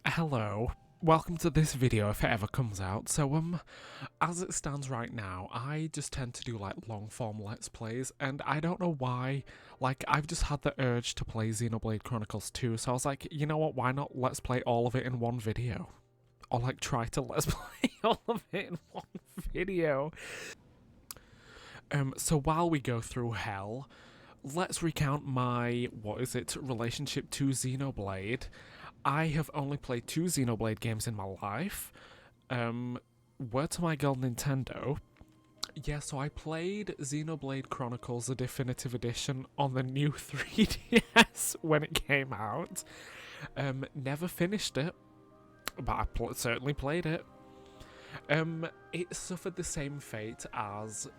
Hello. Welcome to this video if it ever comes out. So, as it stands right now, I just tend to do, like, long-form Let's Plays, and I don't know why, like, I've just had the urge to play Xenoblade Chronicles 2, so I was like, you know what, why not Let's Play all of it in one video? Or, like, try to Let's Play all of it in one video. So while we go through hell, let's recount my, relationship to Xenoblade. I have only played 2 Xenoblade games in my life. Word to my girl Nintendo. Yeah, so I played Xenoblade Chronicles, the Definitive Edition, on the new 3DS when it came out. Never finished it, but I certainly played it. It suffered the same fate as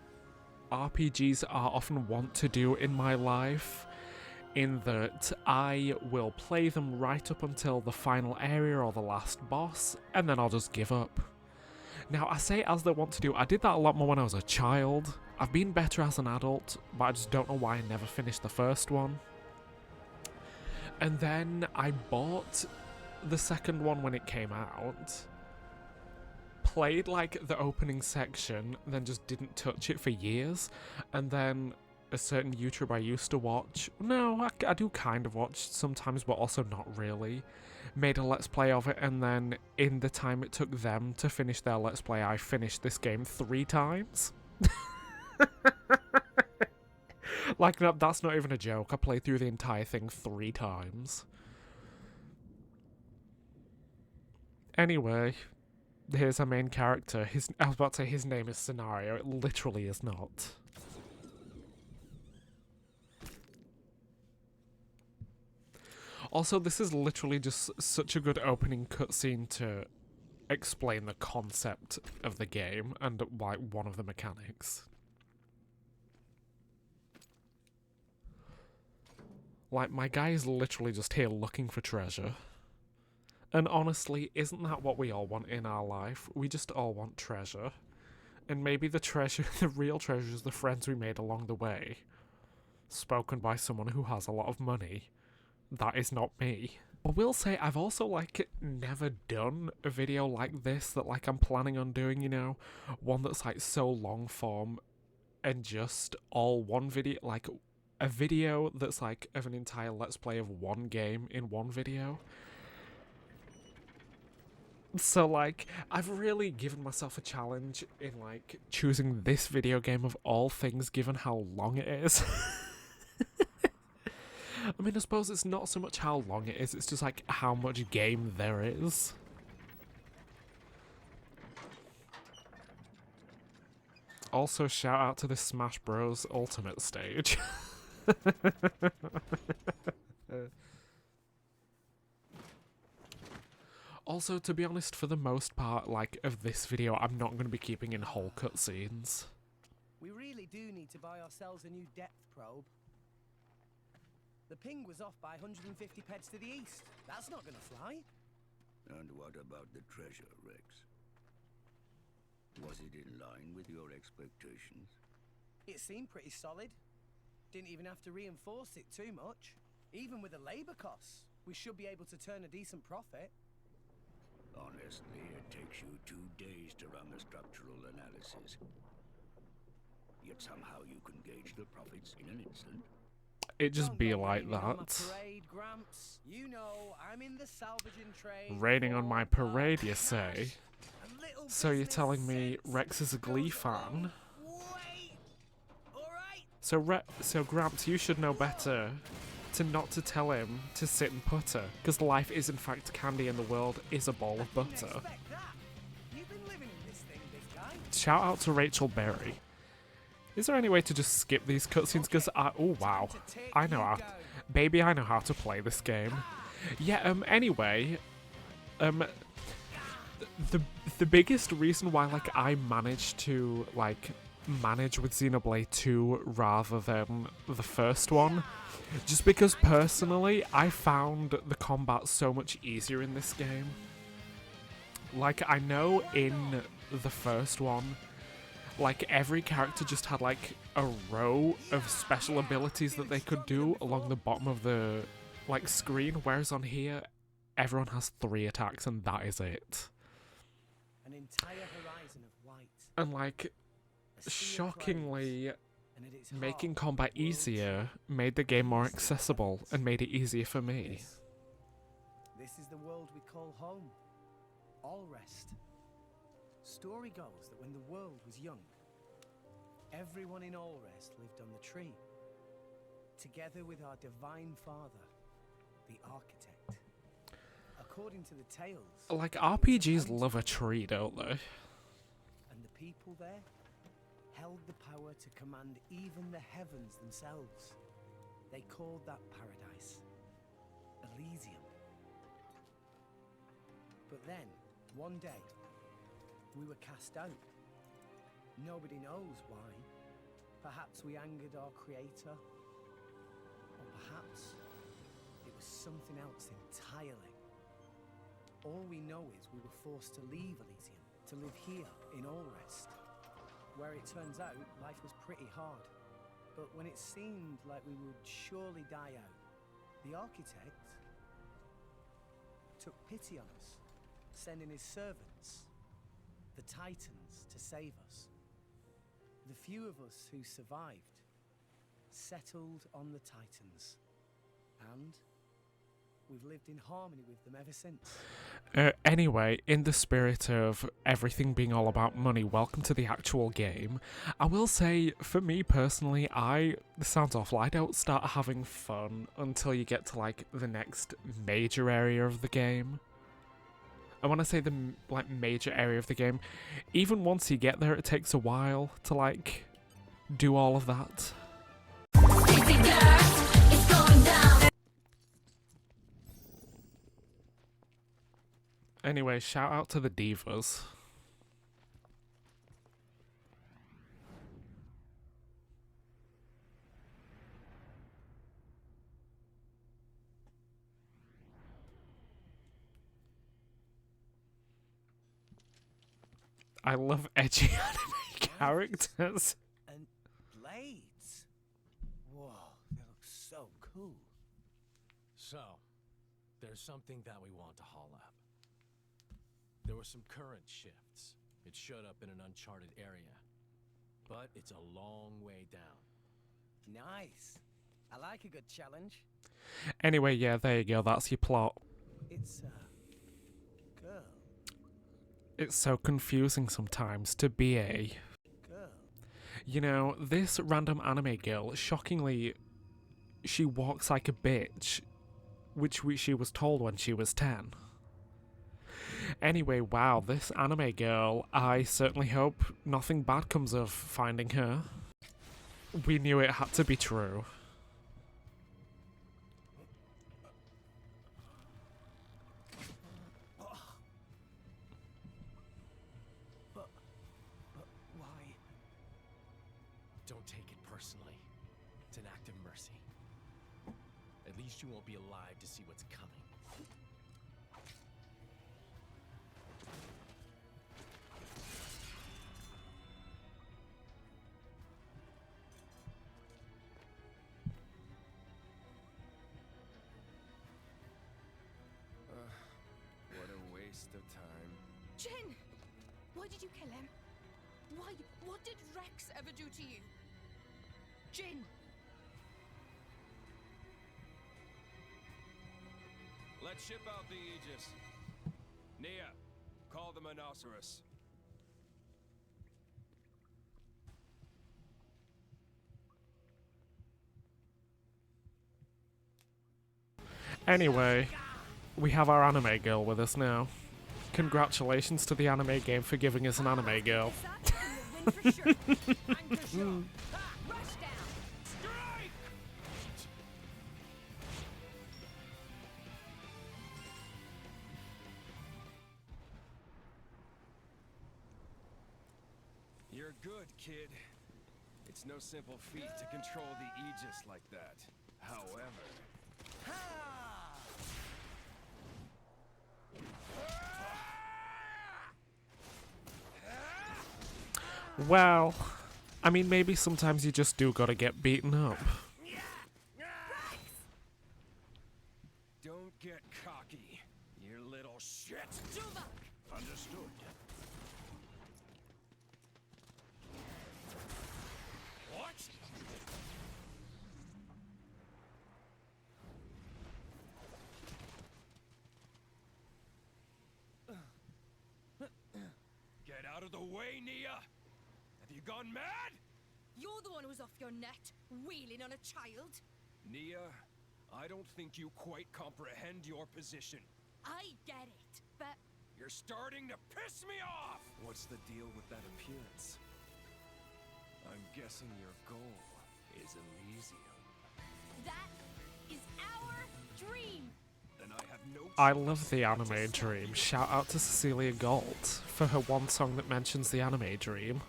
RPGs are often want to do in my life, in that I will play them right up until the final area or the last boss, and then I'll just give up. Now, I say as they want to do, I did that a lot more when I was a child. I've been better as an adult, but I just don't know why I never finished the first one. And then I bought the second one when it came out, played like the opening section, then just didn't touch it for years, and then a certain YouTuber I used to watch, no, I do kind of watch sometimes, but also not really, made a Let's Play of it, and then in the time it took them to finish their Let's Play, I finished this game 3 times. Like, no, that's not even a joke, I played through the entire thing 3 times. Anyway, here's our main character. I was about to say his name is Scenario, it literally is not. Also, this is literally just such a good opening cutscene to explain the concept of the game and, like, one of the mechanics. Like, my guy is literally just here looking for treasure. And honestly, isn't that what we all want in our life? We just all want treasure. And maybe the treasure, the real treasure is the friends we made along the way. Spoken by someone who has a lot of money. That is not me. I will say I've also, like, never done a video like this that, like, I'm planning on doing, you know? One that's, like, so long form and just all one video, like, a video that's, like, of an entire Let's Play of one game in one video. So, like, I've really given myself a challenge in, like, choosing this video game of all things given how long it is. I mean, I suppose it's not so much how long it is, it's just, like, how much game there is. Also, shout out to the Smash Bros. Ultimate stage. Also, to be honest, for the most part, like, of this video, I'm not going to be keeping in whole cutscenes. We really do need to buy ourselves a new depth probe. The ping was off by 150 peds to the east. That's not gonna fly. And what about the treasure, Rex? Was it in line with your expectations? It seemed pretty solid. Didn't even have to reinforce it too much. Even with the labor costs, we should be able to turn a decent profit. Honestly, it takes you 2 days to run the structural analysis. Yet somehow you can gauge the profits in an instant. It just be like that. Parade, Gramps. You know, I'm in the salvaging trade. Raining on my parade, you say? So you're telling me Rex is a Glee fan? So Gramps, you should know better not to tell him to sit and putter, because life is in fact candy and the world is a bowl of butter. Shout out to Rachel Berry. Is there any way to just skip these cutscenes? Because oh wow, I know how, baby, I know how to play this game. Yeah. Anyway, the biggest reason why, like, I managed to, like, manage with Xenoblade 2 rather than the first one, just because personally I found the combat so much easier in this game. Like, I know in the first one, like, every character just had, like, a row of special abilities that they could do along the bottom of the, like, screen, whereas on here, everyone has 3 attacks and that is it. An entire horizon of white. And like, A sea of shockingly, clouds, and at its heart, making combat the world easier tree. made the game more accessible and made it easier for me. This is the world we call home. Allrest. Story goes that when the world was young, everyone in Allrest lived on the tree, together with our divine father, the architect. According to the tales, Like, it was a RPGs mountain love a tree, don't they? and the people there held the power to command even the heavens themselves. They called that paradise Elysium. But then, one day, we were cast out. Nobody knows why. Perhaps we angered our creator, or perhaps it was something else entirely. All we know is we were forced to leave Elysium to live here in Allrest, where it turns out life was pretty hard. But when it seemed like we would surely die out, the architect took pity on us, sending his servants, the Titans, to save us. The few of us who survived settled on the Titans, and we've lived in harmony with them ever since. Anyway, in the spirit of everything being all about money, welcome to the actual game. I will say, for me personally, this sounds awful, I don't start having fun until you get to, like, the next major area of the game. I want to say the, like, major area of the game. Even once you get there, it takes a while to, like, do all of that. Anyway, shout out to the divas. I love edgy anime characters. And blades. Whoa, they look so cool. So, there's something that we want to haul up. There were some current shifts. It showed up in an uncharted area. But it's a long way down. Nice. I like a good challenge. Anyway, yeah, there you go, that's your plot. It's a girl. It's so confusing sometimes to be a... Girl. You know, this random anime girl, shockingly, she walks like a bitch, which she was told when she was 10. Anyway, wow, this anime girl, I certainly hope nothing bad comes of finding her. We knew it had to be true. But why? Don't take it personally. It's an act of mercy. At least you won't be alive to see what's coming. What a waste of time. Jin! Why did you kill him? Why? What did Rex ever do to you? Jin! Let's ship out the Aegis. Nia, call the Monoceros. Anyway, we have our anime girl with us now. Congratulations to the anime game for giving us an anime girl. You're good, kid. It's no simple feat to control the Aegis like that. However... Well, I mean, maybe sometimes you just do gotta get beaten up. Don't get cocky. shit! Tuvok! Understood. What? Get out of the way, Nia! Have you gone mad? You're the one who's off your net, wheeling on a child. Nia, I don't think you quite comprehend your position. I get it, but You're starting to piss me off! What's the deal with that appearance? I'm guessing your goal is Elysium. that is our dream. Then I have no I choice love the but to anime stop dream. you. Shout out to Cecilia Gold for her one song that mentions the anime dream.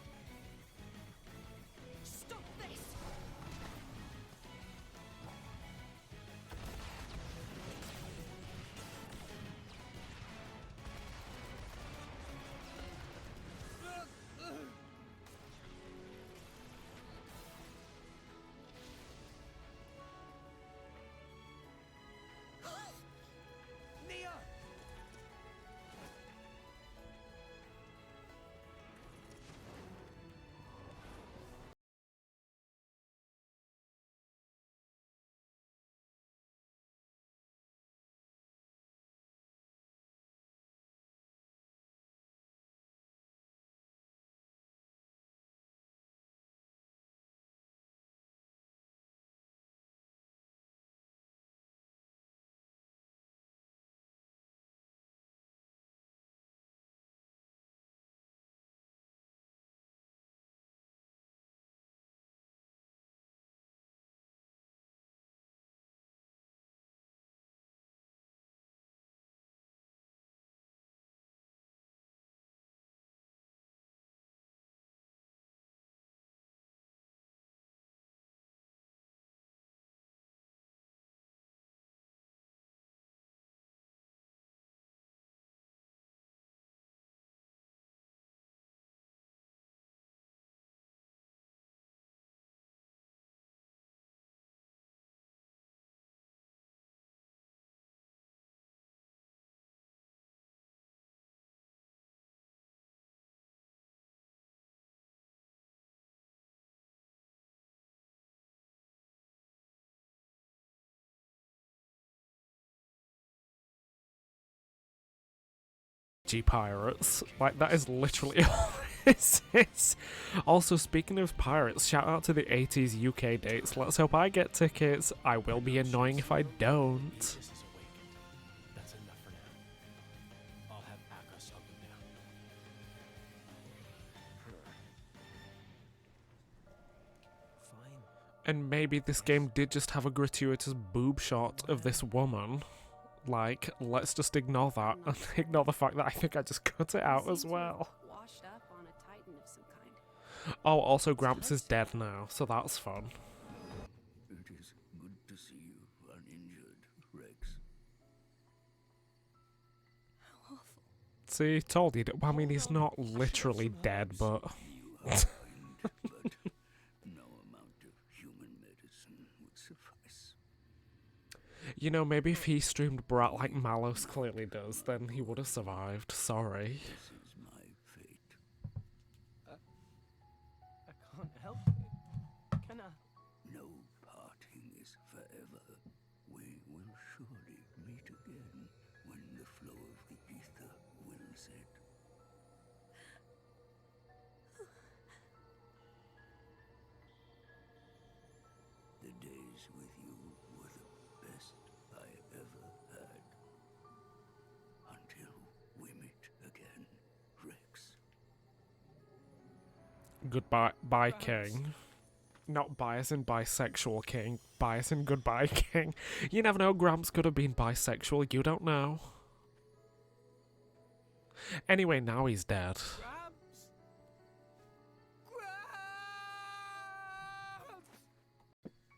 Stop this! Nia! Pirates. Like, that is literally all this is. Also, speaking of pirates, shout out to the 80s UK dates. Let's hope I get tickets. I will be annoying if I don't. Aegis is awakened. That's enough for now. I'll have Akos hunt them down. Fine. And maybe this game did just have a gratuitous boob shot of this woman. Like, let's just ignore that and ignore the fact that I think I just cut it out as well. Washed up on a titan of some kind. Oh, also Gramps is dead now, so that's fun. It is good to see you uninjured, Rex. How awful. See, told you. I mean, he's not literally dead, but You are kind, but no amount of human medicine would suffice. you know, maybe if he streamed Brat like Malos clearly does, then he would have survived. Sorry. This is my fate. I can't help it. Can I? No parting is forever. We will surely meet again when the flow of the ether wills it. The days with you were the best I ever had. Until we meet again, Rex. Goodbye, bye, King. Not bias and bisexual King. Bias and goodbye, King. You never know, Gramps could have been bisexual. You don't know. Anyway, now he's dead. Gramps! Gramps!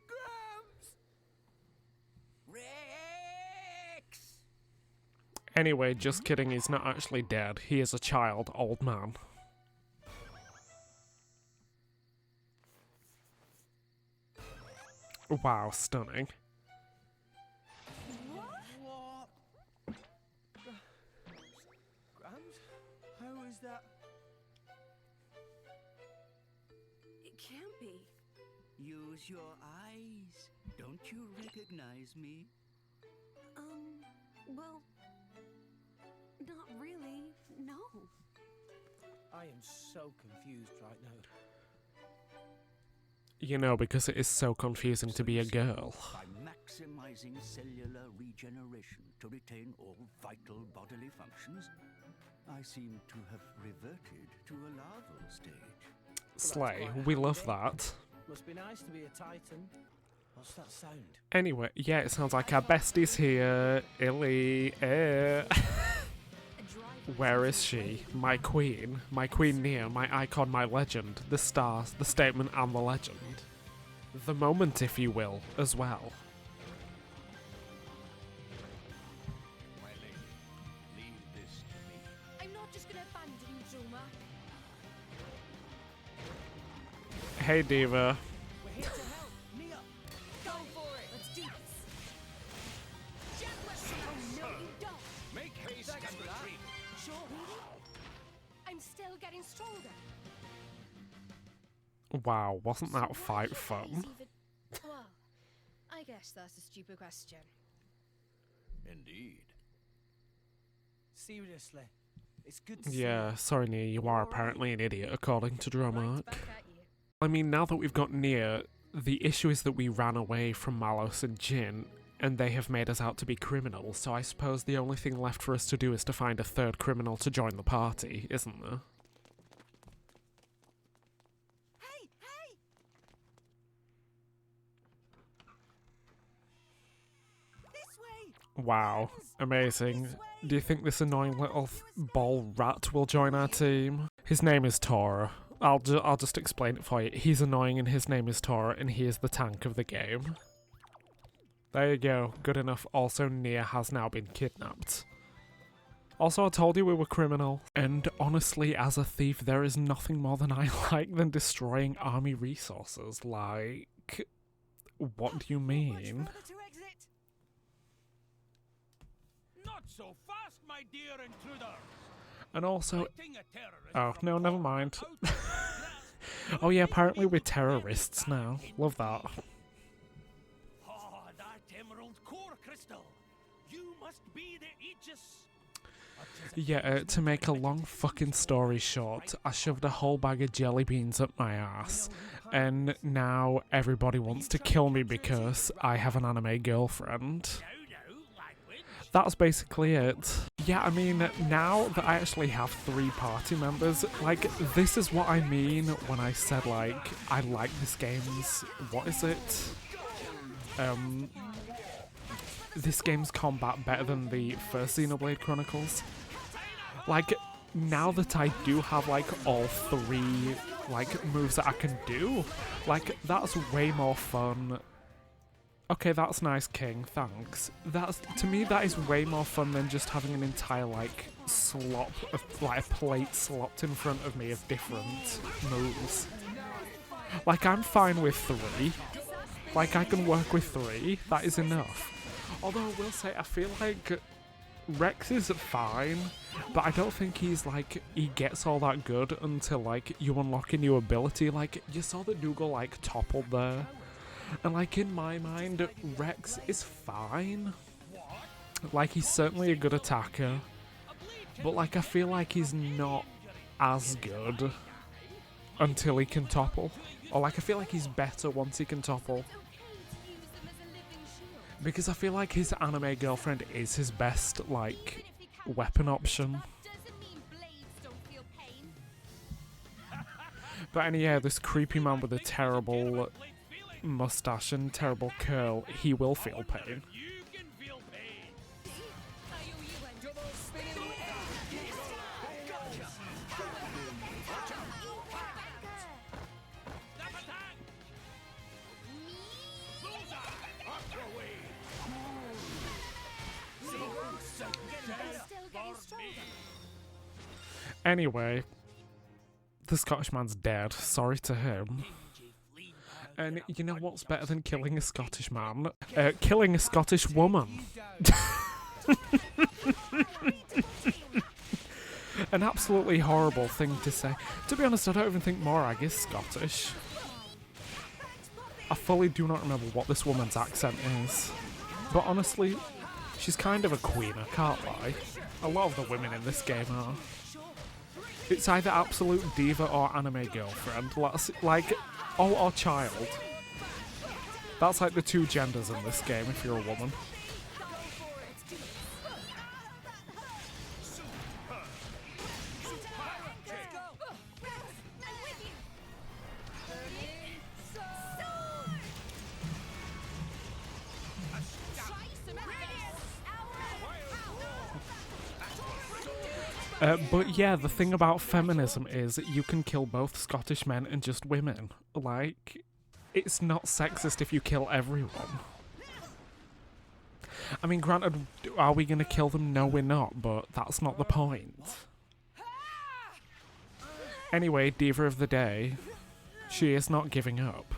Gramps! Rex! Anyway, just kidding, he's not actually dead. He is a child, old man. Wow, stunning. What? that? It can't be. Use your eyes. Don't you recognize me? Well, not really, no. I am so confused right now. You know, because it is so confusing to be a girl. By maximizing cellular regeneration to retain all vital bodily functions, I seem to have reverted to a larval stage. Slay, we love that. Must be nice to be a titan. What's that sound? Anyway, yeah, it sounds like our bestie's here. Illy, Where is she? My queen Nia, my icon, my legend, the stars, the statement and the legend. The moment, if you will, as well. My lady, leave this to me. I'm not just gonna abandon you, Joma. Hey, Diva. We're here to help. Nia! Go for it. Let's do this. Gentler. Oh, no, you don't. Make haste Thanks and for that. retreat. Sure, really? I'm still getting stronger. Wow, wasn't So that why fight are you fun? guys even- Well, I guess that's a stupid question. Indeed. Seriously, it's good to see Yeah, you. sorry Nia, you are apparently an idiot according to Right Dromark. back at you. I mean, now that we've got Nia, the issue is that we ran away from Malos and Jin, and they have made us out to be criminals, so I suppose the only thing left for us to do is to find a third criminal to join the party, isn't there? Hey, hey! This way! Wow, amazing. Do you think this annoying little ball rat will join our team? His name is Tora. I'll just explain it for you. He's annoying and his name is Tora, and he is the tank of the game. There you go, good enough. Also, Nia has now been kidnapped. Also, I told you we were criminal. And honestly, as a thief, there is nothing more than I like than destroying army resources. Like, what do you mean? Further to exit. Not so fast, my dear intruder. And also, Fighting a terrorist oh, from no, never Torna mind. out of the grass Oh yeah, apparently we're terrorists now. Love that. Oh, that emerald core crystal. You must be the Aegis. Yeah, to make a long fucking story short, I shoved a whole bag of jelly beans up my ass, and now everybody wants to kill me because I have an anime girlfriend. That's basically it. Yeah, I mean, now that I actually have 3 party members, like, this is what I mean when I said, like, I like this game's, what is it? This game's combat better than the first Xenoblade Chronicles. Like, now that I do have, like, all 3, like, moves that I can do, like, that's way more fun. Okay, that's nice, King, thanks. To me, that is way more fun than just having an entire, like, slop of, like, a plate slopped in front of me of different moves. Like, I'm fine with 3. Like, I can work with 3. That is enough. Although I will say, I feel like Rex is fine, but I don't think he's, like, he gets all that good until, like, you unlock a new ability. Like, you saw that Dougal, like, toppled there. And, like, in my mind, Rex is fine. Like, he's certainly a good attacker. But, like, I feel like he's not as good until he can topple. Or, like, I feel like he's better once he can topple. It's okay to use them as a living shield. Because I feel like his anime girlfriend is his best, like, Even if they can't weapon be option. That doesn't mean blades don't feel pain. But anyway, this creepy man with a terrible mustache and terrible curl, he will feel pain. You can feel pain. I owe you one. Snap attack. Bullseye. Aquaway. I'm still getting stronger. Anyway, the Scottish man's dead. Sorry to him. And you know what's better than killing a Scottish man? Killing a Scottish woman. An absolutely horrible thing to say. To be honest, I don't even think Morag is Scottish. I fully do not remember what this woman's accent is. But honestly, she's kind of a queen, I can't lie. A lot of the women in this game are. It's either absolute diva or anime girlfriend. Or child. That's like the two genders in this game if you're a woman. But yeah, the thing about feminism is you can kill both Scottish men and just women. Like, it's not sexist if you kill everyone. I mean, granted, are we going to kill them? No, we're not, but that's not the point. Anyway, Diva of the Day, she is not giving up.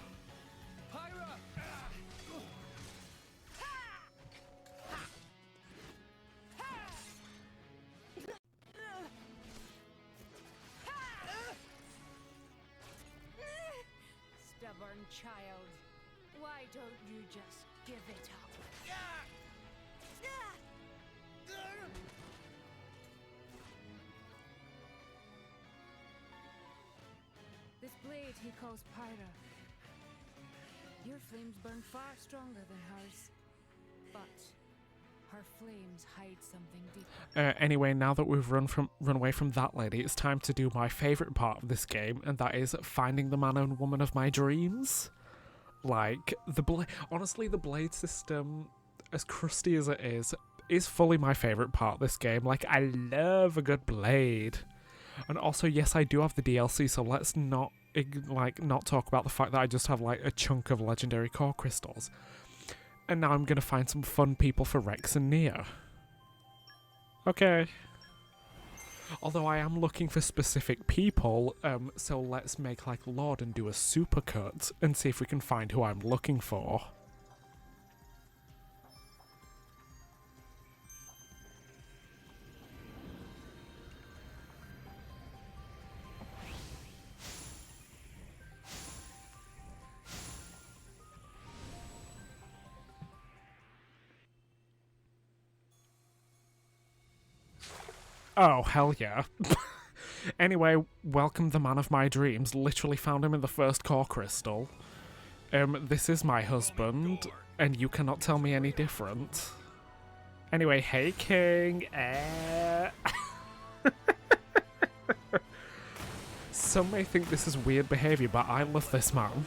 Stubborn child. Why don't you just give it up? This blade he calls Pyra. Your flames burn far stronger than hers. But her flames hide something deeper. Anyway, now that we've run away from that lady, it's time to do my favourite part of this game, and that is finding the man and woman of my dreams. Like, honestly, the blade system, as crusty as it is fully my favourite part of this game. Like, I love a good blade. And also, yes, I do have the DLC, so let's not talk about the fact that I just have, like, a chunk of legendary core crystals. And now I'm going to find some fun people for Rex and Nia. Okay. Although I am looking for specific people, so let's make, like, Lord and do a supercut and see if we can find who I'm looking for. Oh, hell yeah. Anyway, welcome the man of my dreams. Literally found him in the first core crystal. This is my husband, and you cannot tell me any different. Anyway, hey King. Some may think this is weird behaviour, but I love this man.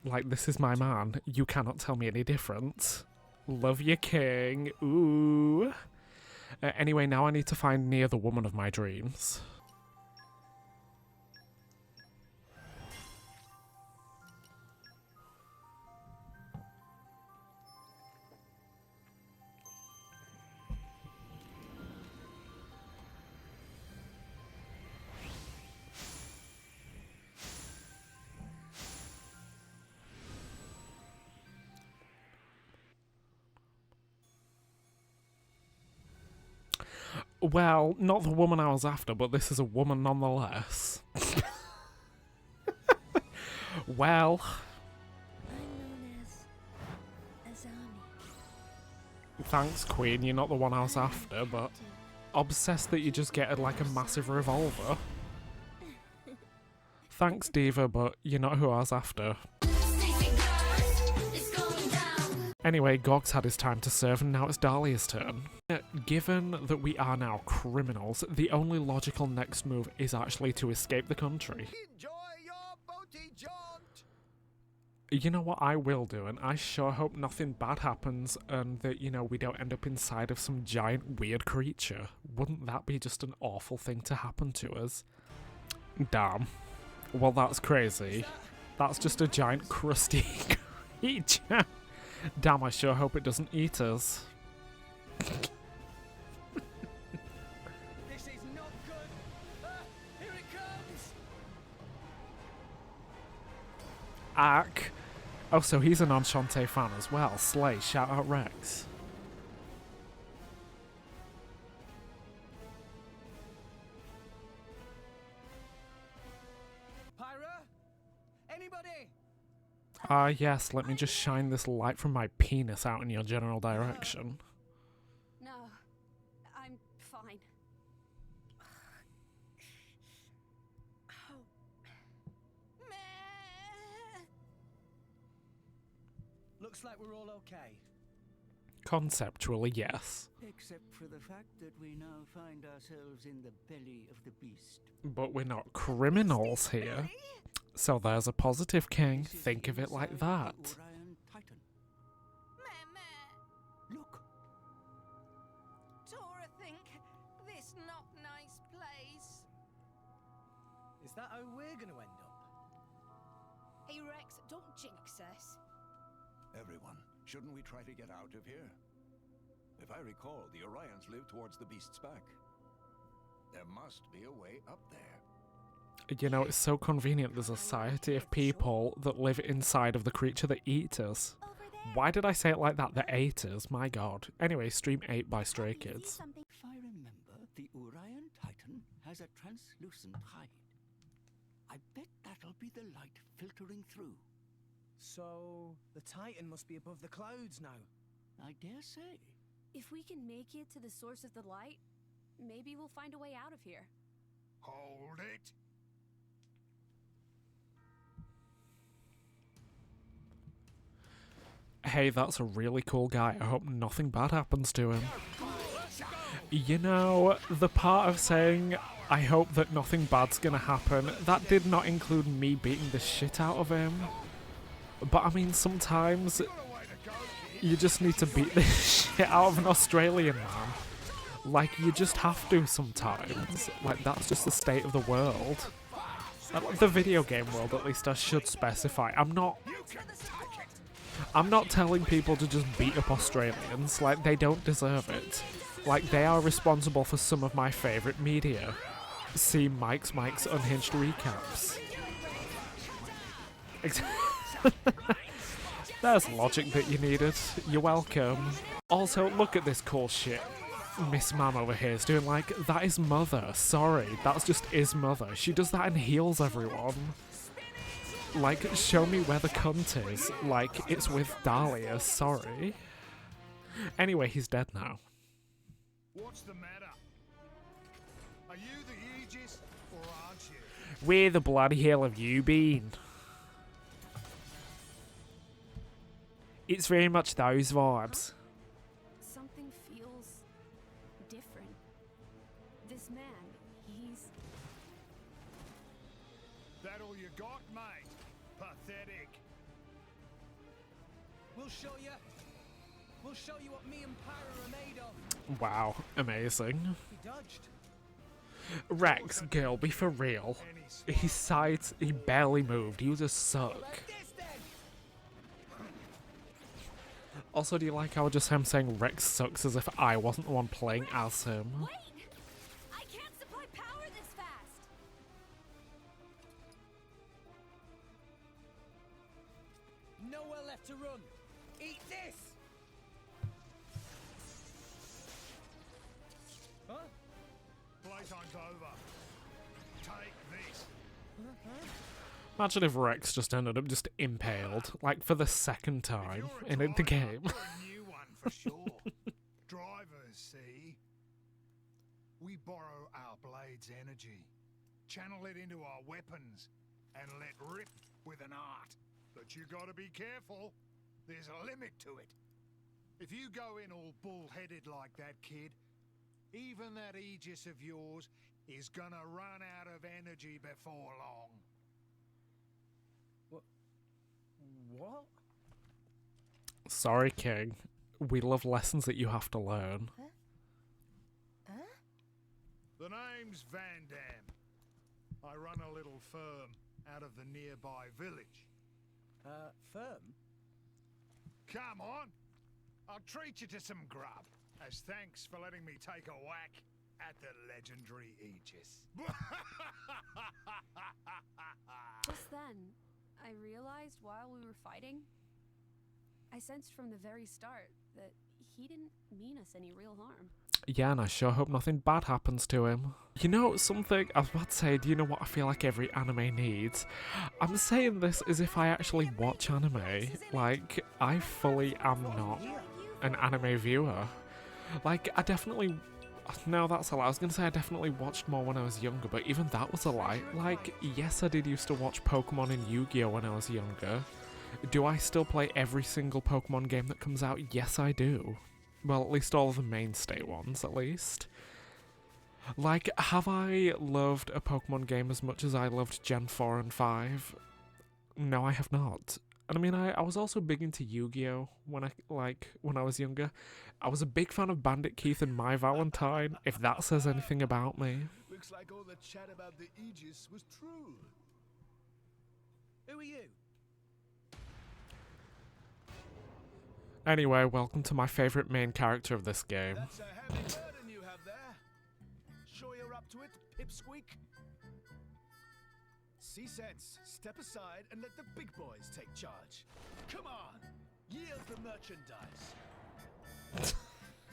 Like, this is my man. You cannot tell me any different. Love you, King. Ooh. Anyway, now I need to find Nia, the woman of my dreams. Well, not the woman I was after, but this is a woman nonetheless. Well. I'm known as Azami. Thanks, Queen. You're not the one I was after, but obsessed that you just get like a massive revolver. Thanks, Diva, but you're not who I was after. Anyway, Gog's had his time to serve, and now it's Dahlia's turn. Given that we are now criminals, the only logical next move is actually to escape the country. Enjoy your boaty jaunt! You know what I will do, and I sure hope nothing bad happens and that, you know, we don't end up inside of some giant weird creature. Wouldn't that be just an awful thing to happen to us? Damn. Well, that's crazy. That's just a giant crusty creature. Damn, I sure hope it doesn't eat us. This is not good! Here it comes! Ack. Oh, so he's an Enchante fan as well. Slay, shout out Rex. Ah, yes, let me just shine this light from my penis out in your general direction. No, I'm fine. Oh. Meh. Looks like we're all okay. Conceptually, yes. Except for the fact that we now find ourselves in the belly of the beast. But we're not criminals here. So there's a positive, King. This is Think of it like inside that. the Orion Titan. Meh, meh. Look, Tora think this not nice place. Is that how we're gonna end up? Hey Rex, don't jinx us. Everyone, shouldn't we try to get out of here? If I recall, the Orions live towards the beast's back. There must be a way up there. You know, it's so convenient there's a society of people that live inside of the creature that eat us. Over there. Why did I say it like that? That ate us? My god. Anyway, stream 8 by Stray I can see Kids. something. if I remember, the Orion Titan has a translucent hide. I bet that'll be the light filtering through. So the Titan must be above the clouds now. I dare say. If we can make it to the source of the light, maybe we'll find a way out of here. Hold it! Hey, that's a really cool guy. I hope nothing bad happens to him. You know, the part of saying, I hope that nothing bad's gonna happen, that did not include me beating the shit out of him. But I mean, sometimes you just need to beat the shit out of an Australian man. Like, you just have to sometimes. Like, that's just the state of the world. The video game world, at least I should specify. I'm not telling people to just beat up Australians. Like, they don't deserve it. Like, they are responsible for some of my favourite media. See Mike's Unhinged Recaps. There's logic that you needed. You're welcome. Also, look at this cool shit Miss Mam over here is doing. Like, that is Mother. Sorry, that's just is Mother. She does that and heals everyone. Like, show me where the cunt is. Like, it's with Dahlia. Sorry. Anyway, he's dead now. What's the matter? Are you the Aegis, or aren't you? Where the bloody hell have you been? It's very much those vibes. Something feels different. This man, he's... That all you got, mate? Pathetic. We'll show you. We'll show you what me and Pyra are made of. Wow, amazing. He dodged. Rex, girl, be for real. His sides, he barely moved. He was a suck. Like this then. Also, do you like how just him saying Rex sucks as if I wasn't the one playing as him? Wait! I can't supply power this fast! Nowhere left to run. Eat this. Huh? Playtime's over. Take this. Imagine if Rex just ended up just impaled, like for the second time in the game. You're a new one for sure. Drivers, see? We borrow our blade's energy, channel it into our weapons, and let rip with an art. But you gotta be careful. There's a limit to it. If you go in all bull-headed like that, kid, even that Aegis of yours is gonna run out of energy before long. What? Sorry, King. We love lessons that you have to learn. The name's Van Dam. I run a little firm out of the nearby village. Firm? Come on! I'll treat you to some grub, as thanks for letting me take a whack at the legendary Aegis. Just then, I realized while we were fighting, I sensed from the very start that he didn't mean us any real harm. Yeah, and I sure hope nothing bad happens to him. You know, something, I was about to say, do you know what I feel like every anime needs? I'm saying this as if I actually watch anime. Like, I fully am not an anime viewer. Like, I definitely... No, that's a lie. I was going to say I definitely watched more when I was younger, but even that was a lie. Like, yes, I did used to watch Pokemon and Yu-Gi-Oh! When I was younger. Do I still play every single Pokemon game that comes out? Yes, I do. Well, at least all of the mainstay ones, at least. Like, have I loved a Pokemon game as much as I loved Gen 4 and 5? No, I have not. And I mean, I was also big into Yu-Gi-Oh! When I was younger. I was a big fan of Bandit Keith and My Valentine, if that says anything about me. Looks like all the chat about the Aegis was true. Who are you? Anyway, welcome to my favourite main character of this game. That's a heavy burden you have there. Sure you're up to it, Pipsqueak? See sense, step aside and let the big boys take charge. Come on, yield the merchandise.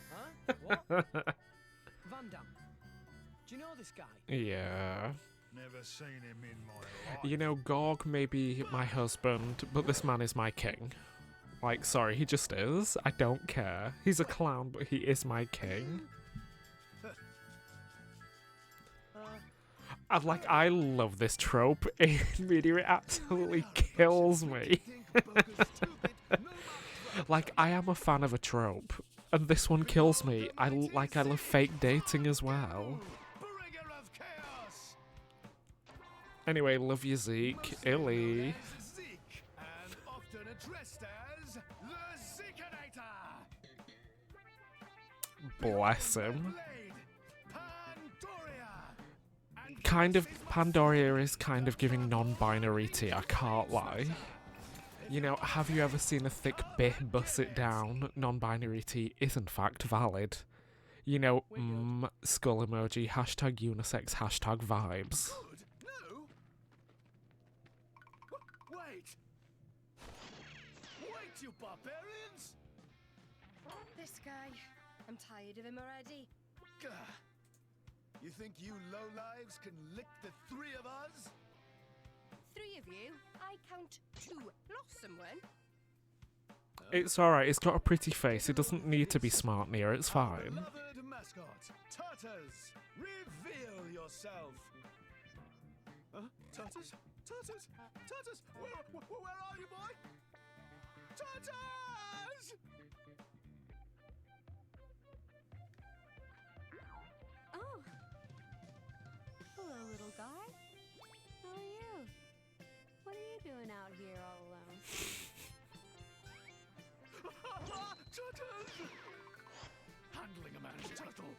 Huh? What? Van Damme. Do you know this guy? Yeah. Never seen him in my life. You know, Gorg may be my husband, but this man is my king. Like, sorry, he just is. I don't care. He's a clown, but he is my king. I love this trope in media. It absolutely kills me. Like, I am a fan of a trope, and this one kills me. I love fake dating as well. Bringer of chaos. Anyway, love you, Zeke. Illy. Zeke, and often addressed as the Zekinator. Bless him. Blade, Pandoria. And Kind of, Pandoria is kind of giving non-binary tea, I can't lie. You know, have you ever seen a thick bit bust it down? Non-binary tea is in fact valid. You know, skull emoji, hashtag unisex, hashtag vibes. good. No. Wait. Wait, you barbarians. This guy. I'm tired of him already. Gah. You think you lowlives can lick the three of us? Three of you? I count two. Lost someone? It's alright, it's got a pretty face, it doesn't need to be smart near, it's fine. Beloved mascot, Tartars, reveal yourself. Huh? Tartars? Tartars? Tartars? Where are you, boy? Tartars! Oh. Hello, little guy. How are you? What are you doing out here all alone? Turtles! Handling a man's turtle.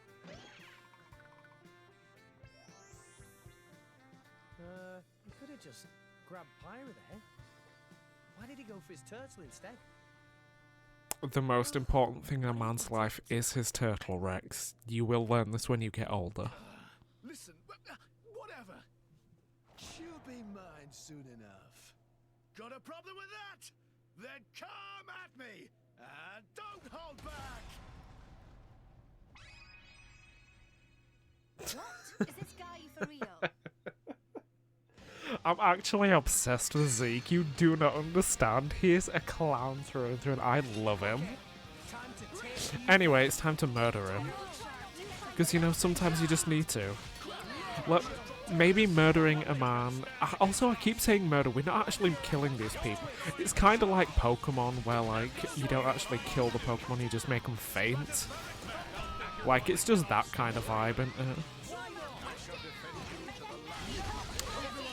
You could have just grabbed Pyra there. Why did he go for his turtle instead? The most important thing in a man's life is his turtle, Rex. You will learn this when you get older. Listen, whatever. She'll be mine soon enough. Got a problem with that? Then come at me and don't hold back. What? Is this guy for real? I'm actually obsessed with Zeke, you do not understand. He is a clown through and through and I love him. Time to take Anyway, it's time to murder him. Because, you know, sometimes you just need to. Look, maybe murdering a man... Also, I keep saying murder, we're not actually killing these people. It's kind of like Pokemon, where, like, you don't actually kill the Pokemon, you just make them faint. Like, it's just that kind of vibe, isn't it?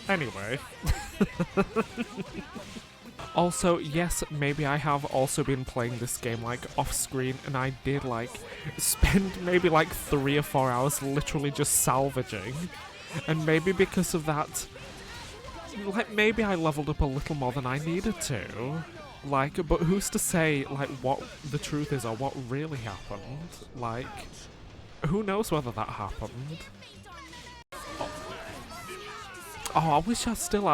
Anyway. Also, yes, maybe I have also been playing this game, like, off-screen, and I did, like, spend maybe, like, 3 or 4 hours literally just salvaging. And maybe because of that, like, maybe I leveled up a little more than I needed to. Like, but who's to say, like, what the truth is or what really happened? Like, who knows whether that happened? Oh, I wish I still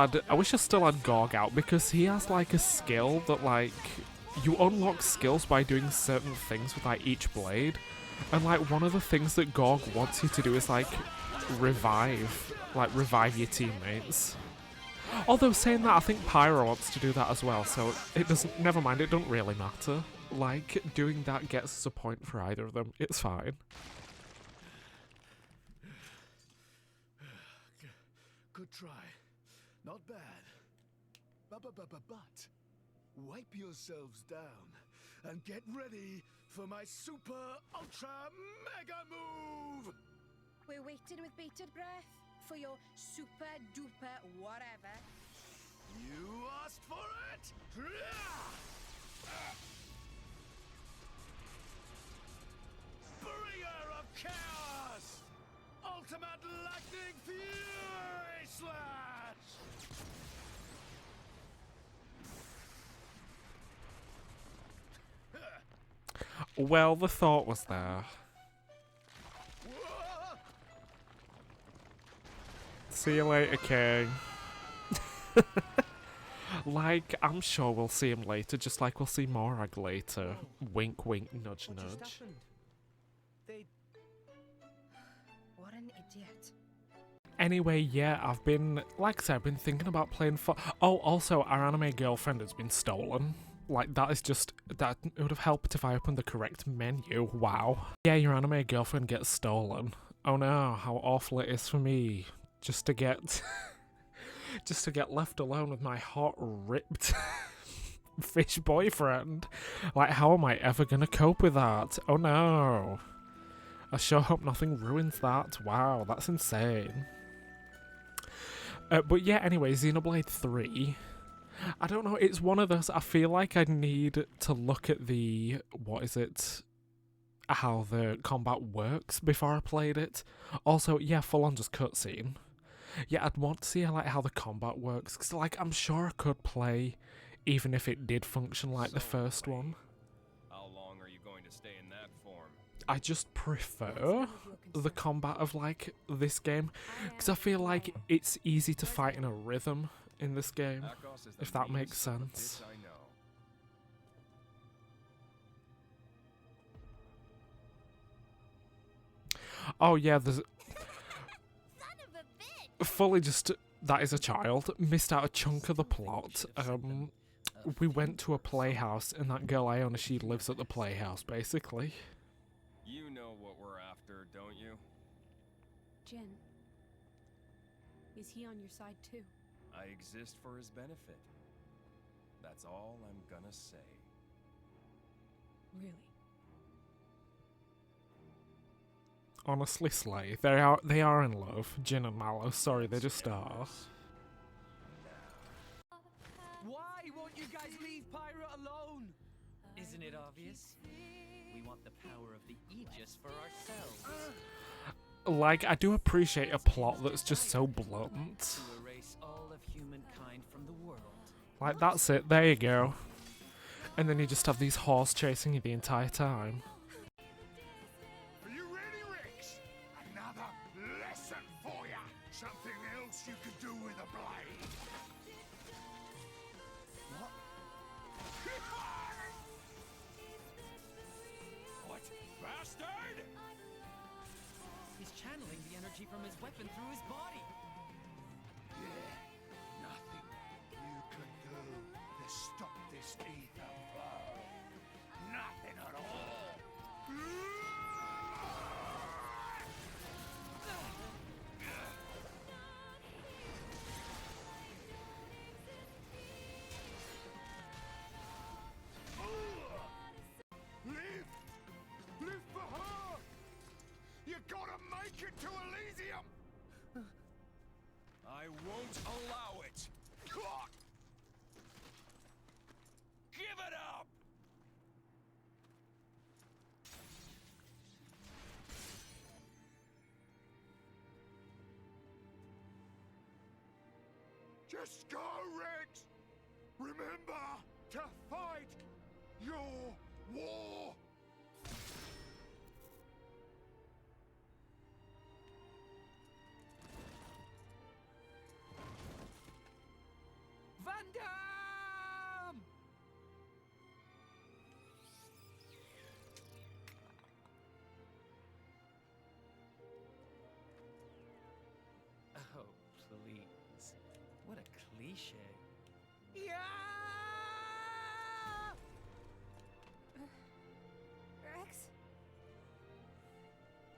had Gorg out, because he has, like, a skill that, like, you unlock skills by doing certain things with, like, each blade. And like one of the things that Gorg wants you to do is like revive your teammates. Although saying that, I think Pyro wants to do that as well, so it doesn't, never mind, it doesn't really matter. Like, doing that gets us a point for either of them, it's fine. Good try. Not bad. But wipe yourselves down and get ready for my super ultra mega move! We're waiting with bated breath for your super duper whatever. You asked for it! Bringer of Chaos! Ultimate Lightning Fury Slash! Well, the thought was there. See you later, King. Like, I'm sure we'll see him later, just like we'll see Morag later. Wink, wink, nudge, What just nudge. happened? They... What an idiot. Anyway, yeah, I've been, like I said, I've been thinking about playing for... Oh, also, our anime girlfriend has been stolen. Like, that is just... That would have helped if I opened the correct menu. Wow. Yeah, your anime girlfriend gets stolen. Oh no, how awful it is for me. Just to get... just to get left alone with my hot, ripped fish boyfriend. Like, how am I ever gonna cope with that? Oh no. I sure hope nothing ruins that. Wow, that's insane. But yeah, anyway, Xenoblade 3. I don't know, it's one of those, I feel like I need to look at the, what is it, how the combat works before I played it. Also, yeah, full on just cutscene. Yeah, I'd want to see like how the combat works, because like, I'm sure I could play, even if it did function like the first one. How long are you going to stay in that form? I just prefer the combat of like this game, because I feel like it's easy to fight in a rhythm in this game, Akos is the if that makes meanest son of a sense. bitch I know. Oh yeah, there's Son of a bitch! fully just, that is a child, missed out a chunk of the plot. We went to a playhouse and that girl Iona, she lives at the playhouse basically. You know what we're after, don't you? Jin, is he on your side too? I exist for his benefit. That's all I'm gonna say. Really? Honestly, Slay, they are in love. Jin and Mallow, sorry, they just are. Why won't you guys leave Pyro alone? Isn't it obvious? We want the power of the Aegis for ourselves. Like, I do appreciate a plot that's just so blunt. To erase all of humankind from the world. Like, that's it, there you go. And then you just have these horse chasing you the entire time. Are you ready, Rex? Another lesson for ya! Something else you could do with a blade! What? What? Bastard! He's channeling the energy from his weapon through his body. Yeah, nothing you could do to stop this ether flow. Nothing at all. Live! Live for her! You gotta make it to Elysium! I won't allow it! Give it up! Just go, Rex! Remember to fight your war! Van Damme! please. What a cliche. Yeah! Rex?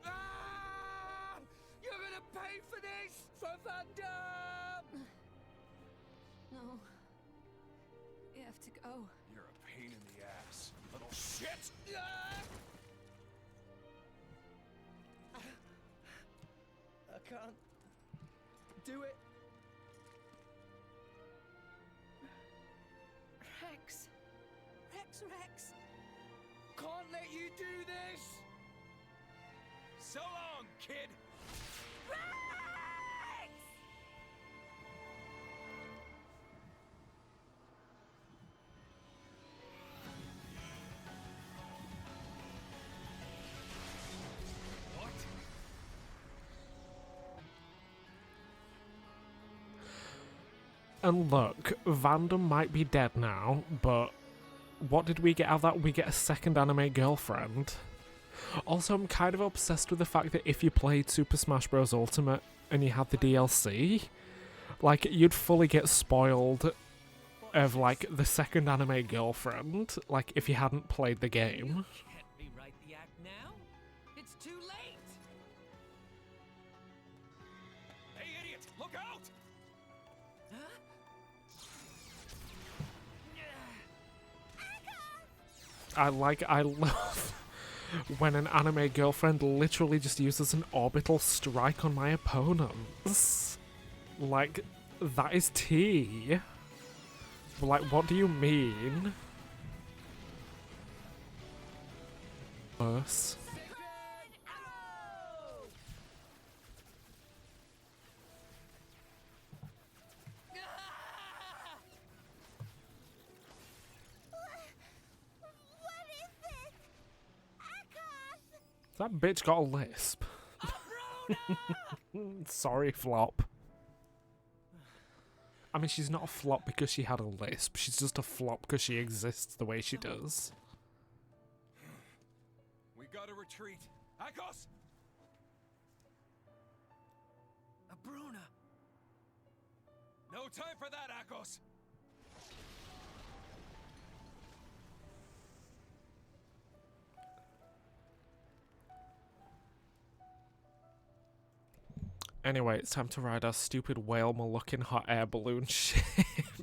Ah! You're gonna pay for this, for Van Damme! No. You have to go. You're a pain in the ass, little shit! Ah! I can't do it. Rex. Rex. Can't let you do this! So long, kid! What? And look, Vandam might be dead now, but what did we get out of that? We get a second anime girlfriend. Also, I'm kind of obsessed with the fact that if you played Super Smash Bros. Ultimate and you had the DLC, like, you'd fully get spoiled of, like, the second anime girlfriend, like, if you hadn't played the game. Can't rewrite the act now. It's too late. Hey, idiot! Look out! Huh? I love when an anime girlfriend literally just uses an orbital strike on my opponents. Like, that is tea. Like, what do you mean? Worse. What is this? Akos! That bitch got a lisp. Sorry, Flop. I mean, she's not a flop because she had a lisp. She's just a flop because she exists the way she does. We gotta retreat. Akos! Bruna. No time for that, Akos! Anyway, it's time to ride our stupid whale-looking hot air balloon ship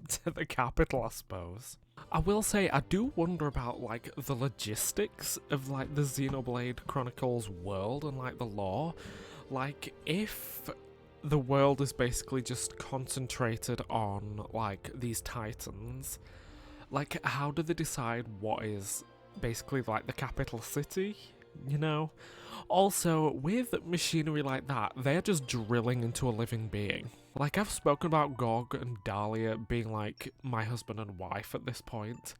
to the capital, I suppose. I will say, I do wonder about, like, the logistics of, like, the Xenoblade Chronicles world and, like, the lore. Like, if the world is basically just concentrated on, like, these titans, like, how do they decide what is basically, like, the capital city? You know? Also, with machinery like that, they're just drilling into a living being. Like, I've spoken about Gog and Dahlia being, like, my husband and wife at this point.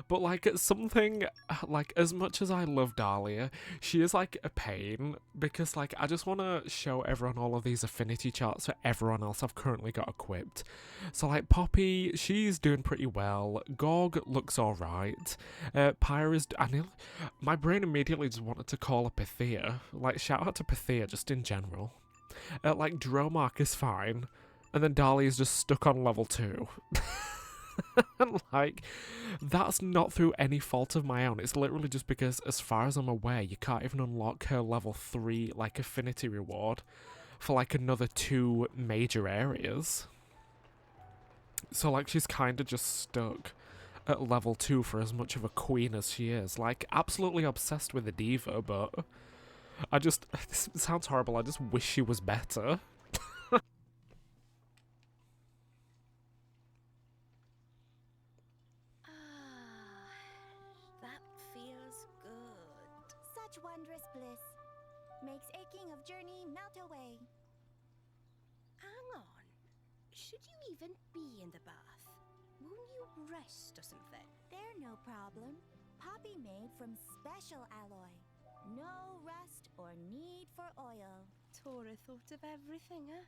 But, like, something, like, as much as I love Dahlia, she is, like, a pain. Because, like, I just want to show everyone all of these affinity charts for everyone else I've currently got equipped. So, like, Poppy, she's doing pretty well. Gog looks alright. Pyra's... my brain immediately just wanted to call her Pythia. Like, shout out to Pythia just in general. Like, Dromark is fine. And then Dahlia's just stuck on level 2. And, like, that's not through any fault of my own. It's literally just because, as far as I'm aware, you can't even unlock her level 3, like, affinity reward for, like, another 2 major areas. So, like, she's kind of just stuck at level 2 for as much of a queen as she is. Like, absolutely obsessed with the diva, but I just... This sounds horrible. I just wish she was better. That feels good. Such wondrous bliss. Makes aching of journey melt away. Hang on. Should you even be in the bath? Won't you rest or something? They're no problem. Poppy made from special alloy. No rust or need for oil. Tora thought of everything, huh?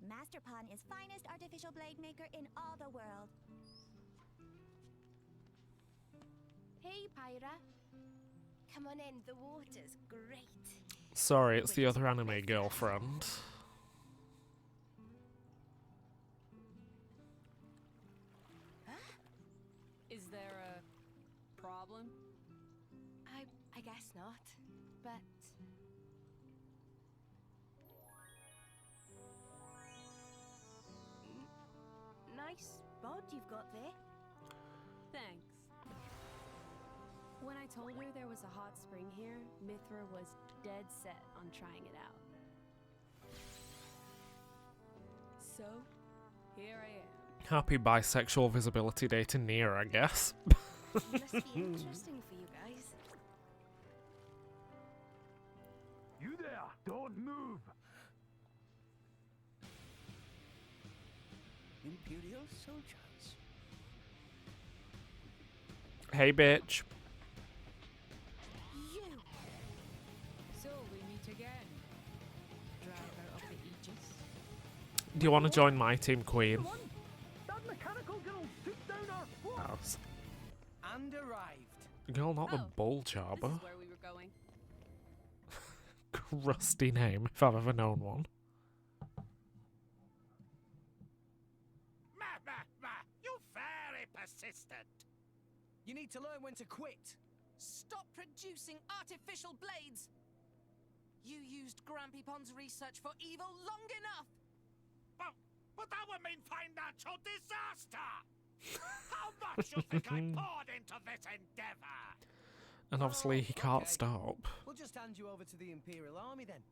Masterpon is finest artificial blade maker in all the world. Hey, Pyra. Come on in, the water's great. Sorry, it's the other anime girlfriend. guess not. But nice bod you've got there. Thanks. When I told her there was a hot spring here, Mithra was dead set on trying it out. So, here I am. Happy bisexual visibility day to Nia, I guess. Must be interesting for you guys. You there! Don't move! Imperial soldiers. Hey, bitch. You! So we meet again. Driver of the Aegis. Do you want to join my team, Queen? That mechanical girl took down our fort! House. And arrived. Girl, not the Oh, bull This jobber. is where we were going. Rusty name, if I've ever known one. You very persistent. You need to learn when to quit. Stop producing artificial blades! You used Grampy Pond's research for evil long enough! But that would mean financial disaster! How much you think I poured into this endeavor? And obviously he can't Okay. stop. We'll just hand you over to the Imperial Army then.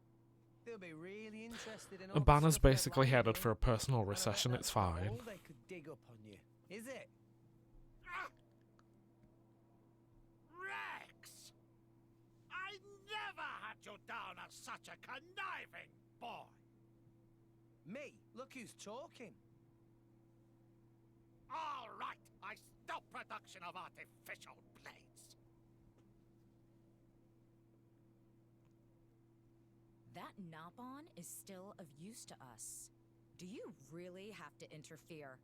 They'll be really interested in all And the Banner's stuff they're basically writing headed in, for a personal and I bet recession, that's it's about fine. all they could dig up on you, is it? Rex! I never had you down as such a conniving boy. Me? Look who's talking. All right, I stop production of artificial blades. That Nopon is still of use to us. Do you really have to interfere?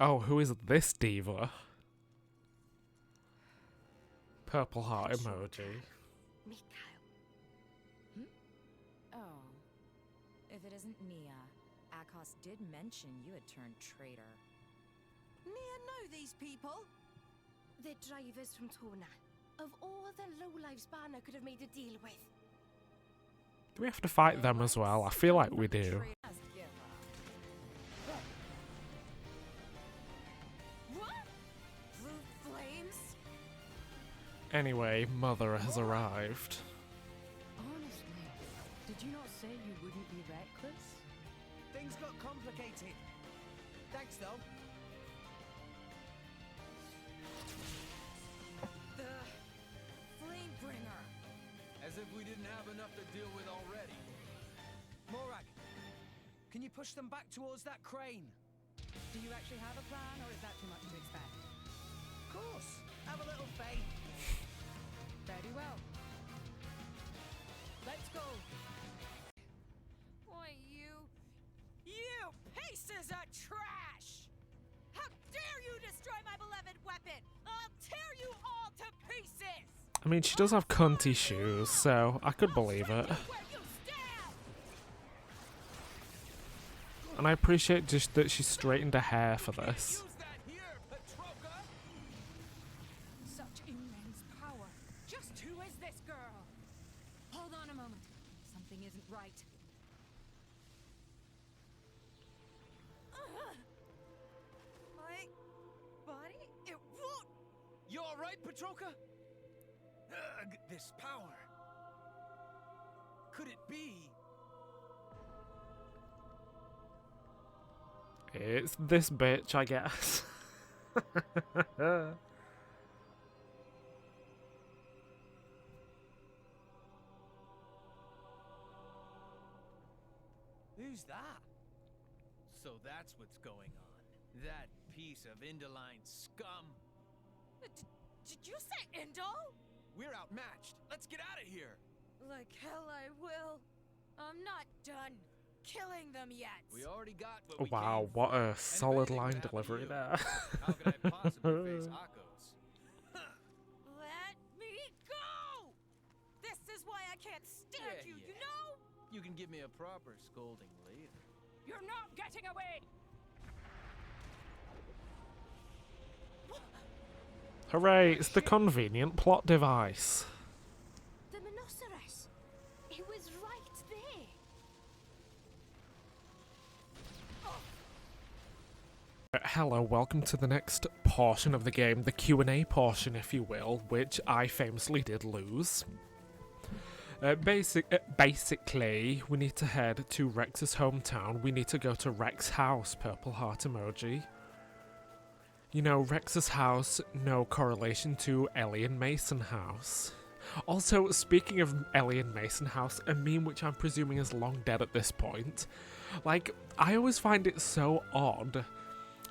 Oh, who is this diva? Purple heart emoji. Mikhail. Oh. If it isn't Nia, Akos did mention you had turned traitor. Nia know these people? They're drivers from Torna. Of all the lowlives Banner could have made a deal with. Do we have to fight them as well? I feel like we do. What? Blue flames? Anyway, Mother has arrived. Honestly, did you not say you wouldn't be reckless? Things got complicated. Thanks, though. The Flamebringer. As if we didn't have enough to deal with already. Morag, can you push them back towards that crane? Do you actually have a plan, or is that too much to expect? Of course. Have a little faith. Very well. Let's go. Why, you pieces of trash! How dare you destroy my beloved weapon! I'll tear you all to pieces! I mean, she does have cunty shoes, so I could believe it. Where you stand! And I appreciate just that she straightened her hair for this. Use that here, Petroka! Such immense power. Just who is this girl? Hold on a moment. Something isn't right. My body? It won't! You alright, Petroka? This power. Could it be? It's this bitch, I guess. Who's that? So that's what's going on. That piece of Indoline scum. Did you say Indol? We're outmatched. Let's get out of here. Like hell I will. I'm not done killing them yet. We already got what we Wow, came what for. a And if solid anything line happened to delivery you, there. How could I possibly face Akos? Let me go! This is why I can't stand Yeah, you, yeah. you know? You can give me a proper scolding later. You're not getting away! Hooray, it's the convenient plot device. The Monoceros. It was right there. Hello, welcome to the next portion of the game, the Q&A portion, if you will, which I famously did lose. Basically, we need to head to Rex's hometown. We need to go to Rex's house, purple heart emoji. You know, Rex's house, no correlation to Ellie and Mason house. Also, speaking of Ellie and Mason house, a meme which I'm presuming is long dead at this point. Like, I always find it so odd,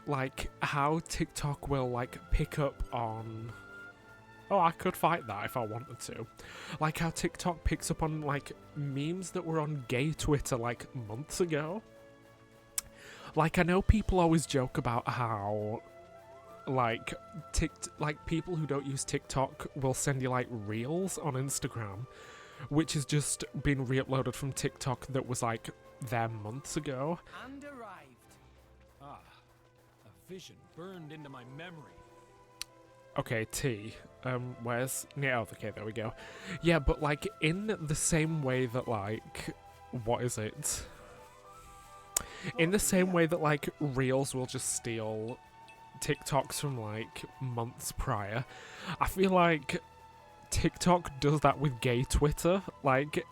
like, how TikTok will, like, pick up on... Oh, I could fight that if I wanted to. Like, how TikTok picks up on, like, memes that were on gay Twitter, like, months ago. Like, I know people always joke about how... like people who don't use TikTok will send you like reels on Instagram, which has just been re-uploaded from TikTok that was like there months ago. And arrived. Ah, a vision burned into my memory. Okay, T. Where's... Yeah, okay, there we go. Yeah, but like in the same way that like... What is it? In the same way that like reels will just steal TikToks from like months prior, I feel like TikTok does that with gay Twitter. Like,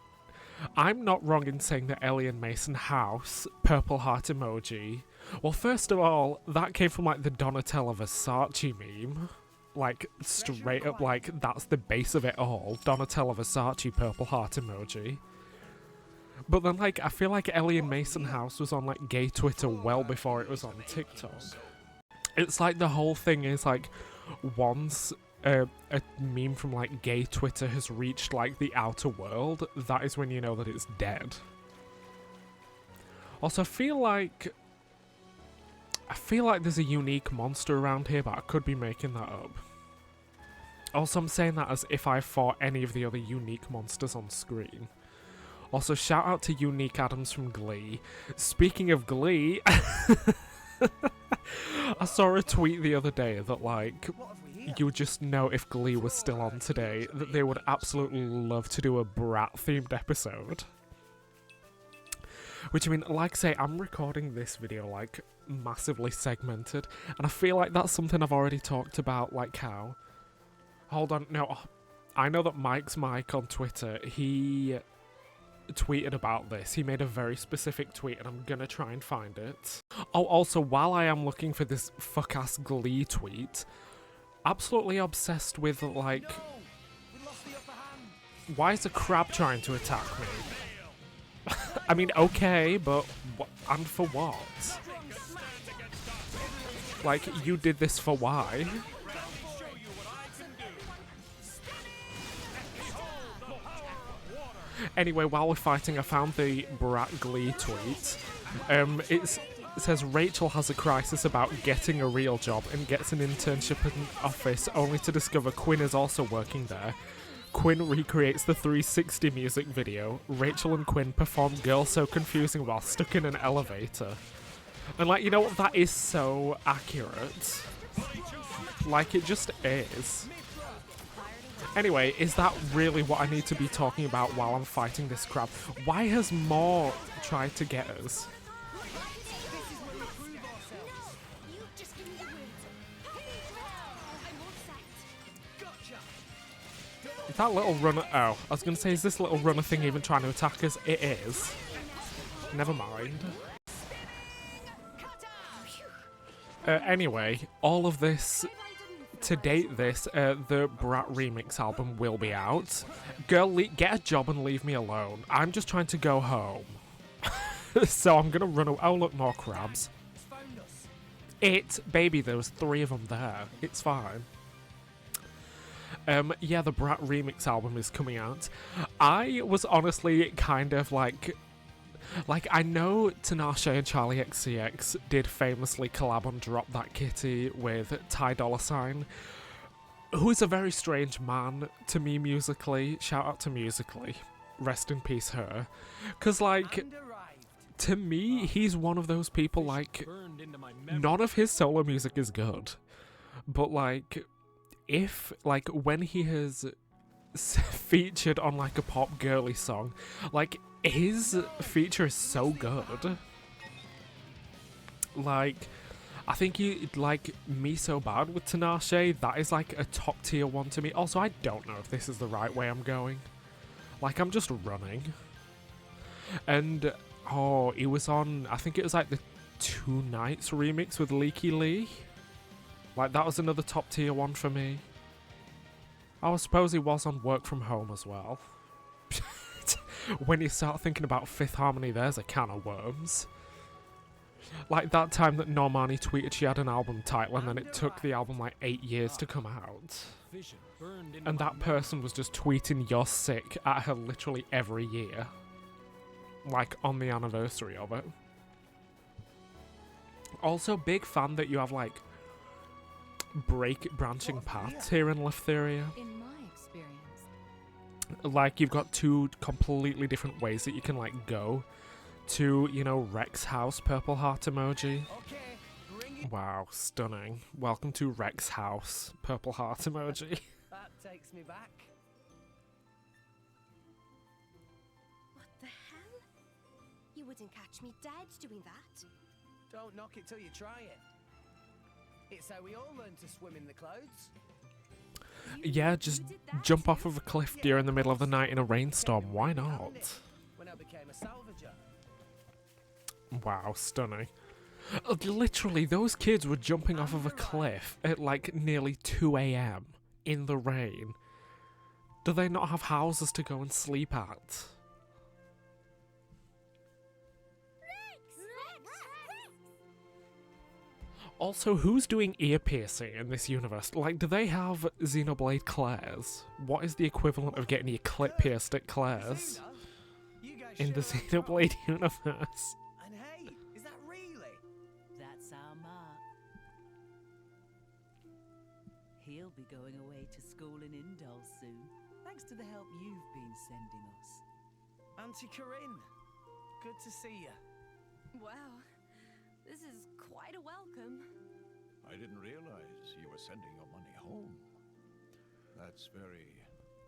I'm not wrong in saying that Ellie and Mason house, purple heart emoji. Well, first of all, that came from like the Donatella Versace meme. Like, straight up, like, that's the base of it all. Donatella Versace, purple heart emoji. But then, like, I feel like Ellie and Mason house was on like gay Twitter well before it was on TikTok. It's like the whole thing is like, once a meme from like gay Twitter has reached like the outer world, that is when you know that it's dead. Also, I feel like there's a unique monster around here, but I could be making that up. Also, I'm saying that as if I fought any of the other unique monsters on screen. Also, shout out to Unique Adams from Glee. Speaking of Glee... I saw a tweet the other day that, like, you would just know if Glee was still on today, that they would absolutely love to do a Brat-themed episode. Which, I mean, like I say, I'm recording this video, like, massively segmented, and I feel like that's something I've already talked about, like how... Hold on, no, I know that Mike's Mike on Twitter, he tweeted about this. He made a very specific tweet, and I'm gonna try and find it. Oh, also, while I am looking for this fuck-ass Glee tweet, absolutely obsessed with, like... Why is a crab trying to attack me? I mean, okay, but... And for what? Like, you did this for why? Anyway, while we're fighting, I found the Brat Glee tweet. It says Rachel has a crisis about getting a real job and gets an internship in an office only to discover Quinn is also working there. Quinn recreates the 360 music video. Rachel and Quinn perform Girl So Confusing while stuck in an elevator. And like, you know what? That is so accurate. Like, it just is. Anyway, is that really what I need to be talking about while I'm fighting this crab? Why has Maw tried to get us? Is that little runner... Oh, I was going to say, is this little runner thing even trying to attack us? It is. Never mind. Anyway, all of this... To date this, the Brat Remix album will be out. Girl, get a job and leave me alone. I'm just trying to go home. So I'm gonna run away. Oh, look, more crabs. Baby, there was 3 of them there. It's fine. Yeah, the Brat Remix album is coming out. I was honestly kind of like, I know Tinashe and Charlie XCX did famously collab on Drop That Kitty with Ty Dolla $ign, who is a very strange man to me musically. Shout out to Musically. Rest in peace, her. Because, like, to me, he's one of those people, like, none of his solo music is good. But, like, if, like, when he has featured on, like, a pop girly song, like, his feature is so good. Like, I think you like Me So Bad with Tinashe. That is like a top tier one to me. Also, I don't know if this is the right way I'm going. Like, I'm just running. And, oh, he was on, I think it was like the Two Nights remix with Leaky Lee. Like, that was another top tier one for me. I suppose he was on Work From Home as well. When you start thinking about Fifth Harmony, there's a can of worms. Like that time that Normani tweeted she had an album title and then it took the album like 8 years to come out. And that person was just tweeting "You're sick" at her literally every year. Like on the anniversary of it. Also, big fan that you have like branching paths here in Letheria. In my experience. Like you've got two completely different ways that you can like go to, you know, Rex house, purple heart emoji. Wow, stunning. Welcome to Rex house, purple heart emoji. That takes me back. What the hell? You wouldn't catch me dead doing that. Don't knock it till you try it. It's how we all learn to swim in the clouds. Yeah, just jump off of a cliff during the middle of the night in a rainstorm. Why not? When I became a salvager. Wow, stunning. Literally, those kids were jumping off of a cliff at like nearly 2 a.m. in the rain. Do they not have houses to go and sleep at? Also, who's doing ear piercing in this universe? Like, do they have Xenoblade Claire's? What is the equivalent of getting your clip pierced at Claire's in the Xenoblade universe? And hey, is that really? That's our Mark. He'll be going away to school in Indol soon, thanks to the help you've been sending us. Auntie Corinne, good to see you. Wow, this is quite a welcome. I didn't realize you were sending your money home. That's very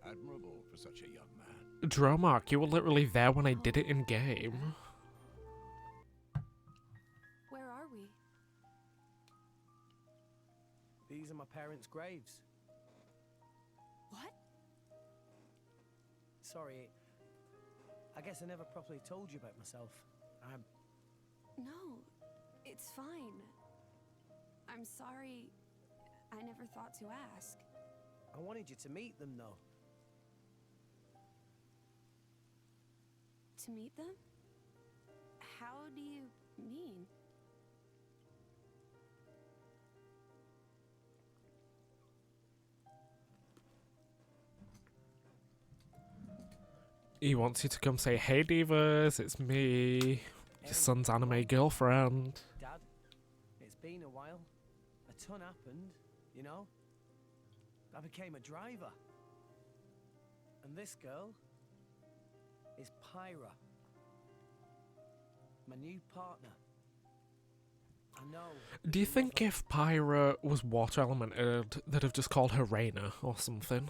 admirable for such a young man. Dromark, you were literally there when I did it in game. Where are we? These are my parents' graves. What? Sorry, I guess I never properly told you about myself. No, it's fine. I'm sorry. I never thought to ask. I wanted you to meet them, though. To meet them? How do you mean? He wants you to come say, "Hey divas, it's me, your son's anime girlfriend." Dad, it's been a while. A ton happened, you know? I became a driver. And this girl is Pyra. My new partner. I know. Do you think if Pyra was water elemented, they'd have just called her Raina or something?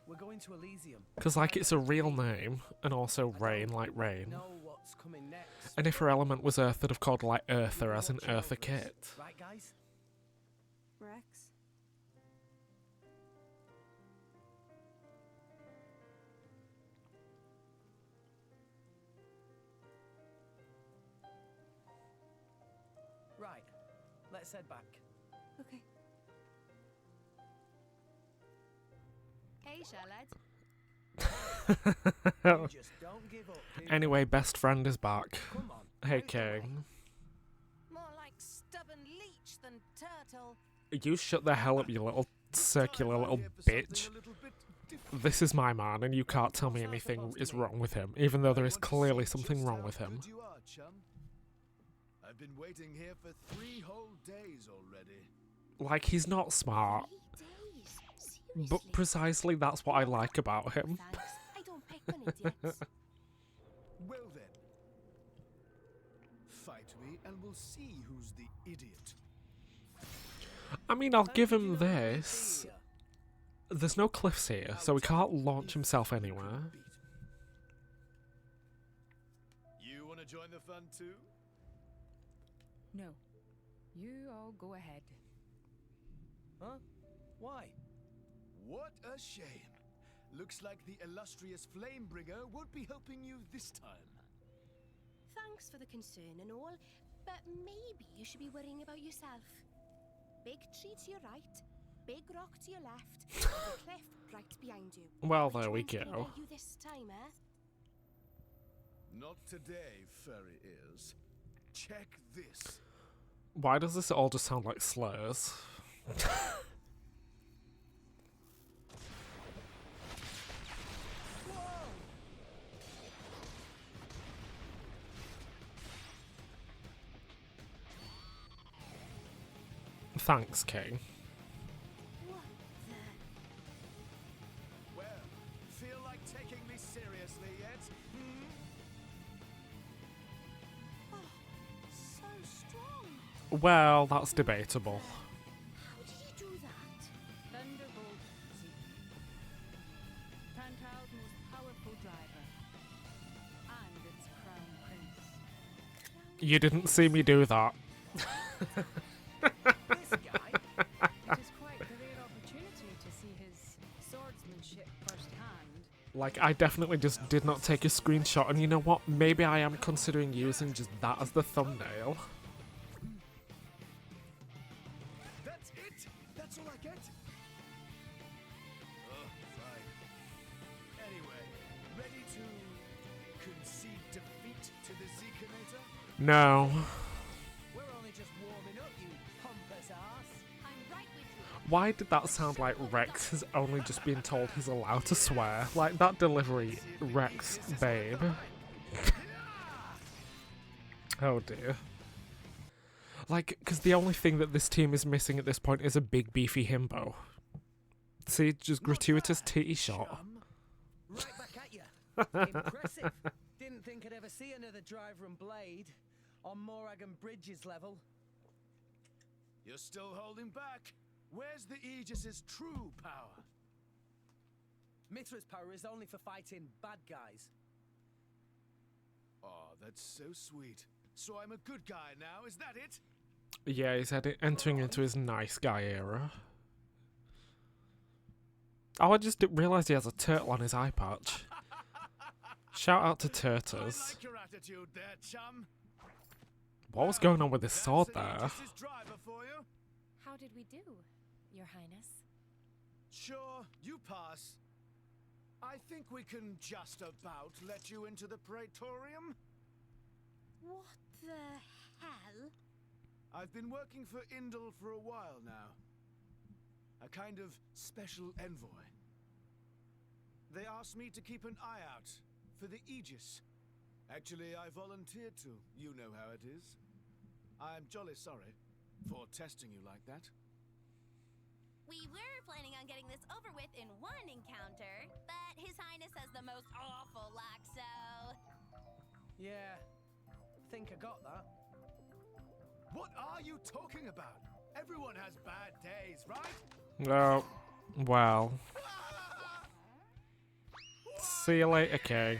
We're going to Elysium. Because, like, it's a real name, and also rain, like rain. Know what's coming next. And if her element was Earth, they'd have called, like, Eartha, as in Eartha Kitt. Right, guys? Rex? Right. Let's head back. Okay. Hey, Charlotte. You just don't give up, do you? Anyway, best friend is back. Come on. Hey, King. More like stubborn leech than turtle. You shut the hell up, you little circular little bitch. This is my man, and you can't tell me anything is wrong with him, even though there is clearly something wrong with him. You are, chum. I've been waiting here for 3 whole days already. Like, he's not smart. But precisely that's what I like about him. I don't pick on idiots. Well then. Fight me and we'll see who's the idiot. I mean, I'll give him this. There's no cliffs here, so he can't launch himself anywhere. You want to join the fun too? No. You all go ahead. Huh? Why? What a shame. Looks like the illustrious Flamebringer won't be helping you this time. Thanks for the concern and all, but maybe you should be worrying about yourself. Big tree to your right, big rock to your left, and a cliff right behind you. Well, Which there we one's gonna go. get you this time, eh? Not today, furry ears. Check this. Why does this all just sound like slurs? Thanks, King. What the? Well, feel like taking me seriously yet? Oh, so strong. Well, that's debatable. How did you do that? Thunderbolt Z. Tantal's most powerful driver. And its crown prince. You didn't see me do that. This guy? It is quite the rare opportunity to see his swordsmanship firsthand. Like, I definitely just did not take a screenshot, and you know what? Maybe I am considering using just that as the thumbnail. That's it? That's all I get? Oh, fine. Anyway, ready to concede defeat to the Zekinator? No. We're only just warming up, you pompous ass. I'm right with you. Why did that sound like Rex has only just been told he's allowed to swear? Like, that delivery, Rex, babe. Oh dear. Like, because the only thing that this team is missing at this point is a big beefy himbo. See, just gratuitous titty shot. Chum. Right back at you. Impressive. Didn't think I'd ever see another driver and blade on Morag and Bridges level. You're still holding back. Where's the Aegis's true power? Mithra's power is only for fighting bad guys. Oh, that's so sweet. So I'm a good guy now, is that it? Yeah, he's entering into his nice guy era. Oh, I just didn't realise he has a turtle on his eye patch. Shout out to I Turtles. like your attitude there, chum. What was going on with his That's sword the there? Aegis's driver for you. How did we do, Your Highness? Sure, you pass. I think we can just about let you into the Praetorium. What the hell? I've been working for Indal for a while now. A kind of special envoy. They asked me to keep an eye out for the Aegis. Actually, I volunteered to. You know how it is. I'm jolly sorry for testing you like that. We were planning on getting this over with in one encounter, but His Highness has the most awful luck, so... Yeah, think I got that. What are you talking about? Everyone has bad days, right? Oh, well. See you later, King.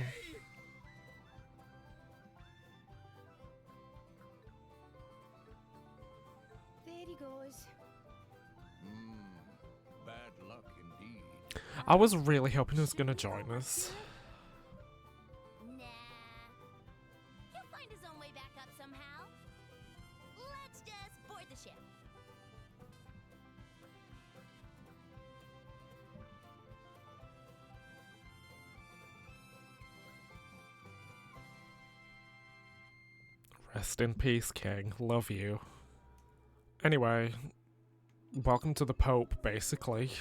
There he goes. Bad luck indeed. I was really hoping he was going to join us. Nah. He'll find his own way back up somehow. Let's just board the ship. Rest in peace, King. Love you. Anyway, welcome to the Pope, basically.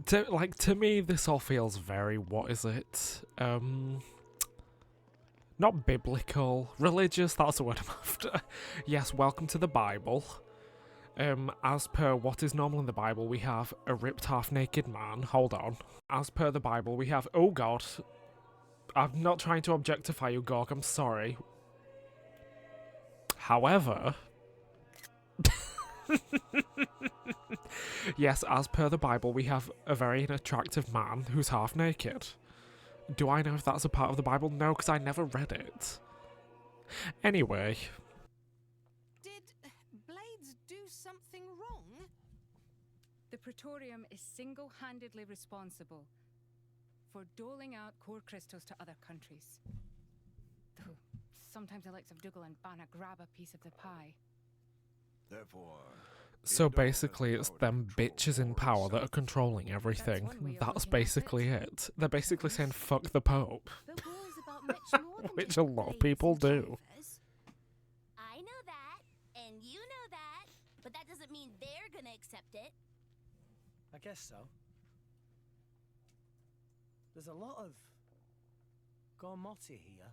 To me, this all feels very, what is it? Not biblical. Religious, that's the word I'm after. Yes, welcome to the Bible. As per what is normal in the Bible, we have a ripped half-naked man. Hold on. As per the Bible, we have... Oh god. I'm not trying to objectify you, Gorg, I'm sorry. However... Yes, as per the Bible, we have a very attractive man who's half naked. Do I know if that's a part of the Bible? No, because I never read it. Anyway. Did Blades do something wrong? The Praetorium is single-handedly responsible for doling out core crystals to other countries. Though sometimes the likes of Dougal and Banna grab a piece of the pie. Therefore, So basically it's them bitches in power that are controlling everything. That's basically it. They're basically saying fuck the Pope. But war is about much more than Which just a lot of blades people and do. drivers. I know that, and you know that, but that doesn't mean they're gonna accept it. I guess so. There's a lot of Gormoti here.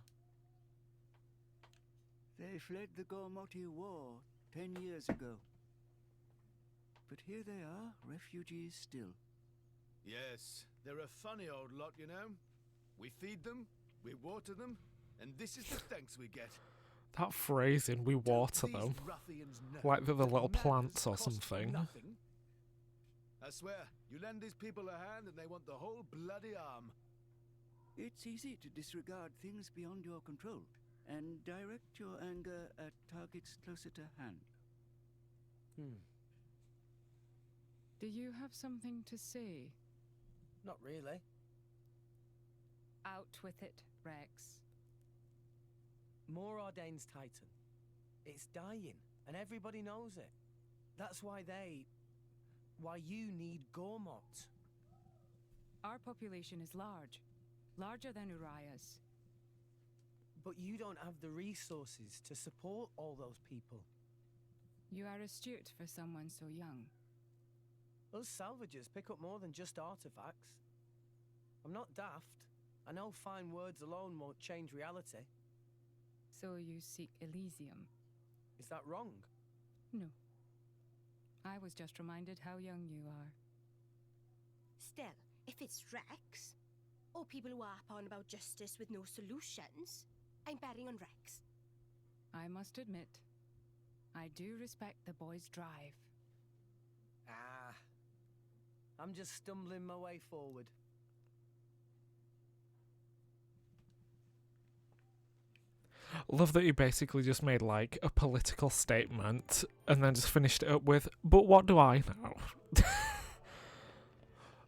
They fled the Gormoti War 10 years ago. But here they are, refugees still. Yes, they're a funny old lot, you know. We feed them, we water them, and this is the thanks we get. That phrasing, we water These them. ruffians know Like they're the that little manners plants or cost something. nothing. I swear, you lend these people a hand and they want the whole bloody arm. It's easy to disregard things beyond your control and direct your anger at targets closer to hand. Do you have something to say? Not really. Out with it, Rex. More Ordain's Titan. It's dying, and everybody knows it. That's why you need Gormot. Our population is larger than Uriah's. But you don't have the resources to support all those people. You are astute for someone so young. Us salvagers pick up more than just artifacts. I'm not daft. I know fine words alone won't change reality. So you seek Elysium? Is that wrong? No. I was just reminded how young you are. Still, if it's Rex, or people who harp on about justice with no solutions, I'm betting on Rex. I must admit, I do respect the boy's drive. I'm just stumbling my way forward. Love that you basically just made like a political statement and then just finished it up with, but what do I know?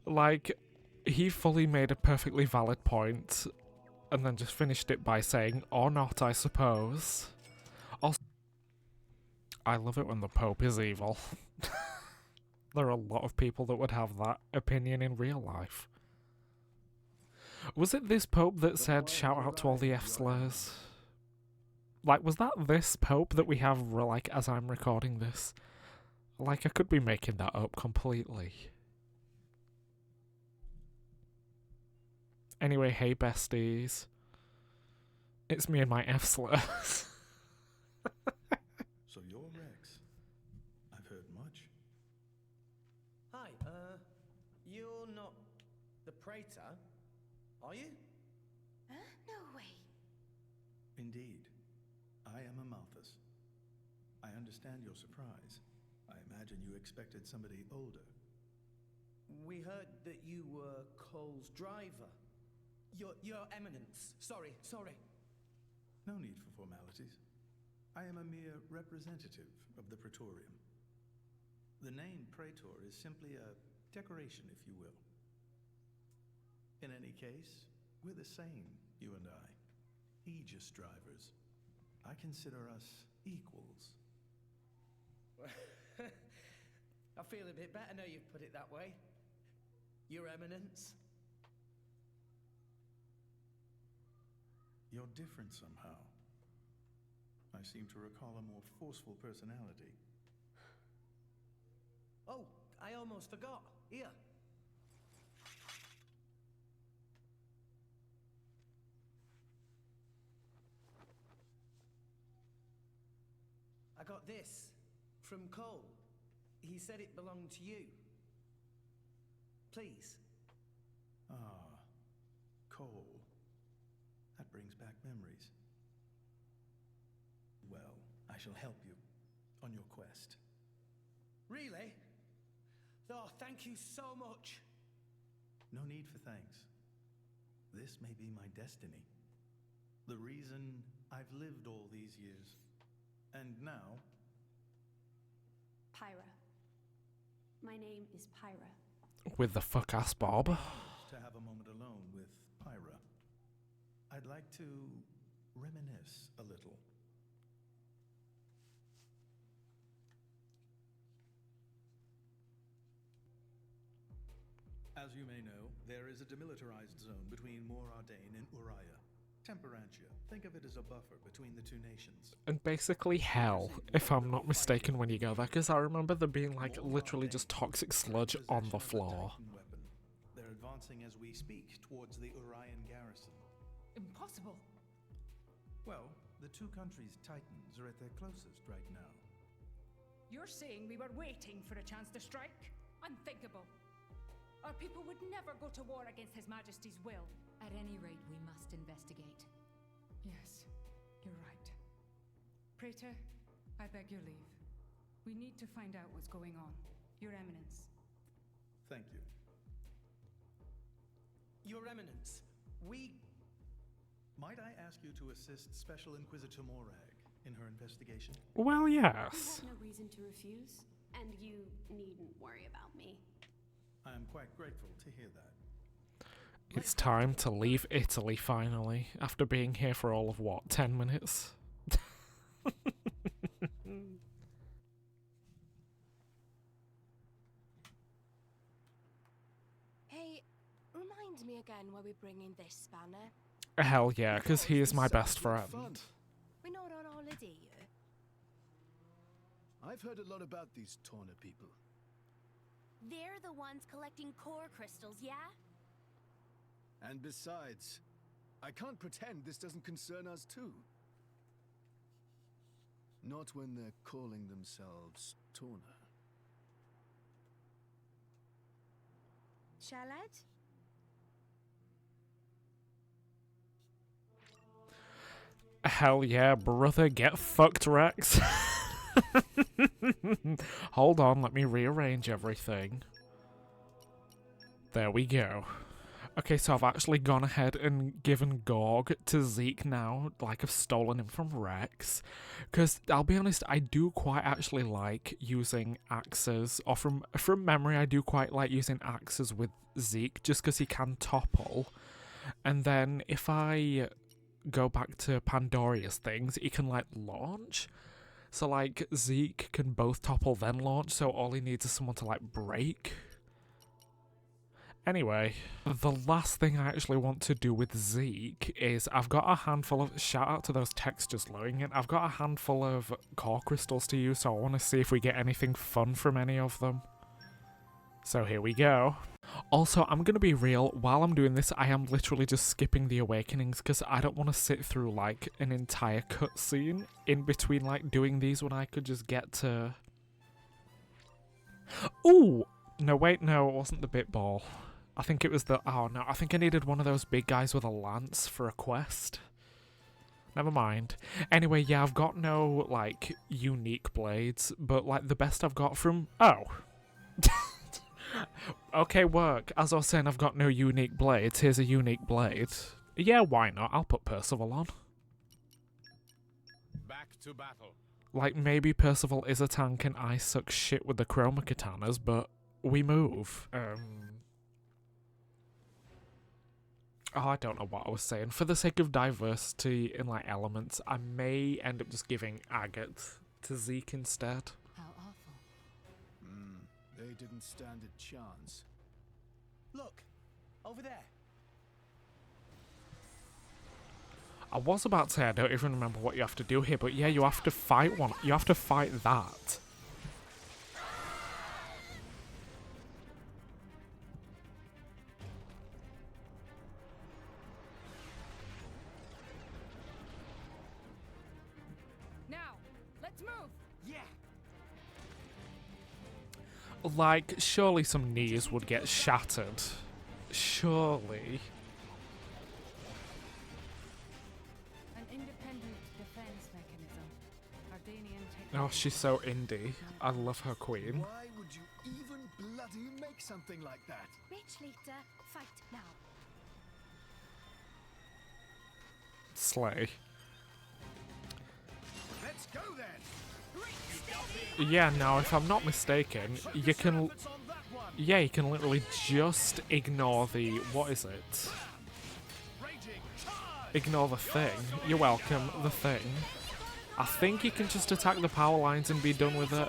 Like, he fully made a perfectly valid point and then just finished it by saying, or not, I suppose. Also, I love it when the Pope is evil. There are a lot of people that would have that opinion in real life. Was it this Pope that said, shout out to all the F-slurs? Like, was that this Pope that we have, like, as I'm recording this? Like, I could be making that up completely. Anyway, hey besties. It's me and my F-slurs. So you're Rex. I've heard much. Hi, you're not the Praetor, are you? Huh? No way. Indeed. I am a Malthus. I understand your surprise. I imagine you expected somebody older. We heard that you were Cole's driver. Your Eminence. Sorry. No need for formalities. I am a mere representative of the Praetorium. The name Praetor is simply a decoration, if you will. In any case, we're the same, you and I. Aegis drivers. I consider us equals. I feel a bit better now you've put it that way. Your Eminence. You're different somehow. I seem to recall a more forceful personality. Oh, I almost forgot. Here. I got this from Cole. He said it belonged to you. Please. Ah, Cole. That brings back memories. Well, I shall help you on your quest. Really? Oh, thank you so much. No need for thanks. This may be my destiny. The reason I've lived all these years. And now... Pyra. My name is Pyra. With the fuck-ass Bob. To have a moment alone with Pyra. I'd like to reminisce a little. As you may know, there is a demilitarized zone between Morardain and Uriah. Temperantia. Think of it as a buffer between the two nations. And basically hell, if I'm not mistaken, when you go there, because I remember there being like literally just toxic sludge on the floor. They're advancing as we speak towards the Urian garrison. Impossible. Well, the two countries' titans are at their closest right now. You're saying we were waiting for a chance to strike? Unthinkable. Our people would never go to war against His Majesty's will. At any rate, we must investigate. Yes, you're right. Praetor, I beg your leave. We need to find out what's going on. Your Eminence. Thank you. Your Eminence, we... Might I ask you to assist Special Inquisitor Morag in her investigation? Well, You yes. have no reason to refuse, and you needn't worry about me. I am quite grateful to hear that. It's time to leave Italy finally, after being here for all of what, 10 minutes? Hey, remind me again why we're bringing this spanner. Hell yeah, because he is my best friend. We're not on holiday here. I've heard a lot about these Torna people. They're the ones collecting core crystals, yeah? And besides, I can't pretend this doesn't concern us too. Not when they're calling themselves Torna. Charlotte? Hell yeah, brother, get fucked, Rex. Hold on, let me rearrange everything. There we go. Okay, so I've actually gone ahead and given Gorg to Zeke now, like I've stolen him from Rex. Because, I'll be honest, I do quite actually like using axes, or from memory I do quite like using axes with Zeke, just because he can topple. And then, if I go back to Pandoria's things, he can, like, launch. So, like, Zeke can both topple then launch, so all he needs is someone to, like, break. Anyway, the last thing I actually want to do with Zeke is I've got a handful of... Shout out to those textures glowing in. I've got a handful of core crystals to use, so I want to see if we get anything fun from any of them. So here we go. Also, I'm going to be real, while I'm doing this, I am literally just skipping the awakenings, because I don't want to sit through, like, an entire cutscene in between, like, doing these when I could just get to... Ooh! No, wait, no, it wasn't the bit ball. I think it was the... Oh, no, I think I needed one of those big guys with a lance for a quest. Never mind. Anyway, yeah, I've got no, like, unique blades, but, like, the best I've got from... Oh. Okay, work. As I was saying, I've got no unique blades. Here's a unique blade. Yeah, why not? I'll put Percival on. Back to battle. Like, maybe Percival is a tank and I suck shit with the chroma katanas, but we move. Oh, I don't know what I was saying. For the sake of diversity in, like, elements, I may end up just giving Agate to Zeke instead. How awful. They didn't stand a chance. Look, over there. I was about to say I don't even remember what you have to do here, but yeah, you have to fight one. You have to fight that. Now, let's move. Yeah. Like, surely some knees would get shattered. Surely. An independent defense mechanism. Ardanian Oh, she's so indie. I love her queen. Why would you even bloody make something like that? Rich later, fight now. Slay. Let's go then. Yeah, now if I'm not mistaken, you can... Yeah, you can literally just ignore the... What is it? Ignore the thing. You're welcome, the thing. I think you can just attack the power lines and be done with it.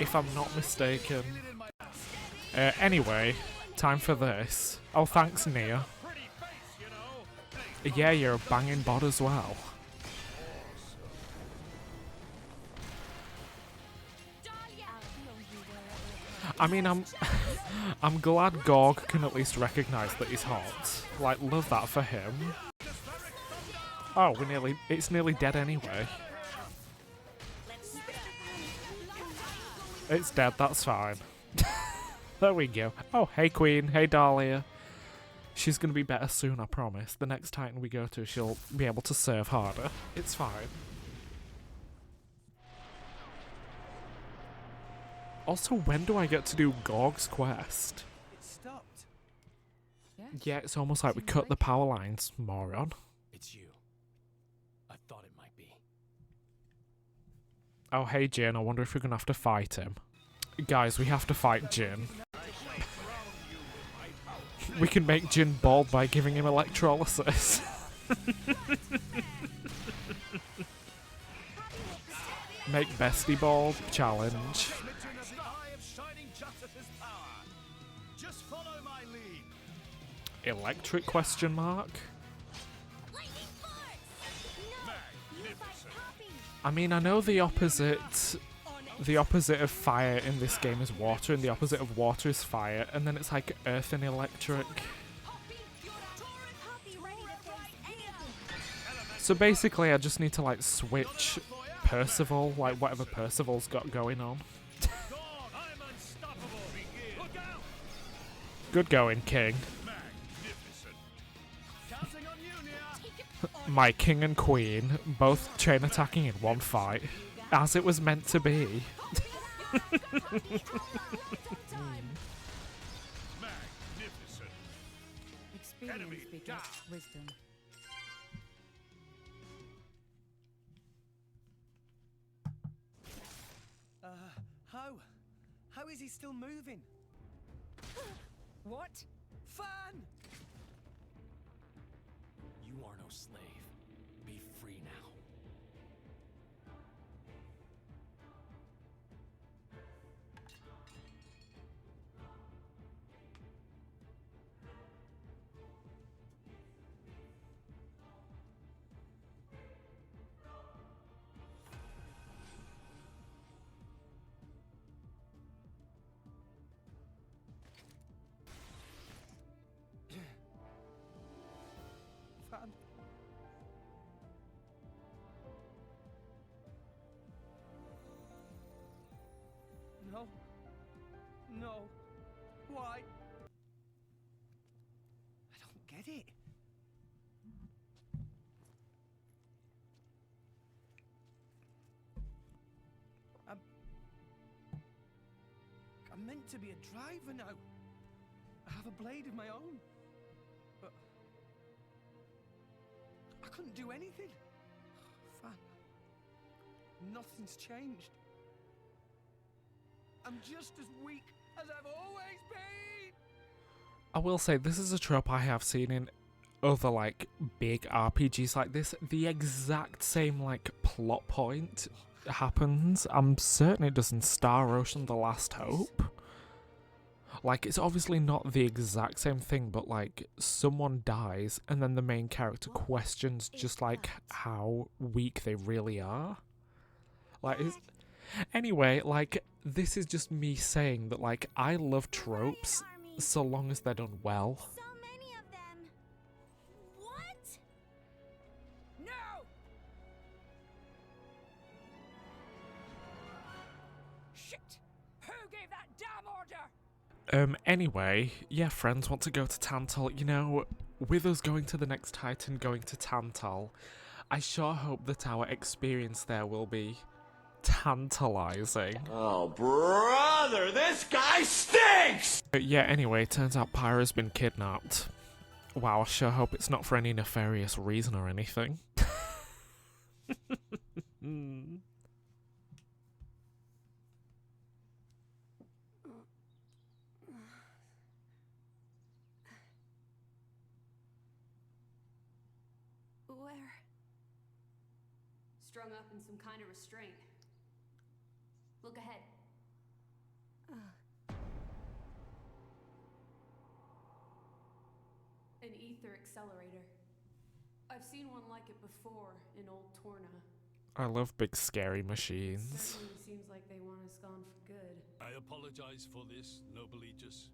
If I'm not mistaken. Anyway, time for this. Oh, thanks, Nia. Yeah, you're a banging bod as well. I mean, I'm glad Gorg can at least recognise that he's hot. Like, love that for him. Oh, it's nearly dead anyway. It's dead, that's fine. There we go. Oh, hey Queen, hey Dahlia. She's gonna be better soon, I promise. The next Titan we go to, she'll be able to serve harder. It's fine. Also, when do I get to do Gorg's quest? It stopped. Yeah, it's almost like we cut the power lines, moron. It's you. I thought it might be. Oh, hey Jin, I wonder if we're gonna have to fight him. Guys, we have to fight Jin. We can make Jin bald by giving him electrolysis. Make bestie bald challenge. Electric question mark? I mean, I know the opposite of fire in this game is water, and the opposite of water is fire, and then it's like earth and electric. So basically, I just need to like switch Percival, like whatever Percival's got going on. Good going, King. My king and queen, both chain attacking in one fight, as it was meant to be. Experience begets wisdom. How is he still moving? What? Fan! You are no slave. Be free now. Fan. No. No. Why? I don't get it. I'm meant to be a driver now. I have a blade of my own. But I couldn't do anything. Fan. Nothing's changed. I'm just as weak as I've always been. I will say, this is a trope I have seen in other, like, big RPGs like this. The exact same, like, plot point happens. I'm certain it does in Star Ocean: The Last Hope. Like, it's obviously not the exact same thing, but, like, someone dies, and then the main character questions just, like, how weak they really are. Like, it's... Anyway, like, this is just me saying that, like, I love tropes so long as they're done well. So many of them. What? No! Shit! Who gave that damn order? Anyway, yeah, friends want to go to Tantal. You know, with us going to the next Titan, going to Tantal, I sure hope that our experience there will be tantalizing. Oh, brother, this guy stinks! But yeah, anyway, turns out Pyra's been kidnapped. Wow, I sure hope it's not for any nefarious reason or anything. Where? Strung up in some kind of restraint. Look ahead. An ether accelerator. I've seen one like it before in old Torna. I love big scary machines. Certainly seems like they want us gone for good. I apologize for this, noble Aegis.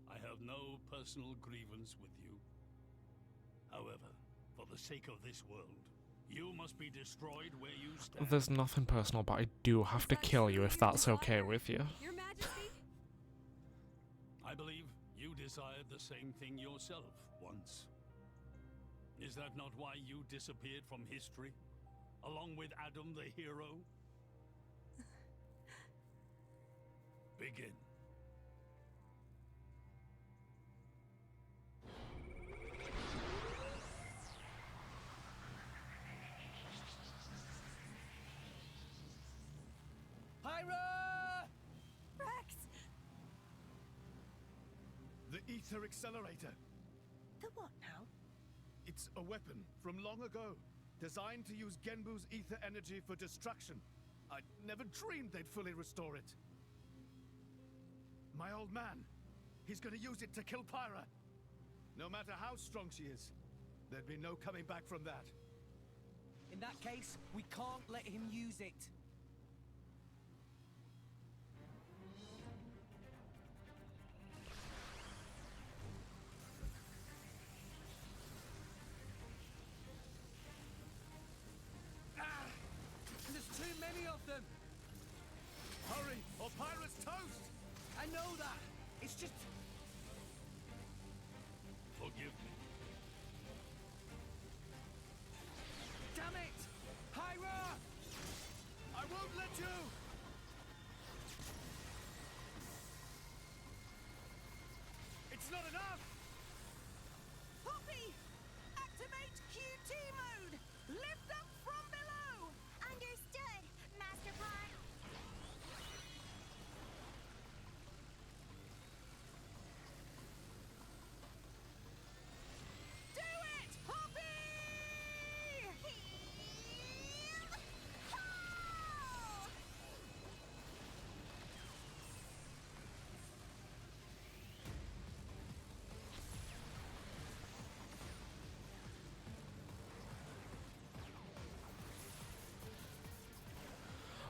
I have no personal grievance with you. However, for the sake of this world, you must be destroyed where you stand. There's nothing personal, but I do have to kill you if that's okay with you. Your Majesty? I believe you desired the same thing yourself once. Is that not why you disappeared from history? Along with Adam the hero? Begin. Pyra! Rex! The ether accelerator. The what now? It's a weapon from long ago, designed to use Genbu's ether energy for destruction. I never dreamed they'd fully restore it. My old man, he's gonna use it to kill Pyra. No matter how strong she is, there'd be no coming back from that. In that case, we can't let him use it. There's too many of them! Hurry, or Pyra's toast! I know that! It's just... Forgive me. Damn it! Pyra! I won't let you! It's not enough! Poppy! Activate QT mode! Lift up from below! Understood, Master Pawn. Do it, Poppy!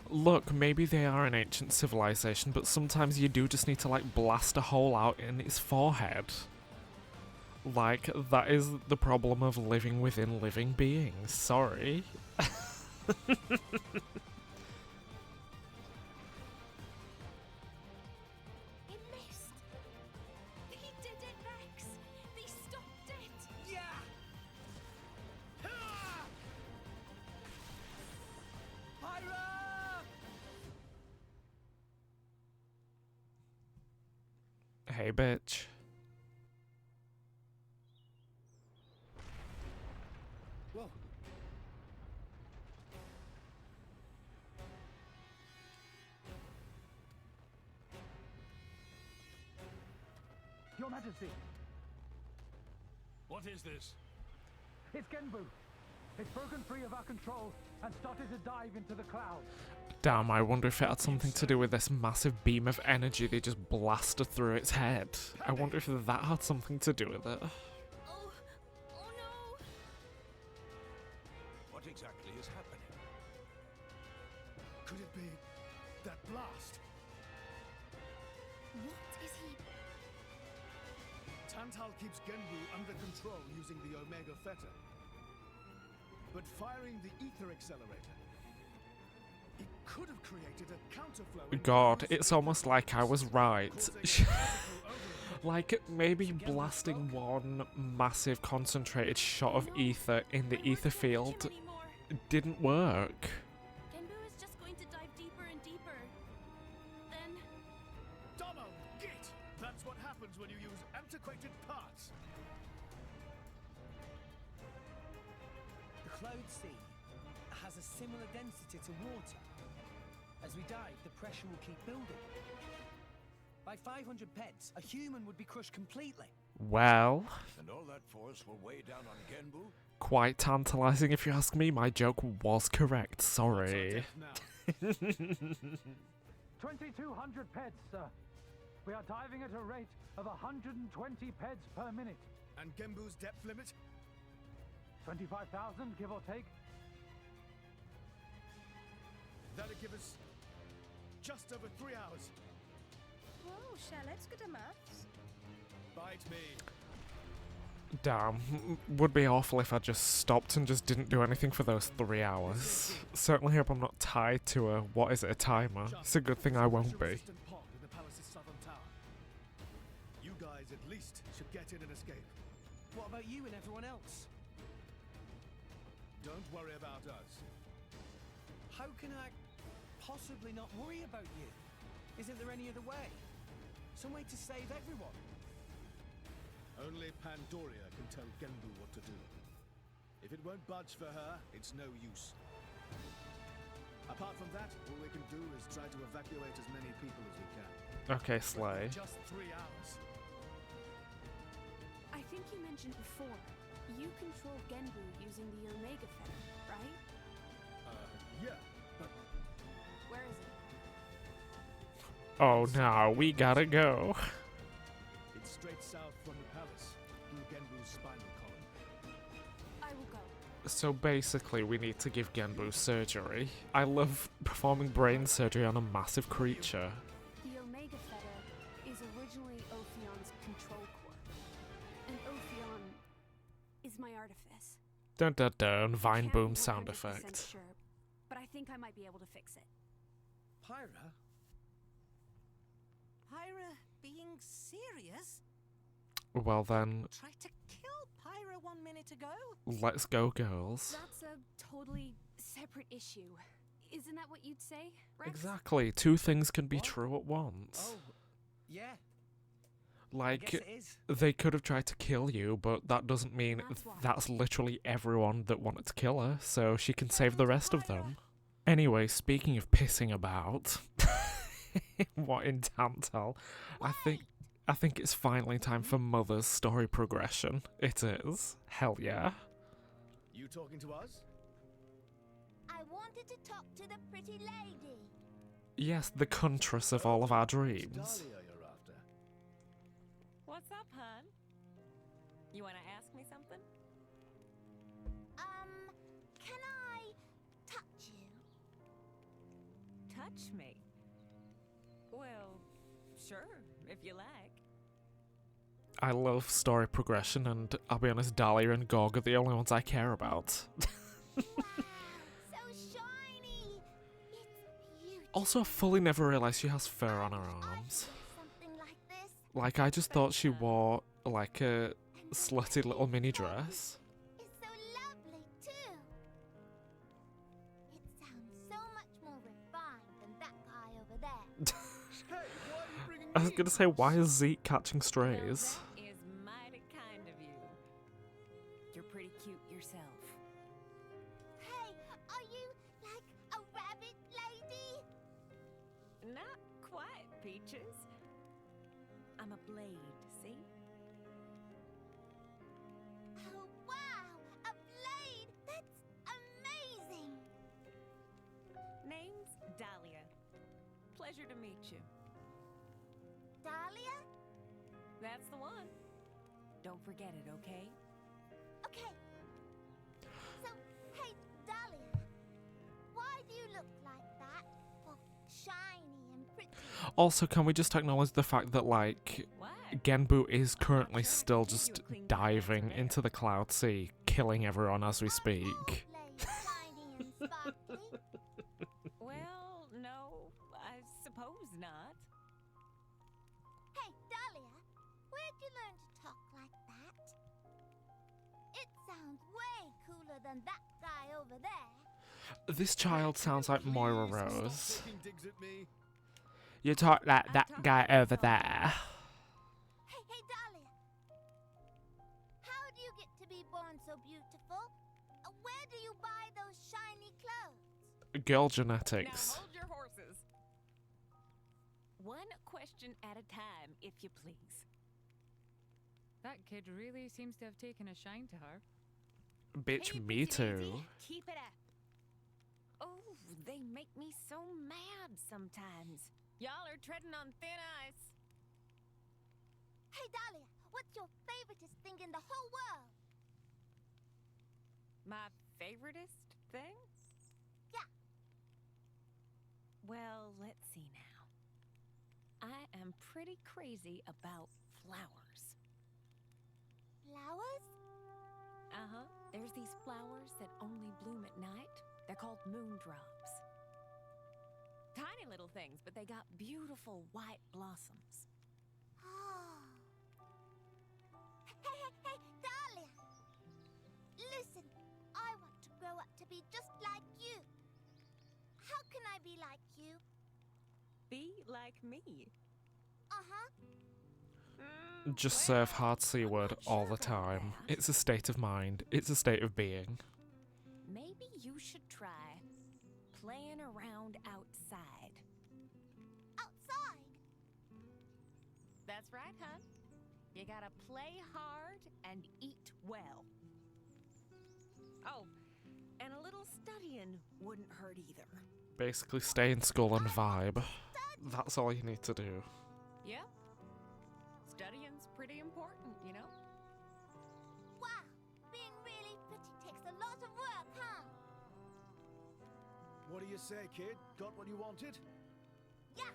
Look, maybe they are an ancient civilization, but sometimes you do just need to, like, blast a hole out in its forehead. Like, that is the problem of living within living beings. Sorry. It missed. They did it, Rex. They stopped it. Yeah! Pyra! Hey, bitch. Whoa. Your Majesty, What is this? it's Genbu. It's broken free of our control and started to dive into the clouds. Damn, I wonder if it had something to do with this massive beam of energy they just blasted through its head. I wonder if that had something to do with it. Oh no. What exactly is happening? Could it be that blast? What is he? Tantal keeps Genbu under control using the Omega Fetter. But firing the ether accelerator, it could have created a counterflow. in God, Genbu's it's ether, almost like I was right. causing a physical overload. Like, maybe blasting one massive concentrated shot of ether in the ether field didn't work. Genbu is just going to dive concentrated parts. The Cloud Sea has a similar density to water. As we dive, the pressure will keep building. By 500 peds, a human would be crushed completely. Well, And all that force will weigh down on Genbu? quite tantalizing if you ask me. My joke was correct. Sorry. 2,200 peds, sir. We are diving at a rate of 120 peds per minute. And Genbu's depth limit? 25,000, give or take. That'll give us just over 3 hours. Whoa, Charlotte's good at maths. Bite me. Damn. Would be awful if I just stopped and just didn't do anything for those 3 hours. Certainly hope I'm not tied to a, what is it, a timer. It's a good thing I won't be. Pod in the palace's southern tower. You guys at least should get in and escape. What about you and everyone else? Don't worry about us. How can I possibly not worry about you? Isn't there any other way? Some way to save everyone? Only Pandoria can tell Genbu what to do. If it won't budge for her, it's no use. Apart from that, all we can do is try to evacuate as many people as we can. Okay, Slay. Just 3 hours. I think you mentioned before, you control Genbu using the Omega Fetter, right? Yeah, but Where is it? Oh no, we gotta go. it's straight south from the palace, through Genbu's spinal column. I will go. So basically, we need to give Genbu surgery. I love performing brain surgery on a massive creature. The Omega Fetter is originally Ophion's control core. And Ophion is my artifice. Dun dun dun, Vine Can't Boom be sound 100% effect. Sure, but I think I might be able to fix it. Pyra? Pyra being serious? Well then, Tried to kill Pyra 1 minute ago? let's go, girls. That's a totally separate issue. Isn't that what you'd say, Rex? Exactly, two things can be true at once. Oh, yeah. Like, guess it is. they could have tried to kill you, but that doesn't mean that's literally everyone that wanted to kill her, so she can save the rest of them. Anyway, speaking of pissing about, what in Tantal, I think it's finally time for Mother's story progression. It is. Hell yeah. You talking to us? I wanted to talk to the pretty lady. Yes, the huntress of all of our dreams. Dahlia you're after. What's up, hun? You want to ask me something? Can I touch you? Touch me? Well, sure, if you like. I love story progression, and I'll be honest, Dahlia and Gog are the only ones I care about. Also, I fully never realised she has fur on her arms. Like, I just thought she wore, like, a slutty little mini dress. It's so lovely, too. It sounds so much more refined than that guy over there. I was gonna say, why is Zeke catching strays? Is mighty kind of you. You're pretty cute yourself. Hey, are you like a rabbit lady? Not quite, Peaches. I'm a blade, see? Oh, wow! A blade! That's amazing! Name's Dahlia. Pleasure to meet you. Dahlia? That's the one. Don't forget it, okay? Okay. So, hey, Dahlia, why do you look like that? All shiny and pretty. Also, can we just acknowledge the fact that, like, Genbu is currently still just diving into the Cloud Sea, killing everyone as we speak. Well, no, I suppose not. Hey, Dahlia, where'd you learn to talk like that? It sounds way cooler than that guy over there. This child sounds like Moira Rose. Taking digs at me. You talk like that guy over there. Hey, Dahlia, be born so beautiful. Where do you buy those shiny clothes? Girl genetics. Now hold your horses. One question at a time, if you please. That kid really seems to have taken a shine to her. Bitch, Hey, me pretty lady, too. keep it up. Oh, they make me so mad sometimes. Y'all are treading on thin ice. Hey, Dahlia, what's your favoriteest thing in the whole world? My favoritist thing? Yeah. Well, let's see now. I am pretty crazy about flowers. Flowers? Uh-huh. There's these flowers that only bloom at night. They're called moondrops. Tiny little things, but they got beautiful white blossoms. Oh. Hey, Dahlia! Listen, I want to grow up to be just like you. How can I be like you? Be like me. Uh-huh. Just surf hard C word all the time. It's a state of mind. It's a state of being. Maybe you should try playing around outside. Outside? That's right, hon. You gotta play hard and eat well. Oh, and a little studying wouldn't hurt either. Basically, stay in school and vibe. That's all you need to do. Yeah. Studying's pretty important, you know? Wow, being really pretty takes a lot of work, huh? What do you say, kid? Got what you wanted? Yeah.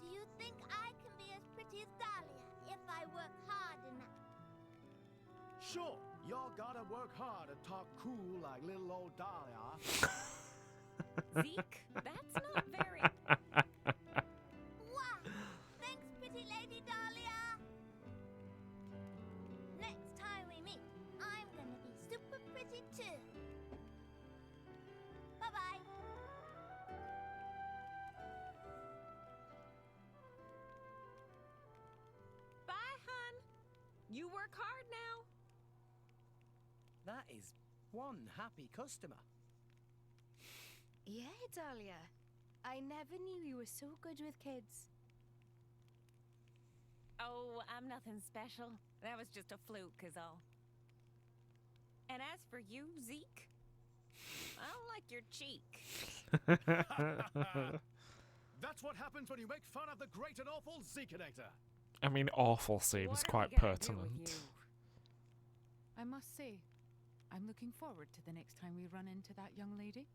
Do you think I can be as pretty as Dahlia if I work hard enough? Sure, y'all gotta work hard and talk cool like little old Dahlia. Zeke, that's not very... Wow, thanks, pretty lady Dahlia. Next time we meet, I'm gonna be super pretty too. Bye-bye. Bye, hon. You work hard now. That is one happy customer. Yeah, Dahlia. I never knew you were so good with kids. Oh, I'm nothing special. That was just a fluke, is all. And as for you, Zeke, I don't like your cheek. That's what happens when you make fun of the great and awful Zekeinator. I mean, awful seems What are quite we gonna do with pertinent. you? I must say, I'm looking forward to the next time we run into that young lady.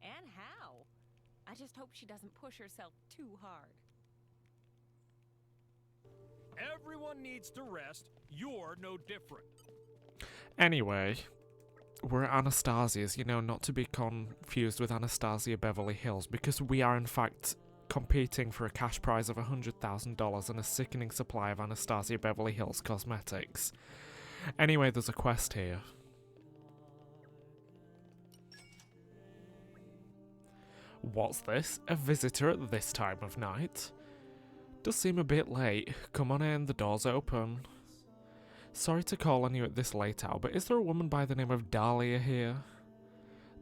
And how? I just hope she doesn't push herself too hard. Everyone needs to rest. You're no different. Anyway, we're at Anastasia's, you know, not to be confused with Anastasia Beverly Hills, because we are in fact competing for a cash prize of $100,000 and a sickening supply of Anastasia Beverly Hills cosmetics. Anyway, there's a quest here. What's this? A visitor at this time of night? Does seem a bit late. Come on in, the door's open. Sorry to call on you at this late hour, but is there a woman by the name of Dahlia here?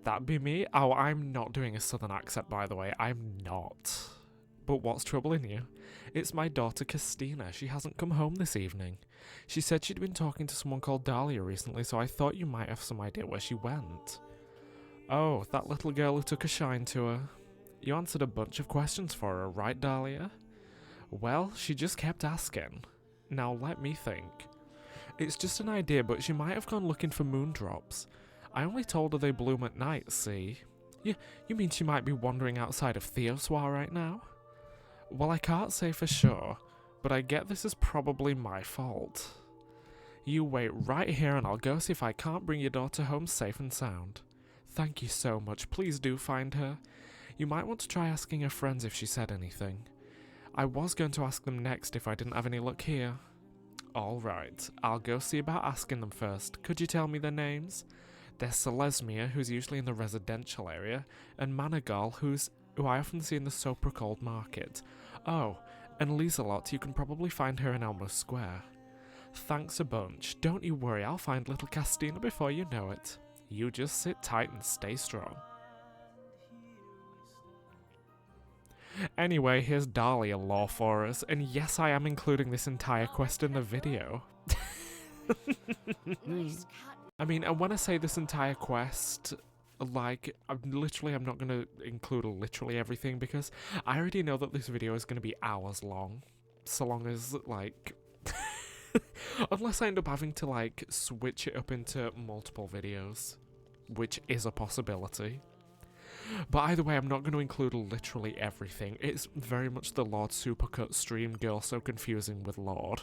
That be me? Oh, I'm not doing a southern accent, by the way. I'm not. But what's troubling you? It's my daughter Christina. She hasn't come home this evening. She said she'd been talking to someone called Dahlia recently, so I thought you might have some idea where she went. Oh, that little girl who took a shine to her. You answered a bunch of questions for her, right, Dahlia? Well, she just kept asking. Now let me think. It's just an idea, but she might have gone looking for moondrops. I only told her they bloom at night, see? You mean she might be wandering outside of Theoswar right now? Well, I can't say for sure, but I get this is probably my fault. You wait right here and I'll go see if I can't bring your daughter home safe and sound. Thank you so much, please do find her. You might want to try asking her friends if she said anything. I was going to ask them next if I didn't have any luck here. Alright, I'll go see about asking them first. Could you tell me their names? There's Selesmia, who's usually in the residential area, and Managal, who I often see in the Sopracold market. Oh, and Lieselot, you can probably find her in Elmo Square. Thanks a bunch. Don't you worry, I'll find little Castina before you know it. You just sit tight and stay strong. Anyway, here's Dahlia lore for us, and yes, I am including this entire quest in the video. I mean, and when I say this entire quest, like, I'm not going to include literally everything, because I already know that this video is going to be hours long. So long as, like... unless I end up having to, like, switch it up into multiple videos, which is a possibility. But either way, I'm not going to include literally everything. It's very much the Lord Supercut stream, girl so confusing with Lord.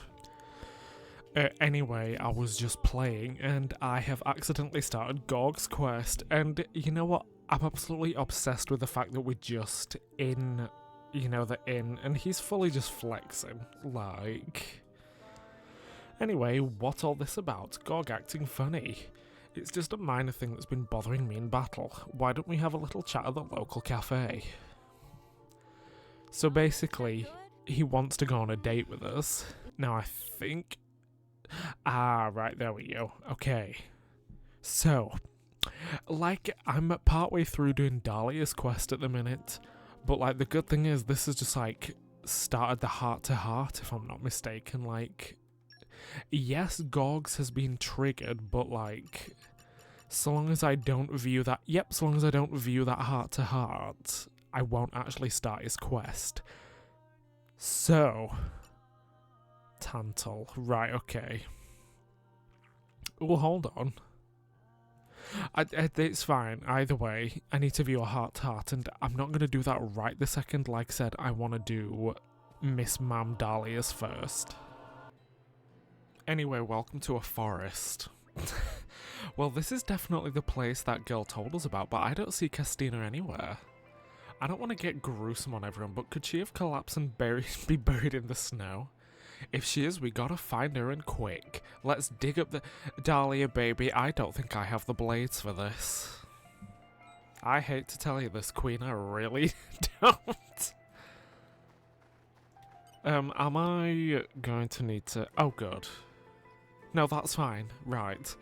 Anyway, I was just playing, and I have accidentally started Gorg's quest, and you know what? I'm absolutely obsessed with the fact that we're just in, you know, the inn, and he's fully just flexing, like... Anyway, what's all this about? Gorg acting funny. It's just a minor thing that's been bothering me in battle. Why don't we have a little chat at the local cafe? So basically, he wants to go on a date with us. Now I think... Ah, right, there we go. Okay. So, like, I'm partway through doing Dahlia's quest at the minute, but, like, the good thing is this is just, like, started the heart-to-heart, if I'm not mistaken, like... Yes, Gorg's has been triggered, but, like, so long as I don't view that... Yep, so long as I don't view that heart-to-heart, I won't actually start his quest. So... Tantal. Right, okay. Oh, hold on. It's fine. Either way, I need to view a heart-to-heart, and I'm not going to do that right this second. Like I said, I want to do Miss Mam Dahlia's first. Anyway, welcome to a forest. Well, this is definitely the place that girl told us about, but I don't see Castina anywhere. I don't want to get gruesome on everyone, but could she have collapsed and be buried in the snow? If she is, we gotta find her and quick. Let's dig up the... Dahlia, baby, I don't think I have the blades for this. I hate to tell you this, Queen, I really don't. Am I going to need to... Oh, good. No, that's fine. Right.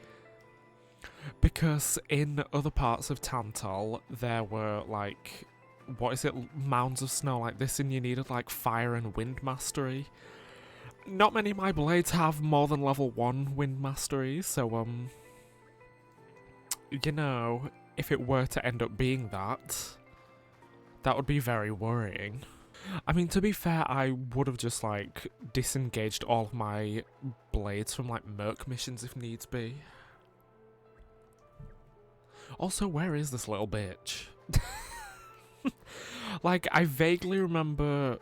Because in other parts of Tantal, there were, like... What is it? Mounds of snow like this, and you needed, like, fire and wind mastery. Not many of my blades have more than level 1 wind mastery, so, you know, if it were to end up being that, that would be very worrying. I mean, to be fair, I would have just, like, disengaged all of my blades from, like, merc missions if needs be. Also, where is this little bitch? Like, I vaguely remember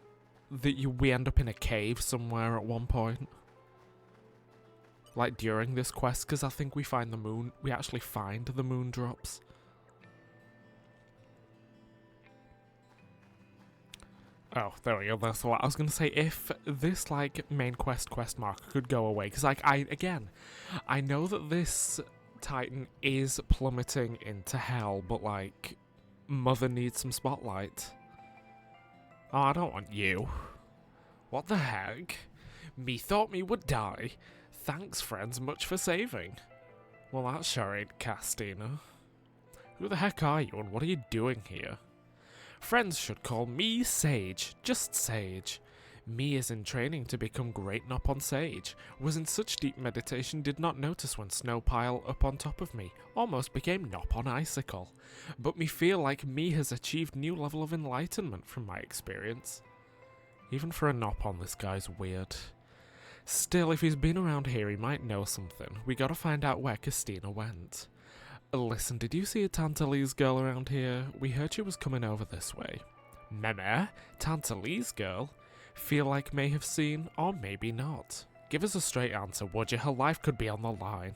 that we end up in a cave somewhere at one point. Like, during this quest, because I think we actually find the moon drops. Oh, there we go, that's what I was going to say. If this, like, main quest marker could go away, because, like, I know that this Titan is plummeting into hell, but, like, Mother needs some spotlight. Oh, I don't want you. What the heck? Me thought me would die. Thanks, friends, much for saving. Well, that sure ain't Castina. Who the heck are you, and what are you doing here? Friends should call me Sage, just Sage. Me is in training to become great Nopon Sage. Was in such deep meditation did not notice when snow pile up on top of me. Almost became Nopon Icicle. But me feel like me has achieved new level of enlightenment from my experience. Even for a Nopon, this guy's weird. Still, if he's been around here, he might know something. We gotta find out where Castina went. Listen, did you see a Tantalese girl around here? We heard she was coming over this way. Meme? Tantalese girl? Feel like may have seen, or maybe not. Give us a straight answer, would you? Her life could be on the line.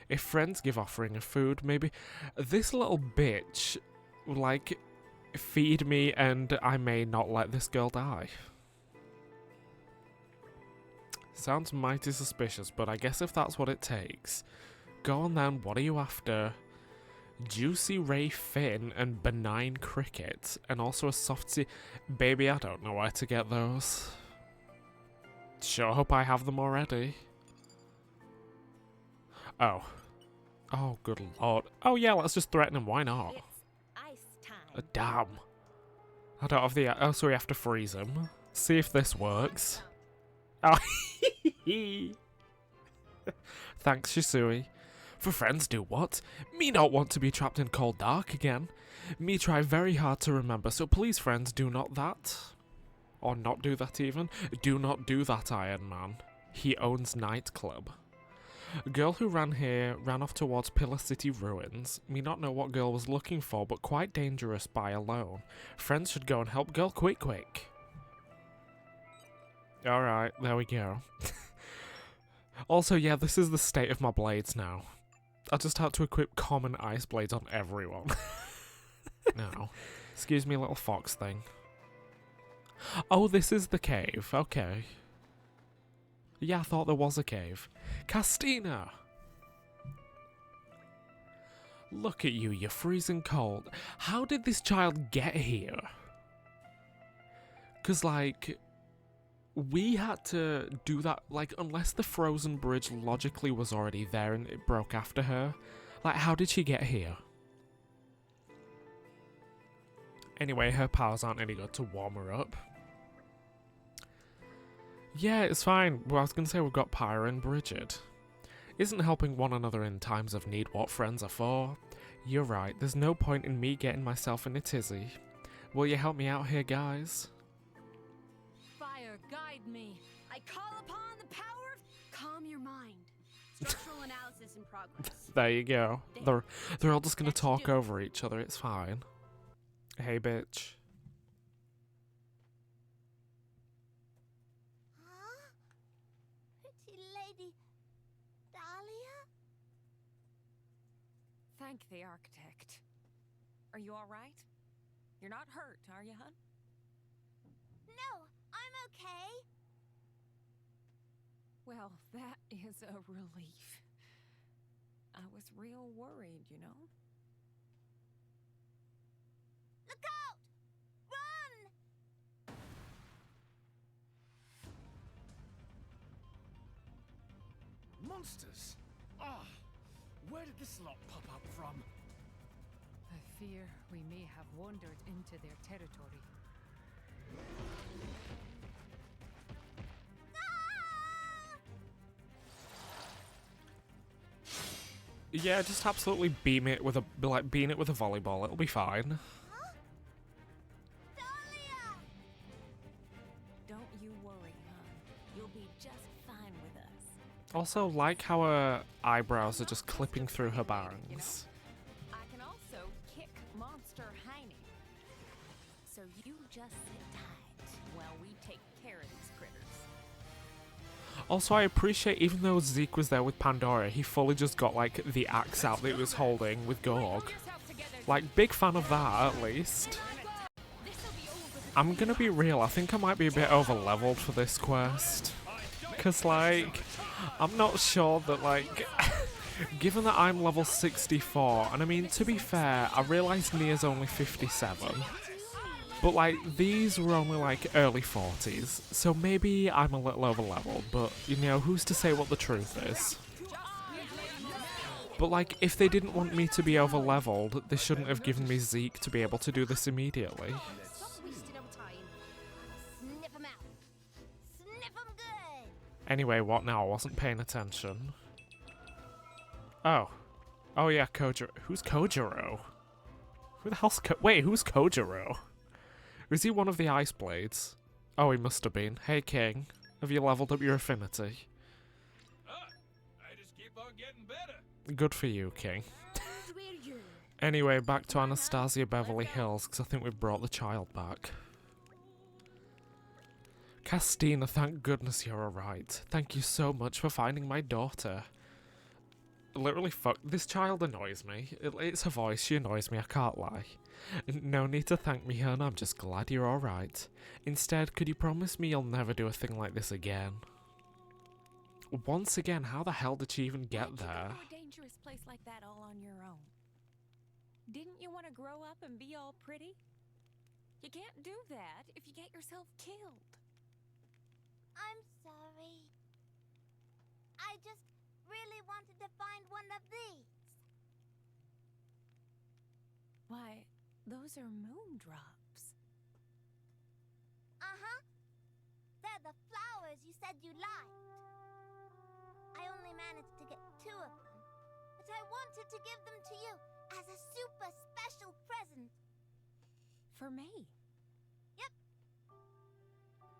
If friends give offering of food, maybe... This little bitch, like, feed me and I may not let this girl die. Sounds mighty suspicious, but I guess if that's what it takes... Go on then, what are you after? Juicy Ray Fin and Benign Cricket, and also a soft sea... Baby, I don't know where to get those. Sure hope I have them already. Oh. Oh, good lord. Oh yeah, let's just threaten him, why not? Ice time. Damn. I don't have the... Oh, so we have to freeze him. See if this works. Oh, thanks, Shisui. For friends do what? Me not want to be trapped in cold dark again. Me try very hard to remember, so please friends, do not that. Or not do that even. Do not do that, Iron Man. He owns nightclub. Girl who ran here ran off towards Pillar City ruins. Me not know what girl was looking for, but quite dangerous by alone. Friends should go and help girl quick. Alright, there we go. Also, yeah, this is the state of my blades now. I just had to equip common ice blades on everyone. No. Excuse me, little fox thing. Oh, this is the cave. Okay. Yeah, I thought there was a cave. Castina! Look at you, you're freezing cold. How did this child get here? 'Cause, like, we had to do that, like, unless the frozen bridge logically was already there and it broke after her. Like, how did she get here? Anyway, her powers aren't any good to warm her up. Yeah, it's fine. Well, I was going to say we've got Pyra and Bridget. Isn't helping one another in times of need what friends are for? You're right, there's no point in me getting myself in a tizzy. Will you help me out here, guys? Fire, guide me. I call upon the power of... Calm your mind. Structural analysis in progress. There you go. They're all just going to talk over each other, it's fine. Hey, bitch. Pretty lady Dahlia? Thank the architect. Are you all right? You're not hurt, are you, hun? No, I'm okay. Well, that is a relief. I was real worried, you know? Look out! Run! Monsters! Ah, where did this lot pop up from? I fear we may have wandered into their territory. Yeah, just absolutely beam it with a beam it with a volleyball. It'll be fine. Don't you worry, hon. You'll be just fine with us. Also, like how her eyebrows are just clipping through her bangs. I can also kick Monster Heine. So you just sit tight while we take care of these critters. Also, I appreciate even though Zeke was there with Pandora, he fully just got like the axe out that he was holding with Gorg. Like, big fan of that at least. I'm gonna be real, I think I might be a bit over leveled for this quest. Cause like, I'm not sure that like, given that I'm level 64, and I mean to be fair, I realised Nia's only 57. But like, these were only like early 40s, so maybe I'm a little over leveled, but you know, who's to say what the truth is? But like, if they didn't want me to be over leveled, they shouldn't have given me Zeke to be able to do this immediately. Anyway, what now? I wasn't paying attention. Oh. Oh yeah, Kojiro. Who's Kojiro? Who the hell's wait, who's Kojiro? Is he one of the Ice Blades? Oh, he must have been. Hey, King. Have you leveled up your affinity? I just keep on getting better. Good for you, King. Anyway, back to Anastasia Beverly Hills, because I think we've brought the child back. Castina, thank goodness you're alright. Thank you so much for finding my daughter. Literally, fuck, this child annoys me. It's her voice, she annoys me, I can't lie. No need to thank me, hun, I'm just glad you're alright. Instead, could you promise me you'll never do a thing like this again? Once again, how the hell did she even get there? Why'd you go to a dangerous place like that all on your own? Didn't you want to grow up and be all pretty? You can't do that if you get yourself killed. I'm sorry. I just really wanted to find one of these. Why, those are moon drops. Uh-huh. They're the flowers you said you liked. I only managed to get 2 of them, but I wanted to give them to you as a super special present. For me? Yep.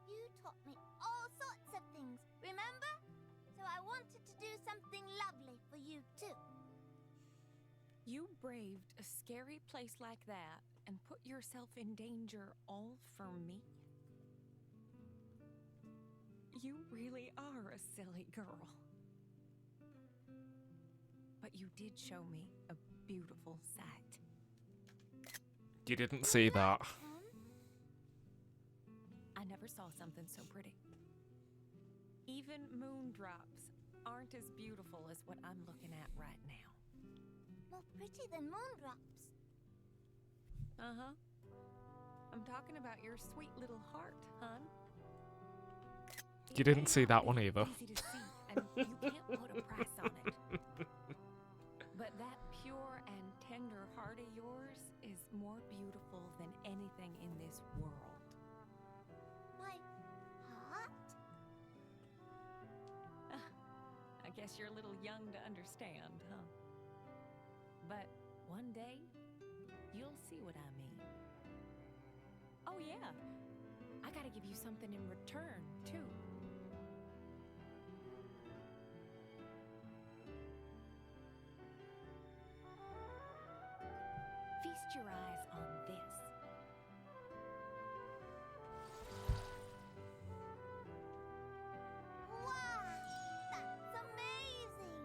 You taught me all sorts of things, remember? So I wanted to do something lovely for you too. You braved a scary place like that and put yourself in danger all for me? You really are a silly girl. But you did show me a beautiful sight. You didn't see that. I never saw something so pretty. Even moon drops aren't as beautiful as what I'm looking at right now. More pretty than moondrops. Uh-huh. I'm talking about your sweet little heart, hon. You didn't see that one either. Easy to see, and you can't put a price on it. But that pure and tender heart of yours is more beautiful than anything in this world. My heart? I guess you're a little young to understand, huh? But one day, you'll see what I mean. Oh yeah, I gotta give you something in return, too. Feast your eyes on this. Wow! That's amazing!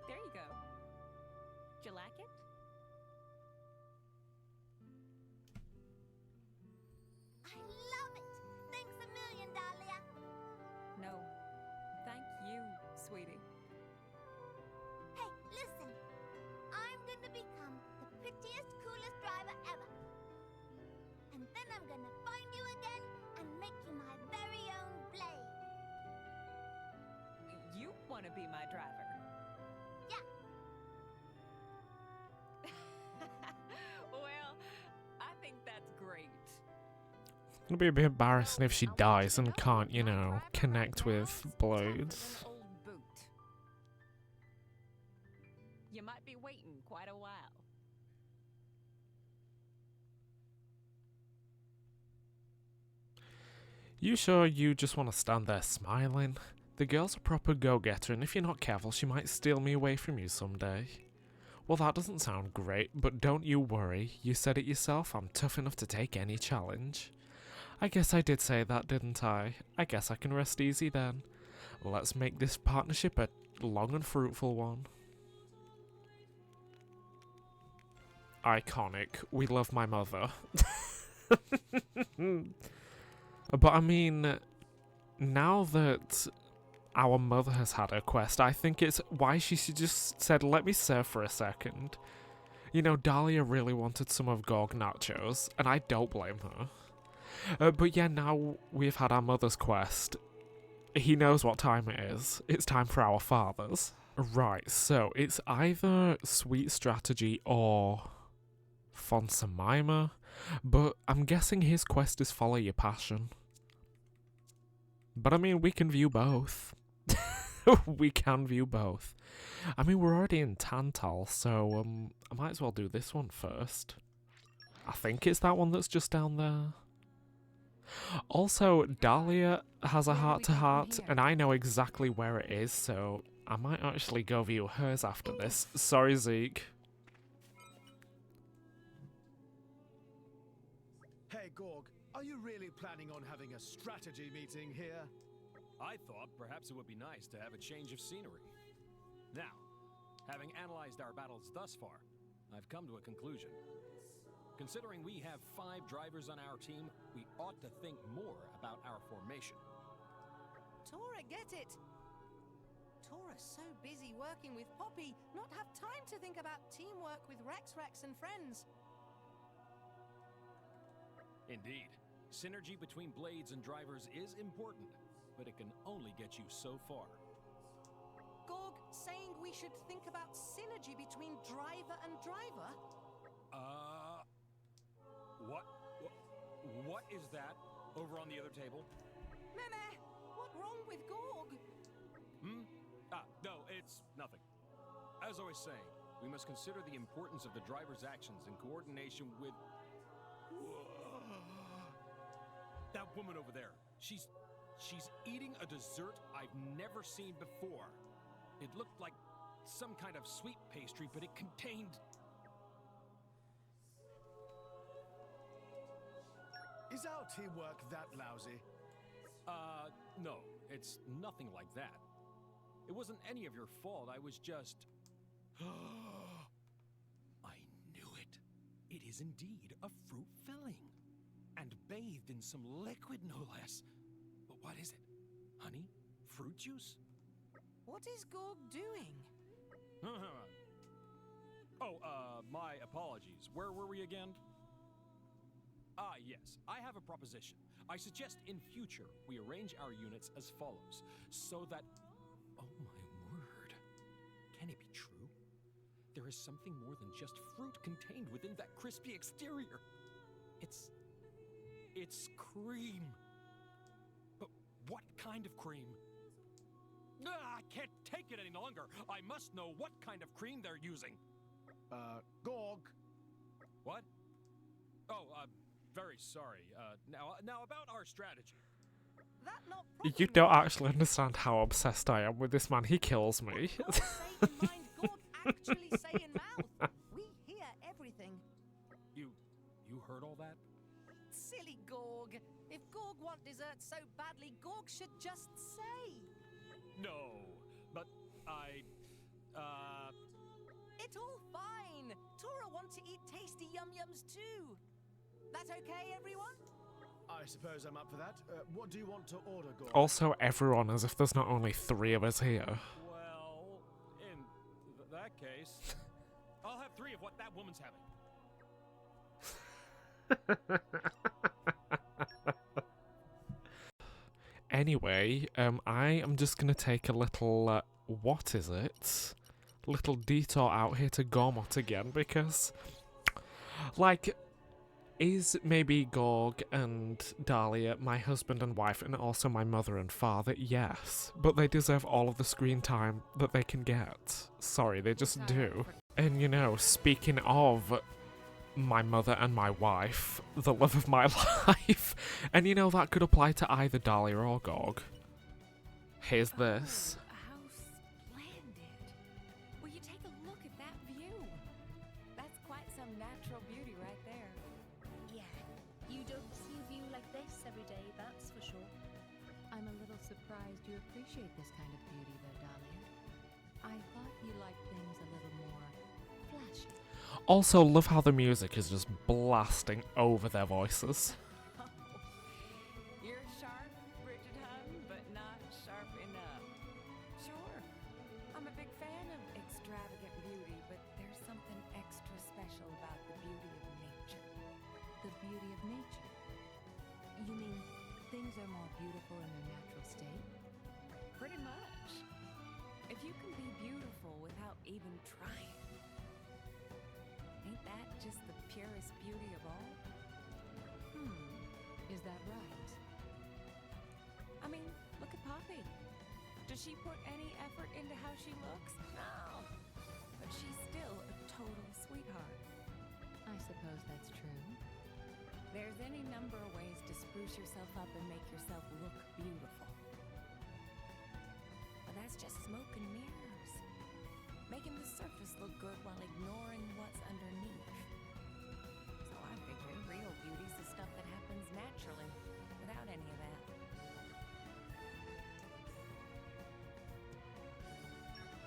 There you go. Did you like it? I love it! Thanks a million, Dahlia! No. Thank you, sweetie. Hey, listen! I'm gonna become the prettiest, coolest driver ever. And then I'm gonna find you again and make you my very own blade. You want to be my driver? Yeah. Well, I think that's great. It'll be a bit embarrassing if she dies and can't, you know, connect with blades. Old boot. You might be waiting quite a while. You sure you just want to stand there smiling? The girl's a proper go-getter, and if you're not careful, she might steal me away from you someday. Well, that doesn't sound great, but don't you worry. You said it yourself, I'm tough enough to take any challenge. I guess I did say that, didn't I? I guess I can rest easy then. Let's make this partnership a long and fruitful one. Iconic. We love my mother. But I mean, now that our mother has had her quest, I think it's why she just said, let me serve for a second. You know, Dahlia really wanted some of Gorg nachos, and I don't blame her. But yeah, now we've had our mother's quest. He knows what time it is. It's time for our fathers. Right, so it's either Sweet Strategy or Fonsamima, but I'm guessing his quest is Follow Your Passion. But I mean, we can view both. We can view both. I mean, we're already in Tantal, so I might as well do this one first. I think it's that one that's just down there. Also, Dahlia has a heart-to-heart, and I know exactly where it is, so I might actually go view hers after this. Sorry, Zeke. Hey, Gorg, are you really planning on having a strategy meeting here? I thought perhaps it would be nice to have a change of scenery. Now, having analyzed our battles thus far, I've come to a conclusion. Considering we have 5 drivers on our team, we ought to think more about our formation. Tora, get it! Tora's so busy working with Poppy, not have time to think about teamwork with Rex and friends. Indeed. Synergy between blades and drivers is important, but it can only get you so far. Gorg saying we should think about synergy between driver and driver? What is that over on the other table? Meme, what's wrong with Gorg? No, it's nothing. As I was saying, we must consider the importance of the driver's actions in coordination with... That woman over there, she's eating a dessert I've never seen before. It looked like some kind of sweet pastry, but it contained... Is our teamwork that lousy? No, it's nothing like that. It wasn't any of your fault, I was just... I knew it. It is indeed a fruit filling. And bathed in some liquid, no less. But what is it? Honey? Fruit juice? What is Gorg doing? My apologies. Where were we again? Yes. I have a proposition. I suggest in future we arrange our units as follows, so that... Oh my word. Can it be true? There is something more than just fruit contained within that crispy exterior. It's cream. But what kind of cream? I can't take it any longer. I must know what kind of cream they're using. Gorg. What? Oh, very sorry. Now about our strategy. That not You don't actually understand how obsessed I am with this man. He kills me. Actually say in mouth. We hear everything. You heard all that? Silly Gorg. If Gorg want dessert so badly, Gorg should just say. No, but It's all fine. Tora want to eat tasty yum-yums too. That okay, everyone? I suppose I'm up for that. What do you want to order, Gorg? Also, everyone, as if there's not only 3 of us here. Well, in that case, I'll have 3 of what that woman's having. Anyway, I am just gonna take a little, what is it? Little detour out here to Gormott again, because, like, is maybe Gorg and Dahlia my husband and wife and also my mother and father? Yes, but they deserve all of the screen time that they can get. Sorry, they just do. And you know, speaking of my mother and my wife, the love of my life, and you know that could apply to either Dahlia or Gorg. Here's this. How splendid. Will you take a look at that view? That's quite some natural beauty right there. Yeah, you don't see a view like this every day, that's for sure. I'm a little surprised you appreciate this kind of beauty, though, Dahlia. I thought you liked things a little more flashy. Also, love how the music is just blasting over their voices. You're sharp, Bridget Hun, but not sharp enough. Sure, I'm a big fan of extravagant beauty, but there's something extra special about the beauty of nature. The beauty of nature? You mean things are more beautiful in their natural state? Pretty much. If you can be beautiful without even trying, ain't that just the purest beauty of all? Is that right? I mean, look at Poppy. Does she put any effort into how she looks? No. But she's still a total sweetheart. I suppose that's true. There's any number of ways to spruce yourself up and make yourself look beautiful. But that's just smoke and mirrors. Making the surface look good while ignoring what's underneath. So I figure real beauty's the stuff that happens naturally, without any of that.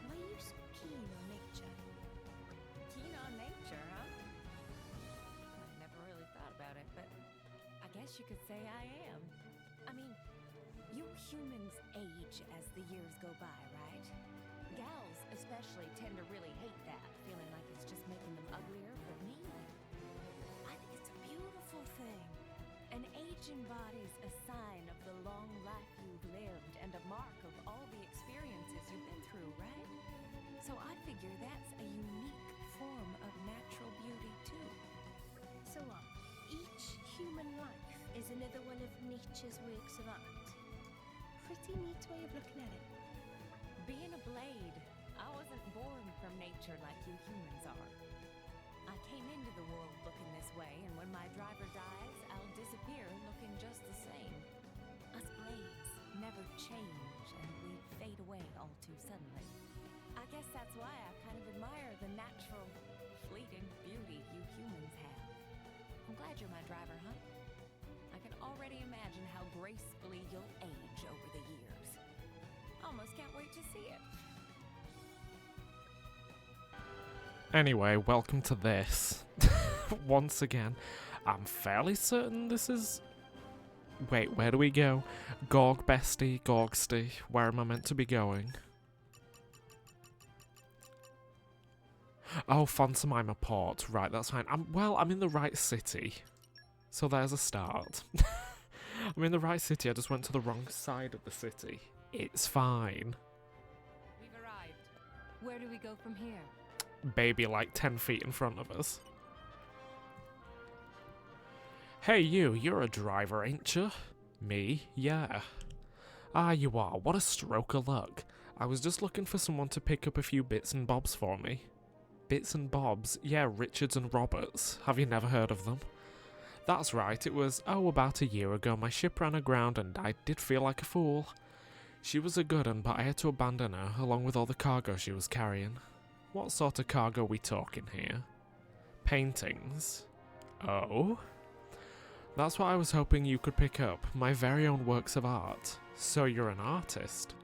Why are you so keen on nature? Keen on nature, huh? I never really thought about it, but I guess you could say I am. I mean, you humans age as the years go by, right? Gals especially tend to really hate that, feeling like it's just making them uglier, but me, I think it's a beautiful thing. An age embodies a sign of the long life you've lived and a mark of all the experiences you've been through, right? So I figure that's a unique form of natural beauty, too. So what? Each human life is another one of nature's works of art. Pretty neat way of looking at it. Being a blade, I wasn't born from nature like you humans are. I came into the world looking this way, and when my driver dies, I'll disappear looking just the same. Us blades never change, and we fade away all too suddenly. I guess that's why I kind of admire the natural, fleeting beauty you humans have. I'm glad you're my driver, huh? I can already imagine how gracefully you'll age over the years. Almost can't wait to see it. Anyway, welcome to this. Once again, I'm fairly certain this is... Wait, where do we go? Gorg bestie, Gorgsty, where am I meant to be going? Oh, Fontamima Port. Right, that's fine. I'm in the right city. So there's a start. I'm in the right city, I just went to the wrong side of the city. It's fine. We've arrived. Where do we go from here? Baby like 10 feet in front of us. Hey you're a driver, ain't you? Me? Yeah. Ah, you are. What a stroke of luck. I was just looking for someone to pick up a few bits and bobs for me. Bits and bobs? Yeah, Richards and Roberts. Have you never heard of them? That's right, it was, about a year ago my ship ran aground and I did feel like a fool. She was a good 'un, but I had to abandon her, along with all the cargo she was carrying. What sort of cargo are we talking here? Paintings. Oh? That's what I was hoping you could pick up, my very own works of art. So you're an artist?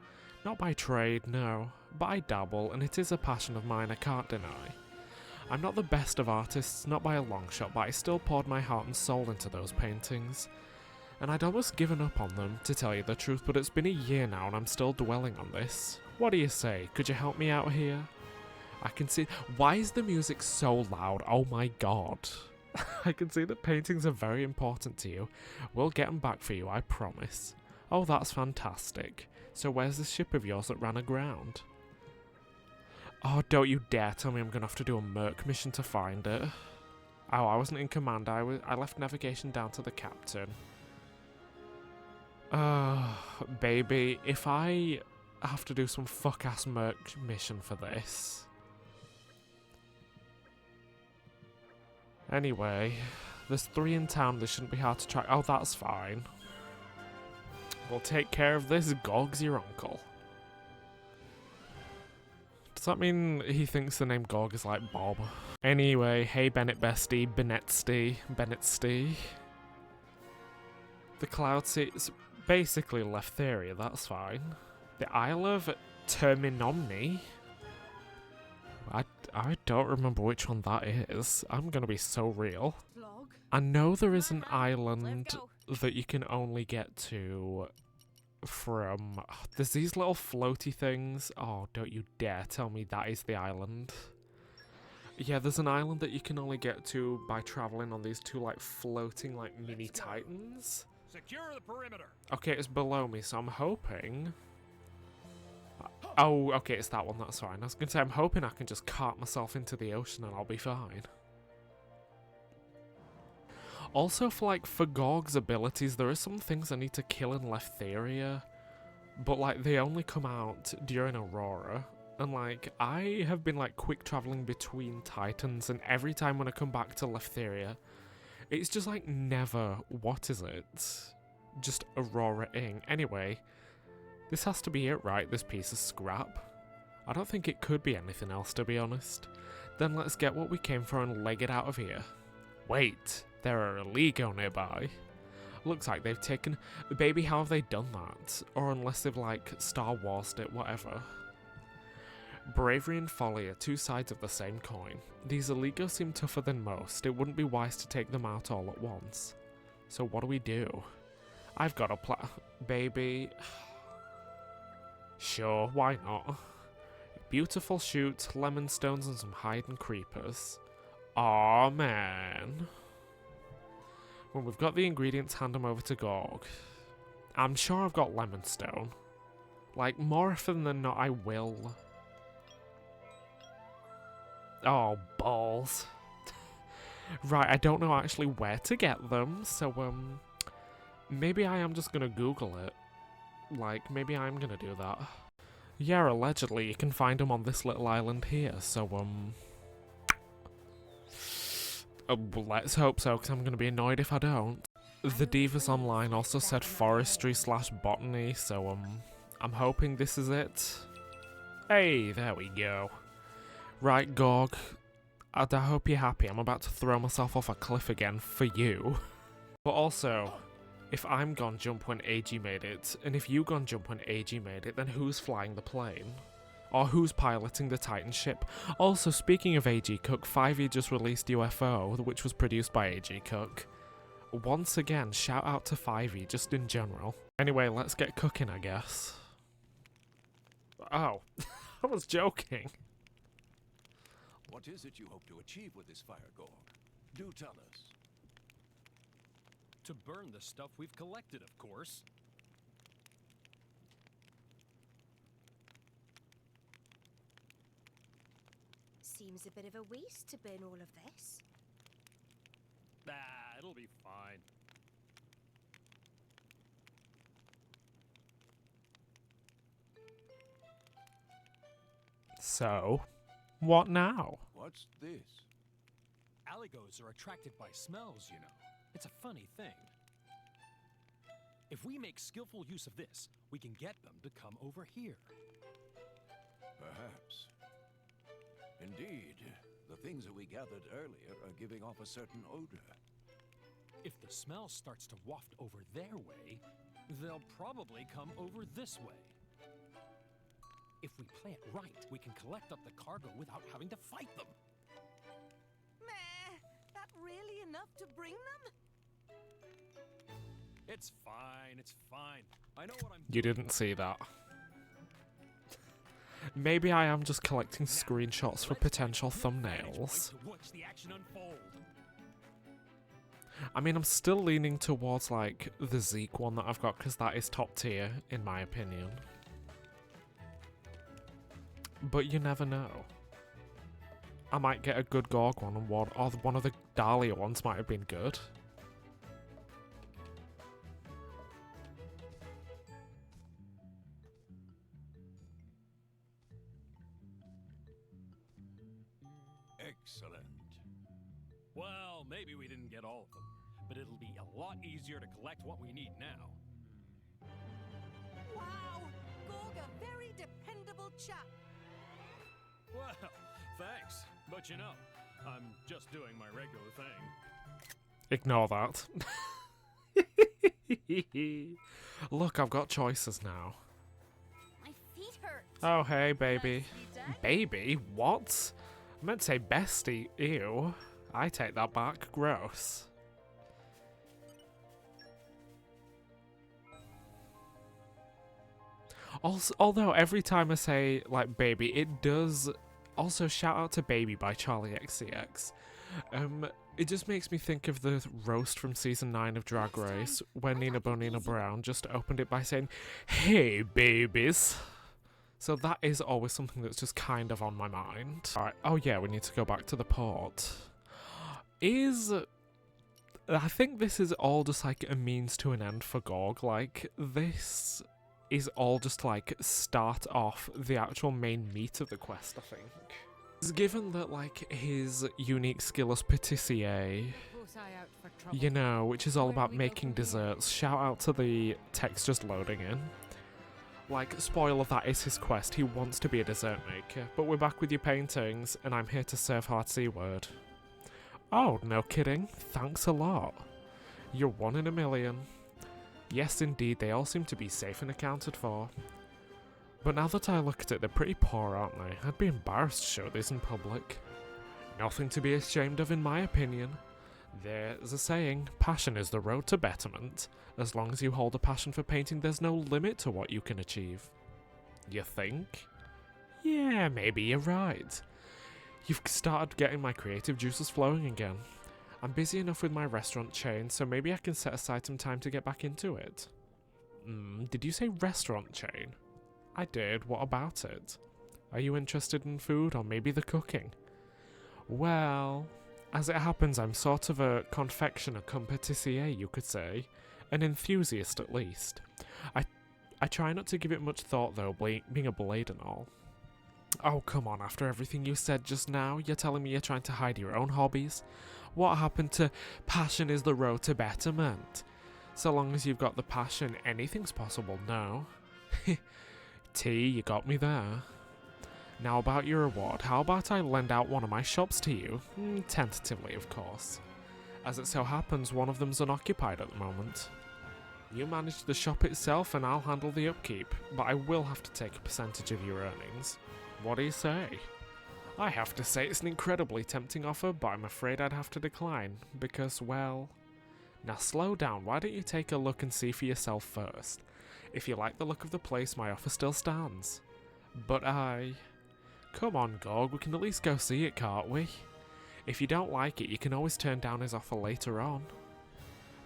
Not by trade, no, but I dabble, and it is a passion of mine I can't deny. I'm not the best of artists, not by a long shot, but I still poured my heart and soul into those paintings. And I'd almost given up on them, to tell you the truth, but it's been a year now and I'm still dwelling on this. What do you say? Could you help me out here? I can see... Why is the music so loud? Oh my god. I can see that paintings are very important to you. We'll get them back for you, I promise. Oh, that's fantastic. So where's this ship of yours that ran aground? Oh, don't you dare tell me I'm going to have to do a Merc mission to find it. Oh, I wasn't in command. I left navigation down to the captain. Baby, if I have to do some fuck-ass Merc mission for this... Anyway, there's 3 in town, this shouldn't be hard to track. Oh, that's fine. We'll take care of this, Gog's your uncle. Does that mean he thinks the name Gog is like Bob? Anyway, hey Bennett bestie, Bennettsty. The Cloud Sea, it's basically Leftheria, that's fine. The Isle of Terminomni? I don't remember which one that is. I'm gonna be so real. I know there is an island that you can only get to from... There's these little floaty things. Oh, don't you dare tell me that is the island. Yeah, there's an island that you can only get to by traveling on these 2 like floating like mini titans. Secure the perimeter. Okay, it's below me, so I'm hoping... Oh, okay, it's that one, that's fine. I was going to say, I'm hoping I can just cart myself into the ocean and I'll be fine. Also, for Gorg's abilities, there are some things I need to kill in Leftheria, but, like, they only come out during Aurora, and, like, I have been, like, quick traveling between Titans, and every time when I come back to Leftheria, it's just, like, never, what is it? Just Aurora-ing. Anyway... This has to be it, right? This piece of scrap. I don't think it could be anything else, to be honest. Then let's get what we came for and leg it out of here. Wait, there are a Lego nearby. Looks like they've taken... Baby, how have they done that? Or unless they've, like, Star Wars'd it, whatever. Bravery and folly are 2 sides of the same coin. These Illegos seem tougher than most. It wouldn't be wise to take them out all at once. So what do we do? I've got a plan... Baby... Sure, why not? Beautiful shoot, lemon stones and some hidden creepers. Aw, man. When we've got the ingredients, hand them over to Gorg. I'm sure I've got lemon stone. Like, more often than not, I will. Oh, balls. Right, I don't know actually where to get them, so, maybe I am just gonna Google it. Like, maybe I'm gonna do that. Yeah, allegedly, you can find them on this little island here, so, let's hope so, because I'm gonna be annoyed if I don't. The Divas Online also said forestry/botany, so, I'm hoping this is it. Hey, there we go. Right, Gorg. I hope you're happy. I'm about to throw myself off a cliff again for you. But also, if I'm gone jump when AG made it, and if you gone jump when AG made it, then who's flying the plane? Or who's piloting the Titan ship? Also, speaking of AG Cook, 5e just released UFO, which was produced by AG Cook. Once again, shout out to 5e, just in general. Anyway, let's get cooking, I guess. Oh, I was joking. What is it you hope to achieve with this fire, Gorg? Do tell us. To burn the stuff we've collected, of course. Seems a bit of a waste to burn all of this. Ah, it'll be fine. So, what now? What's this? Aligos are attracted by smells, you know. It's a funny thing. If we make skillful use of this, we can get them to come over here. Perhaps. Indeed, the things that we gathered earlier are giving off a certain odor. If the smell starts to waft over their way, they'll probably come over this way. If we play it right, we can collect up the cargo without having to fight them. Meh, that really enough to bring them? It's fine, it's fine. I know what I'm You didn't see that. Maybe I am just collecting screenshots for potential thumbnails. watch the action unfold. I mean, I'm still leaning towards, like, the Zeke one that I've got, because that is top tier, in my opinion. But you never know. I might get a good Gorg one, or one of the Dahlia ones might have been good. Excellent. Well, maybe we didn't get all of them, but it'll be a lot easier to collect what we need now. Wow! Gorg, a very dependable chap. Well, thanks. But you know, I'm just doing my regular thing. Ignore that. Look, I've got choices now. My feet hurt. Oh, hey, baby. Baby? What? I meant to say bestie. Ew. I take that back. Gross. Also, although every time I say, like, baby, it does... Also, shout out to Baby by Charlie XCX. It just makes me think of the roast from season 9 of Drag Race, where Nina Bonina Brown just opened it by saying, "Hey, babies." So that is always something that's just kind of on my mind. Alright, oh yeah, we need to go back to the port. I think this is all just like a means to an end for Gorg. Like, this is all just like start off the actual main meat of the quest, I think. Given that like his unique skill as patissier, you know, which is all about making desserts, shout out to the text just loading in. Like, spoiler, that is his quest. He wants to be a dessert maker. But we're back with your paintings, and I'm here to serve hard C-word. Oh, no kidding. Thanks a lot. You're one in a million. Yes, indeed, they all seem to be safe and accounted for. But now that I look at it, they're pretty poor, aren't they? I'd be embarrassed to show this in public. Nothing to be ashamed of, in my opinion. There's a saying, passion is the road to betterment. As long as you hold a passion for painting, there's no limit to what you can achieve. You think? Yeah, maybe you're right. You've started getting my creative juices flowing again. I'm busy enough with my restaurant chain, so maybe I can set aside some time to get back into it. Did you say restaurant chain? I did. What about it? Are you interested in food or maybe the cooking? Well, as it happens, I'm sort of a confectioner cum pâtissier, you could say. An enthusiast, at least. I try not to give it much thought, though, being a blade and all. Oh, come on, after everything you said just now, you're telling me you're trying to hide your own hobbies? What happened to passion is the road to betterment? So long as you've got the passion, anything's possible, no? T, you got me there. Now about your reward, how about I lend out one of my shops to you? Tentatively, of course. As it so happens, one of them's unoccupied at the moment. You manage the shop itself and I'll handle the upkeep, but I will have to take a percentage of your earnings. What do you say? I have to say it's an incredibly tempting offer, but I'm afraid I'd have to decline, because, well... Now slow down, why don't you take a look and see for yourself first? If you like the look of the place, my offer still stands. But Come on, Gorg, we can at least go see it, can't we? If you don't like it, you can always turn down his offer later on.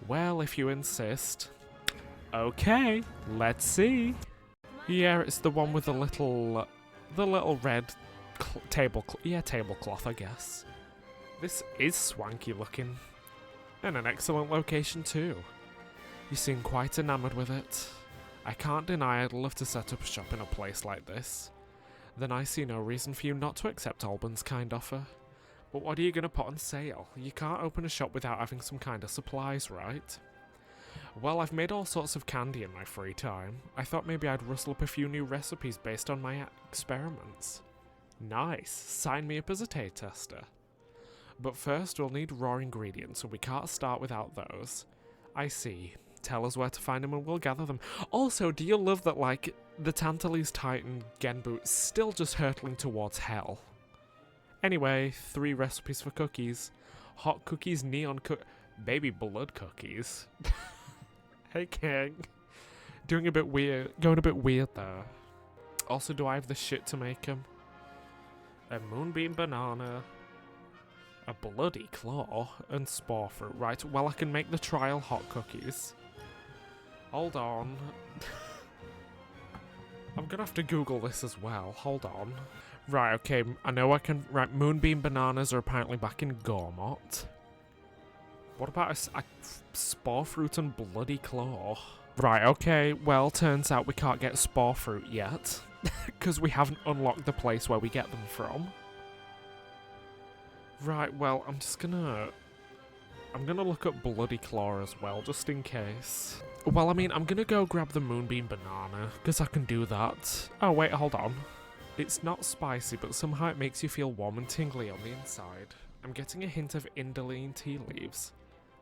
Well, if you insist. Okay, let's see. Yeah, it's the one with the little red tablecloth, I guess. This is swanky looking. And an excellent location too. You seem quite enamoured with it. I can't deny I'd love to set up a shop in a place like this. Then I see no reason for you not to accept Alban's kind offer. But what are you going to put on sale? You can't open a shop without having some kind of supplies, right? Well, I've made all sorts of candy in my free time. I thought maybe I'd rustle up a few new recipes based on my experiments. Nice, sign me up as a taste tester. But first we'll need raw ingredients, so we can't start without those. I see. Tell us where to find them and we'll gather them. Also, do you love that, like, the Tantalese Titan Genboot's still just hurtling towards hell? Anyway, 3 recipes for cookies. Hot cookies, neon baby blood cookies. Hey, King. Going a bit weird there. Also, do I have the shit to make them? A moonbeam banana. A bloody claw and spore fruit. Right, well I can make the trial hot cookies. Hold on. I'm gonna have to Google this as well. Hold on. Right, okay, I know I can... Right, moonbeam bananas are apparently back in Gormott. What about a spore fruit and bloody claw? Right, okay, well, turns out we can't get spore fruit yet. Because we haven't unlocked the place where we get them from. Right, well, I'm gonna look up bloody claw as well, just in case. Well, I mean, I'm gonna go grab the moonbeam banana, because I can do that. Oh, wait, hold on. It's not spicy, but somehow it makes you feel warm and tingly on the inside. I'm getting a hint of indoline tea leaves.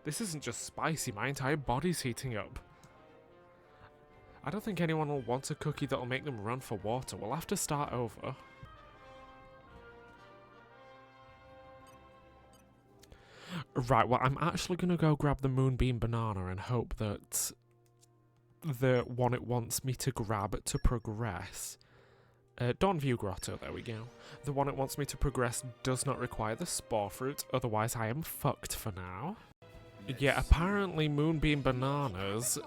This isn't just spicy, my entire body's heating up. I don't think anyone will want a cookie that'll make them run for water. We'll have to start over. Right, well, I'm actually going to go grab the moonbeam banana and hope that the one it wants me to grab to progress... Dawnview Grotto, there we go. The one it wants me to progress does not require the spore fruit, otherwise I am fucked for now. Yeah, apparently moonbeam bananas,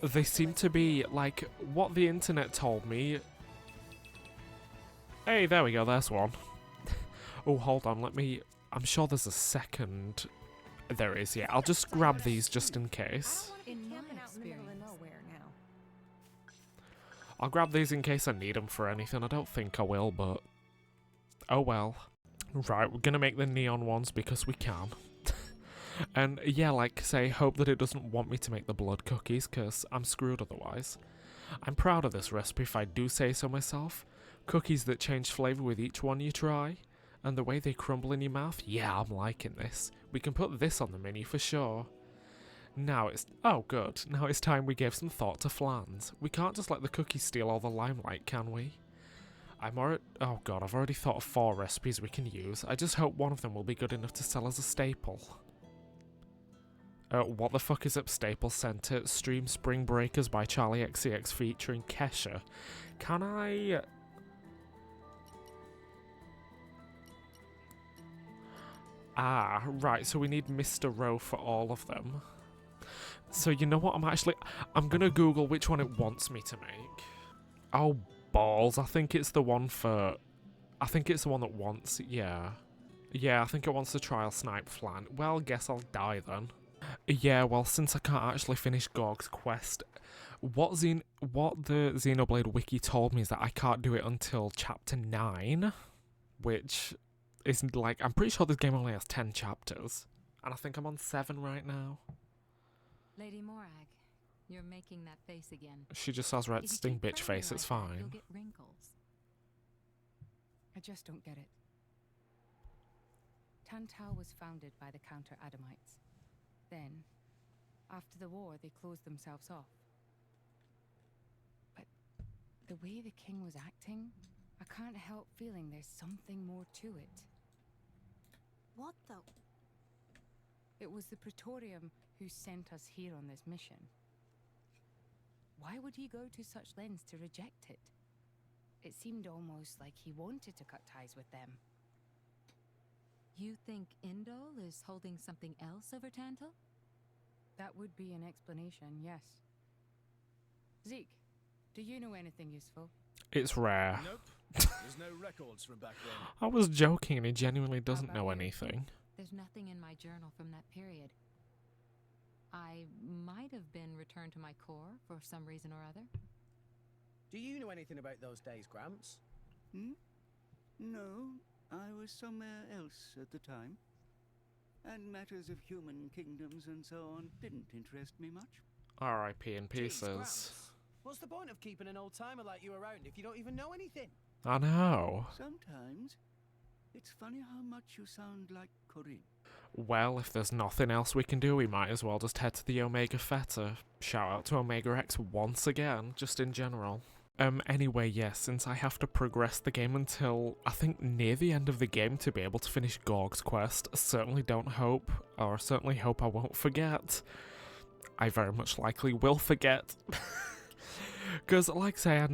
they seem to be, like, what the internet told me. Hey, there we go, there's one. Oh, hold on, I'm sure there's a second. There is, yeah. I'll just grab these just in case. I'll grab these in case I need them for anything. I don't think I will, but... Oh well. Right, we're gonna make the neon ones because we can. And yeah, like, say, hope that it doesn't want me to make the blood cookies, because I'm screwed otherwise. I'm proud of this recipe if I do say so myself. Cookies that change flavour with each one you try. And the way they crumble in your mouth, yeah, I'm liking this. We can put this on the menu for sure. Now it's... Oh, good. Now it's time we gave some thought to flans. We can't just let the cookies steal all the limelight, can we? Oh god, I've already thought of 4 recipes we can use. I just hope one of them will be good enough to sell as a staple. What the fuck is up, Staples Center? Stream Spring Breakers by Charlie XCX featuring Kesha. Can I... Ah, right, so we need Mr. Rowe for all of them. So you know what, I'm gonna Google which one it wants me to make. Oh, balls, I think it's the one that wants, yeah. Yeah, I think it wants the trial snipe flan. Well, guess I'll die then. Yeah, well, since I can't actually finish Gorg's quest, what the Xenoblade wiki told me is that I can't do it until chapter 9, which is like, I'm pretty sure this game only has 10 chapters, and I think I'm on 7 right now. Lady Morag, you're making that face again. She just has red If you sting keep bitch frowning face, like it's that, fine. You'll get wrinkles. I just don't get it. Tantal was founded by the Counter-Adamites. Then, after the war, they closed themselves off. But the way the king was acting, I can't help feeling there's something more to it. What though? It was the Praetorium who sent us here on this mission. Why would he go to such lengths to reject it? It seemed almost like he wanted to cut ties with them. You think Indol is holding something else over Tantal? That would be an explanation, yes. Zeke, do you know anything useful? It's rare. Nope. There's no records from back then. I was joking and he genuinely doesn't know anything. There's nothing in my journal from that period. I might have been returned to my core for some reason or other. Do you know anything about those days, Gramps? No, I was somewhere else at the time. And matters of human kingdoms and so on didn't interest me much. R.I.P. in Jeez, pieces. Gramps. What's the point of keeping an old-timer like you around if you don't even know anything? I know. Sometimes it's funny how much you sound like Corinne. Well, if there's nothing else we can do, we might as well just head to the Omega Theta. Shout out to Omega X once again, just in general. Anyway, yes, since I have to progress the game until, I think, near the end of the game to be able to finish Gorg's quest, certainly hope I won't forget. I very much likely will forget. Because, like I say,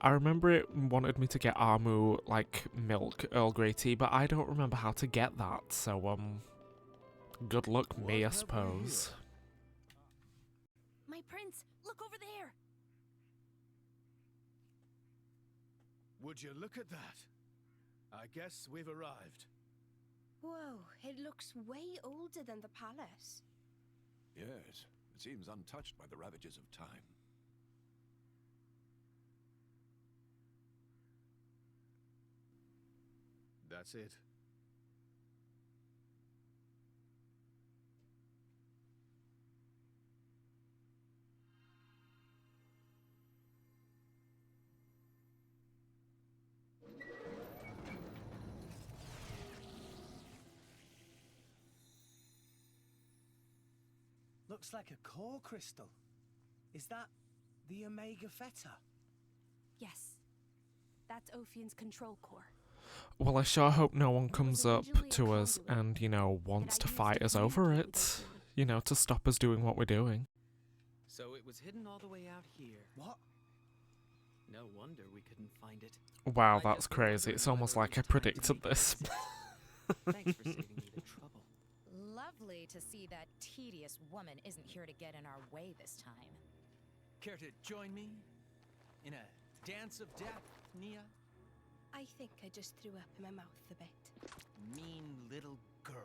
I remember it wanted me to get Armu, like, milk Earl Grey tea, but I don't remember how to get that, so, good luck me, I suppose. My prince, look over there! Would you look at that? I guess we've arrived. Whoa, it looks way older than the palace. Yes, it seems untouched by the ravages of time. That's it. Looks like a core crystal. Is that the Omega Theta? Yes. That's Ophian's control core. Well, I sure hope no one comes up to us and, wants to fight us over it. To stop us doing what we're doing. So it was hidden all the way out here. What? No wonder we couldn't find it. Wow, that's crazy. It's almost like I predicted this. Thanks for saving me the trouble. Lovely to see that tedious woman isn't here to get in our way this time. Care to join me in a dance of death, Nia? I think I just threw up in my mouth a bit. Mean little girl.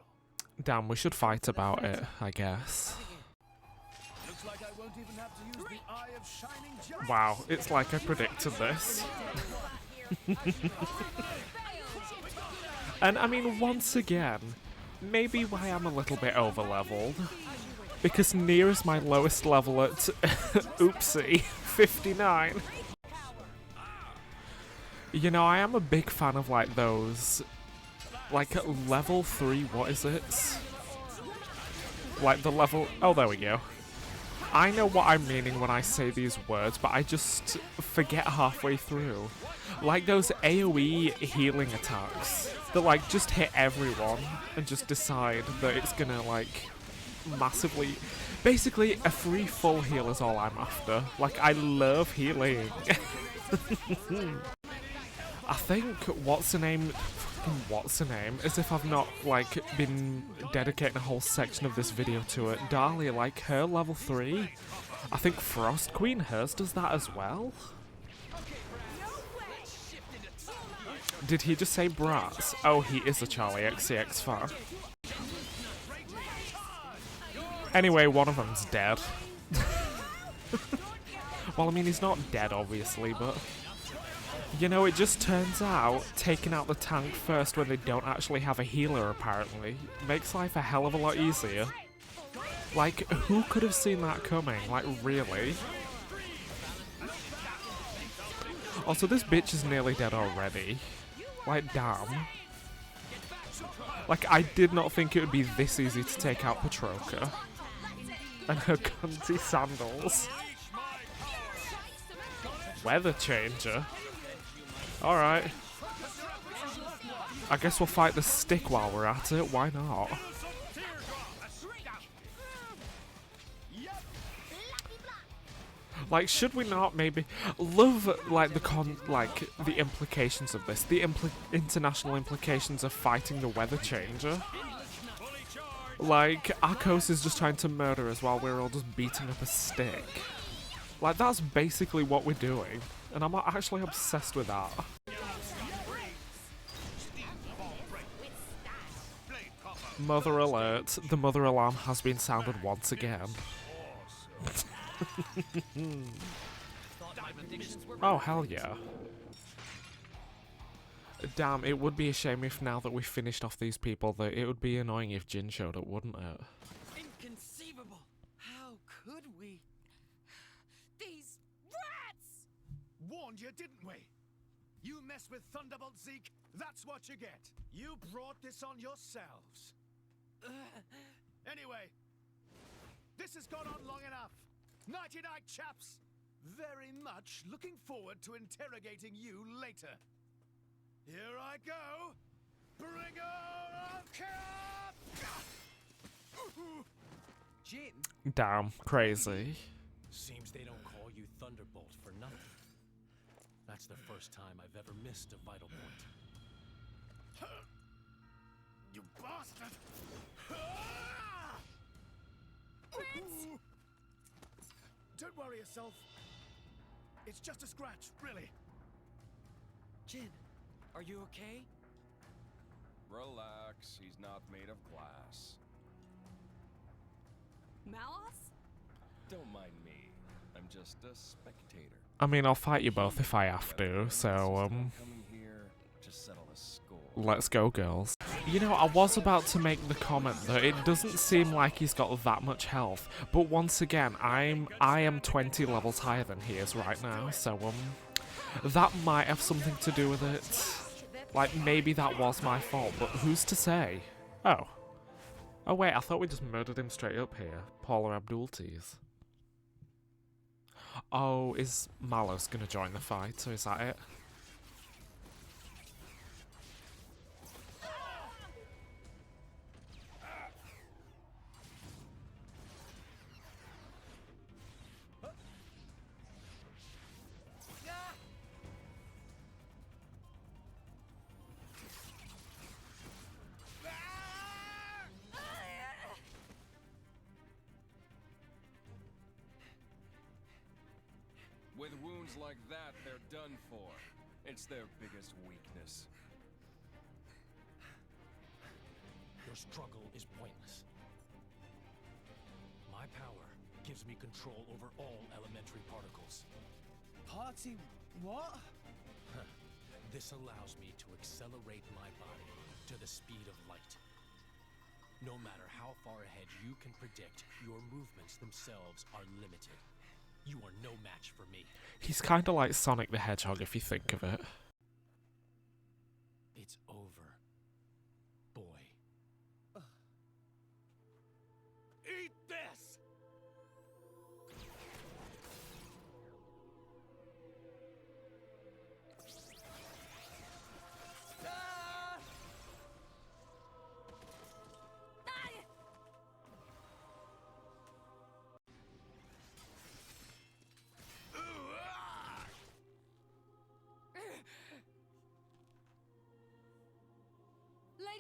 Damn, we should fight about it, I guess. Looks like I won't even have to use the Eye of Shining Giant. Wow, it's like I predicted this. And I mean, once again, maybe why I'm a little bit over-leveled. Because Nia is my lowest level at, oopsie, 59. I am a big fan of, like, those, like, level 3, what is it? Like, the level, oh, there we go. I know what I'm meaning when I say these words, but I just forget halfway through. Like those AoE healing attacks that, like, just hit everyone and just decide that it's gonna, like, massively... Basically, a free full heal is all I'm after. Like, I love healing. I think, what's her name? fucking what's her name, as if I've not, like, been dedicating a whole section of this video to it. Dahlia, like, her level 3, I think Frost Queen, hers does that as well? Did he just say brats? Oh, he is a Charlie XCX fan. Anyway, one of them's dead. Well, I mean, he's not dead, obviously, but... You know, it just turns out taking out the tank first when they don't actually have a healer, apparently, makes life a hell of a lot easier. Like, who could have seen that coming? Like, really? Also, this bitch is nearly dead already. Like, damn. Like, I did not think it would be this easy to take out Patroka. And her cunty sandals. Weather changer. Alright. I guess we'll fight the stick while we're at it, why not? Like, should we not maybe love, like, the implications of this, the international implications of fighting the weather changer? Like, Akos is just trying to murder us while we're all just beating up a stick. Like, that's basically what we're doing, and I'm actually obsessed with that. Mother alert, the mother alarm has been sounded once again. Oh, hell yeah. Damn, it would be a shame if now that we've finished off these people, that it would be annoying if Jin showed up, wouldn't it? Inconceivable! How could we? These rats! Warned you, didn't we? You mess with Thunderbolt Zeke, that's what you get. You brought this on yourselves. Anyway, this has gone on long enough. Nighty-night, chaps. Very much looking forward to interrogating you later. Here I go. Bringer of chaos! Jin? Damn, crazy. Seems they don't call you Thunderbolt for nothing. That's the first time I've ever missed a vital point. You bastard! Don't worry yourself. It's just a scratch, really. Jin, are you okay? Relax, he's not made of glass. Malos? Don't mind me. I'm just a spectator. I mean, I'll fight you both if I have to, so, Coming here, just settle the score. let's go, girls. You know, I was about to make the comment that it doesn't seem like he's got that much health, but once again, I am 20 levels higher than he is right now, so, that might have something to do with it. Like, maybe that was my fault, but who's to say? Oh. Oh wait, I thought we just murdered him straight up here. Paula Abdul-Tees. Oh, is Malos gonna join the fight, or is that it? With wounds like that, they're done for. It's their biggest weakness. Your struggle is pointless. My power gives me control over all elementary particles. Party what? This allows me to accelerate my body to the speed of light. No matter how far ahead you can predict, your movements themselves are limited. You are no match for me. He's kind of like Sonic the Hedgehog if you think of it. It's over, boy. Eat this!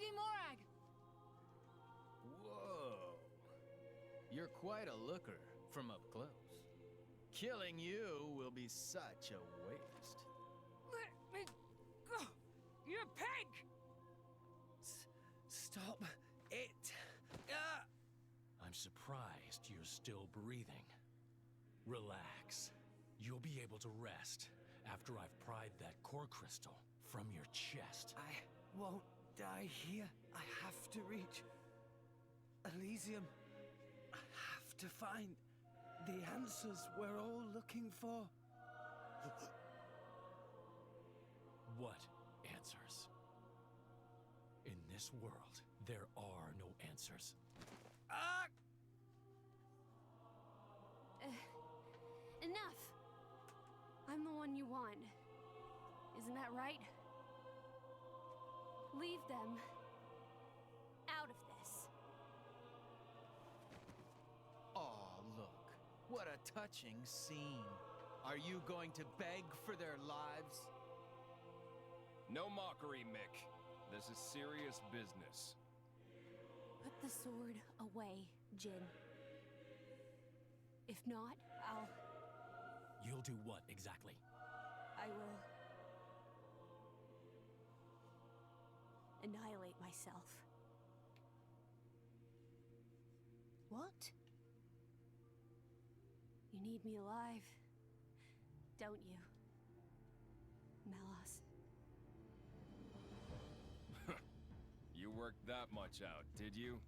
Lady Morag! Whoa. You're quite a looker from up close. Killing you will be such a waste. Let me go! You pig! Stop it! I'm surprised you're still breathing. Relax. You'll be able to rest after I've pried that core crystal from your chest. I won't die here. I have to reach Elysium. I have to find the answers we're all looking for. What answers? In this world, there are no answers. Enough! I'm the one you want. Isn't that right? Leave them out of this. Aw, look. What a touching scene. Are you going to beg for their lives? No mockery, Mick. This is serious business. Put the sword away, Jin. If not, You'll do what exactly? I will annihilate myself. What? You need me alive, don't you, Melos? You worked that much out, did you?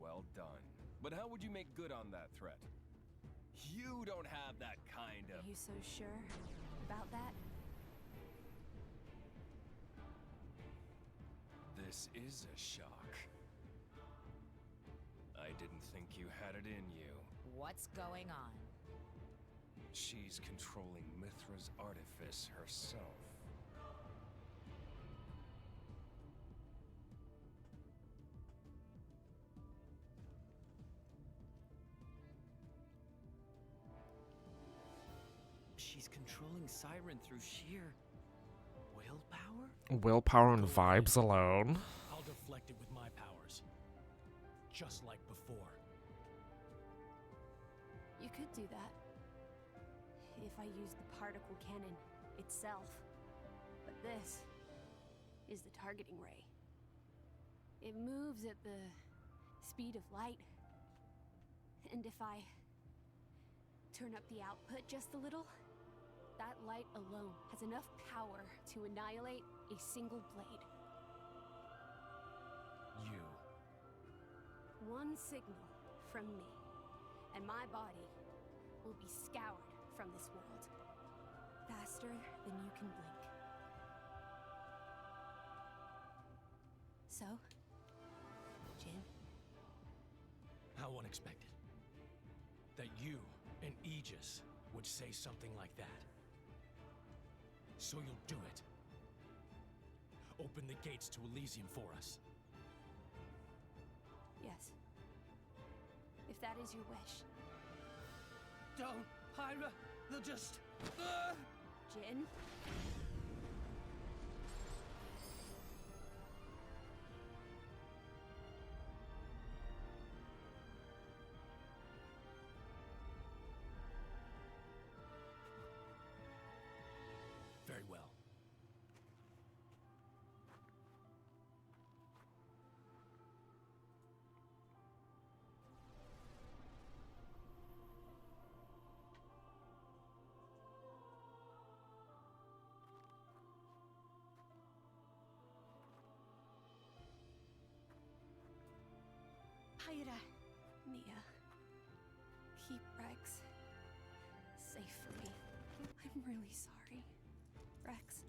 Well done. But how would you make good on that threat? You don't have that kind of... Are you so sure about that? This is a shock. I didn't think you had it in you. What's going on? She's controlling Mithra's artifice herself. She's controlling Siren through sheer willpower? Willpower and vibes alone. I'll deflect it with my powers. Just like before. You could do that. If I used the particle cannon itself. But this is the targeting ray. It moves at the speed of light. And if I turn up the output just a little, that light alone has enough power to annihilate a single blade. You. One signal from me, and my body will be scoured from this world. Faster than you can blink. So, Jin? How unexpected. That you and Aegis would say something like that. So you'll do it. Open the gates to Elysium for us. Yes. If that is your wish. Don't, Hyra! They'll just... Jin? Very well. Hyra. Mia. Keep Rex safe for me. I'm really sorry. Rex.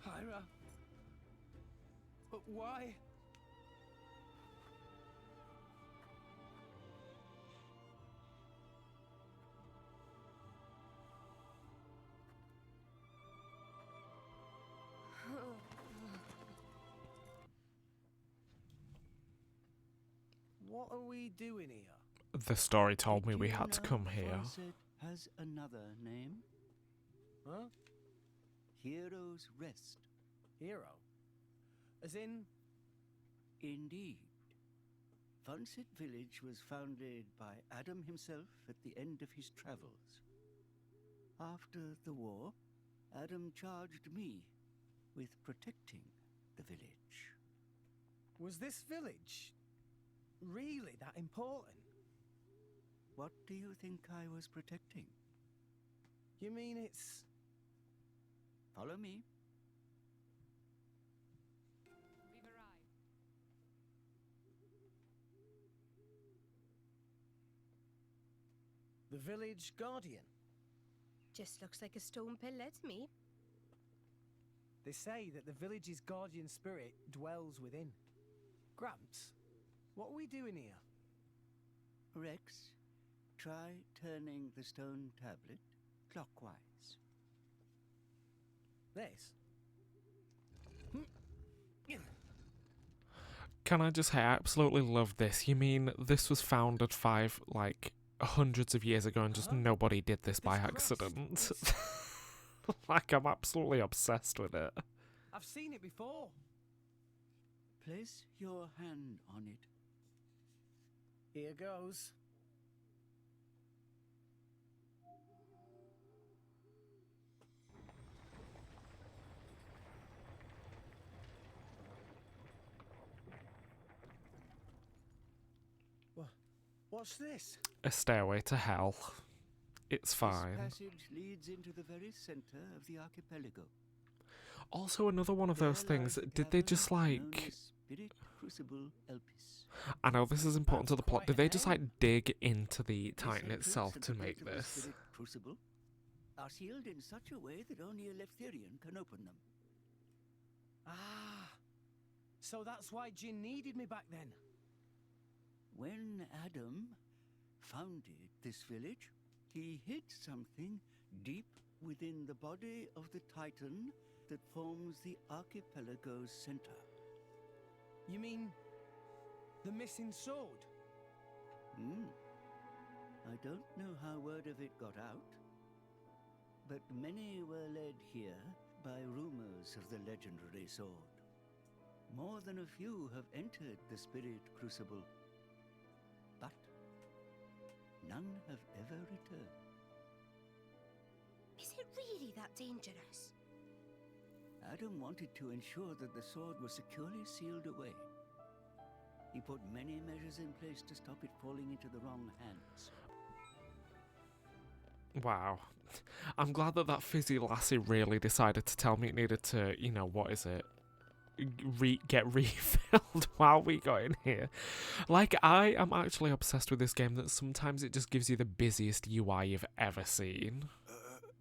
Hyra? But why? What are we doing here? The story told me Did we you had to know come here. Fawcett has another name? Huh? Heroes Rest. Hero? As in? Indeed. Funset Village was founded by Adam himself at the end of his travels. After the war, Adam charged me with protecting the village. Was this village really that important? What do you think I was protecting? You mean it's... Follow me. We've arrived. the village guardian? Just looks like a stone pillar to me. They say that the village's guardian spirit dwells within. Gramps, what are we doing here? Rex, try turning the stone tablet clockwise. This? Can I just say, I absolutely love this. You mean this was founded hundreds of years ago and just nobody did this by accident? Like, I'm absolutely obsessed with it. I've seen it before. Place your hand on it. Here goes. What's this? A stairway to hell. It's fine. This passage leads into the very center of the archipelago. Also, another one of those things, did they just like... Spirit Crucible Elpis. I know this is important to the plot. Did they just like dig into the Titan itself to make this? Spirit Crucible are sealed in such a way that only a Leftherian can open them. Ah, so that's why Jin needed me back then. When Adam founded this village, he hid something deep within the body of the Titan that forms the archipelago's center. You mean the missing sword? I don't know how word of it got out, but many were led here by rumors of the legendary sword. More than a few have entered the Spirit Crucible, but none have ever returned. Is it really that dangerous? Adam wanted to ensure that the sword was securely sealed away. He put many measures in place to stop it falling into the wrong hands. Wow. I'm glad that fizzy lassie really decided to tell me it needed to, get refilled while we got in here. Like, I am actually obsessed with this game that sometimes it just gives you the busiest UI you've ever seen.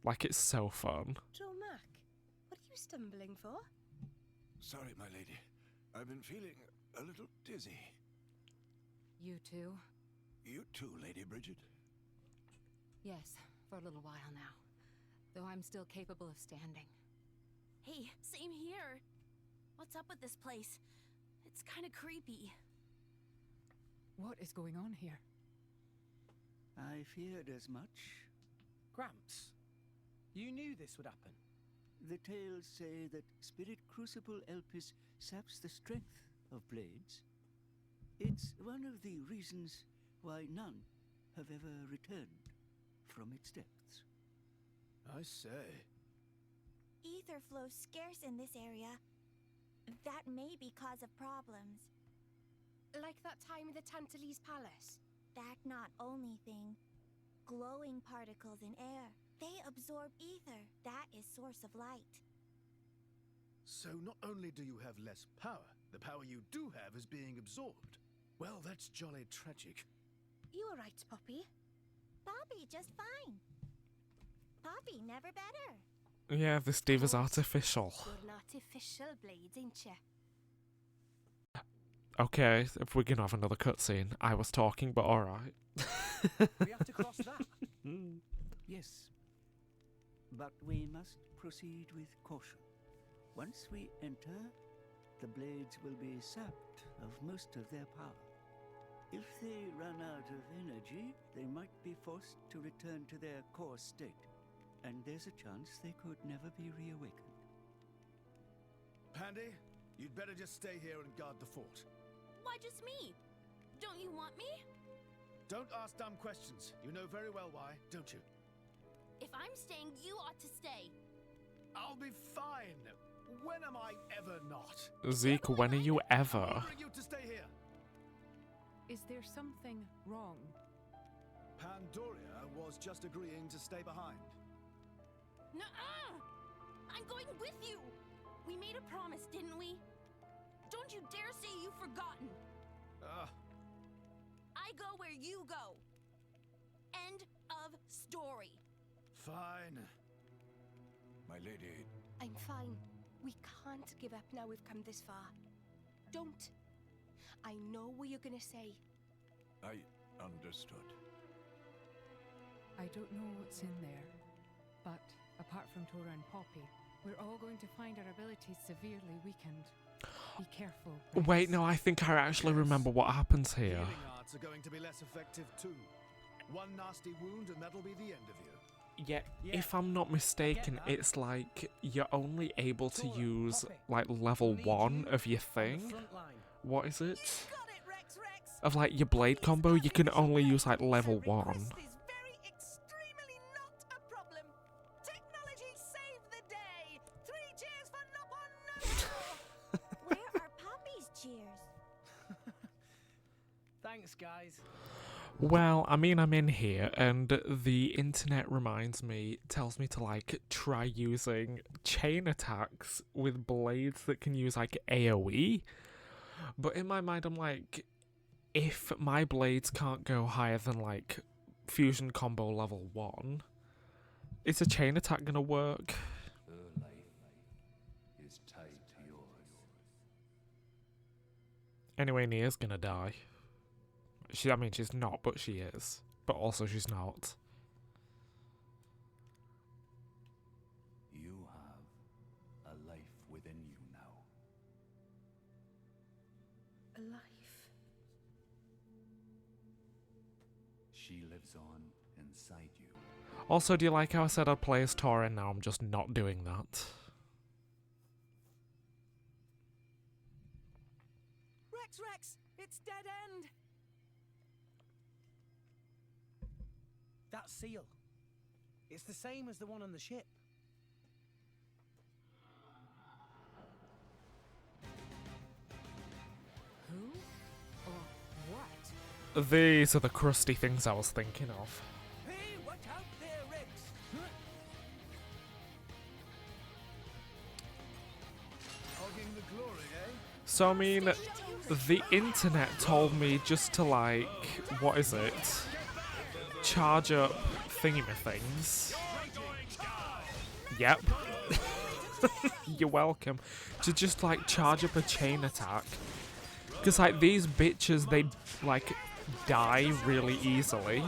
Like, it's so fun. Joe Mac, what are you stumbling for? Sorry, my lady. I've been feeling a little dizzy. You too? You too, Lady Bridget? Yes, for a little while now. Though I'm still capable of standing. Hey, same here. What's up with this place? It's kind of creepy. What is going on here? I feared as much. Gramps, you knew this would happen. The tales say that Spirit Crucible Elpis saps the strength of blades. It's one of the reasons why none have ever returned from its depths. I say. Ether flows scarce in this area. That may be cause of problems. Like that time in the Tantalese Palace? That not only thing. Glowing particles in air. They absorb ether. That is source of light. So not only do you have less power, the power you do have is being absorbed. Well, that's jolly tragic. You alright, Poppy? Poppy just fine. Poppy never better. Yeah, this diva's artificial. You're an artificial blade, ain't you? Okay, if we're gonna have another cutscene. I was talking, but alright. We have to cross that. Yes. But we must proceed with caution. Once we enter, the blades will be sapped of most of their power. If they run out of energy, they might be forced to return to their core state. and there's a chance they could never be reawakened. Pandy, you'd better just stay here and guard the fort. Why just me? Don't you want me? Don't ask dumb questions. You know very well why, don't you? If I'm staying, you ought to stay. I'll be fine. When am I ever not? Zeke, when are you ever? I'm ordering you to stay here. Is there something wrong? Pandoria was just agreeing to stay behind. Nuh-uh! I'm going with you! We made a promise, didn't we? Don't you dare say you've forgotten! I go where you go. End of story. Fine. My lady. I'm fine. We can't give up now we've come this far. Don't. I know what you're gonna say. I understood. I don't know what's in there, but apart from Torra and Poppy, we're all going to find our abilities severely weakened. Be careful. Wait, no, I think I actually remember what happens here. Healing arts are going to be less effective too. One nasty wound and that'll be the end of you. Yeah, if I'm not mistaken, it's like you're only able to use like level 1 of your thing. What is it? Of like your blade combo, you can only use like level 1. Where are Poppy's cheers? Thanks, guys. Well, I mean, I'm in here, and the internet tells me to like try using chain attacks with blades that can use like AoE. But in my mind, I'm like, if my blades can't go higher than like fusion combo level 1, is a chain attack gonna work? Her life is tied to yours. Anyway, Nia's gonna die. I mean, she's not, but she is. But also, she's not. You have a life within you now. A life. She lives on inside you. Also, do you like how I said I'd play as Torra and now I'm just not doing that? Rex! It's dead end! That seal. It's the same as the one on the ship. Who? Or what? These are the crusty things I was thinking of. Hey, watch out there, Rex! Hogging the glory, eh? So, I mean, the internet told me just to, like, what is it? Charge up thingy-my-things. Yep. You're welcome. To just, like, charge up a chain attack. Because, like, these bitches, they, like, die really easily.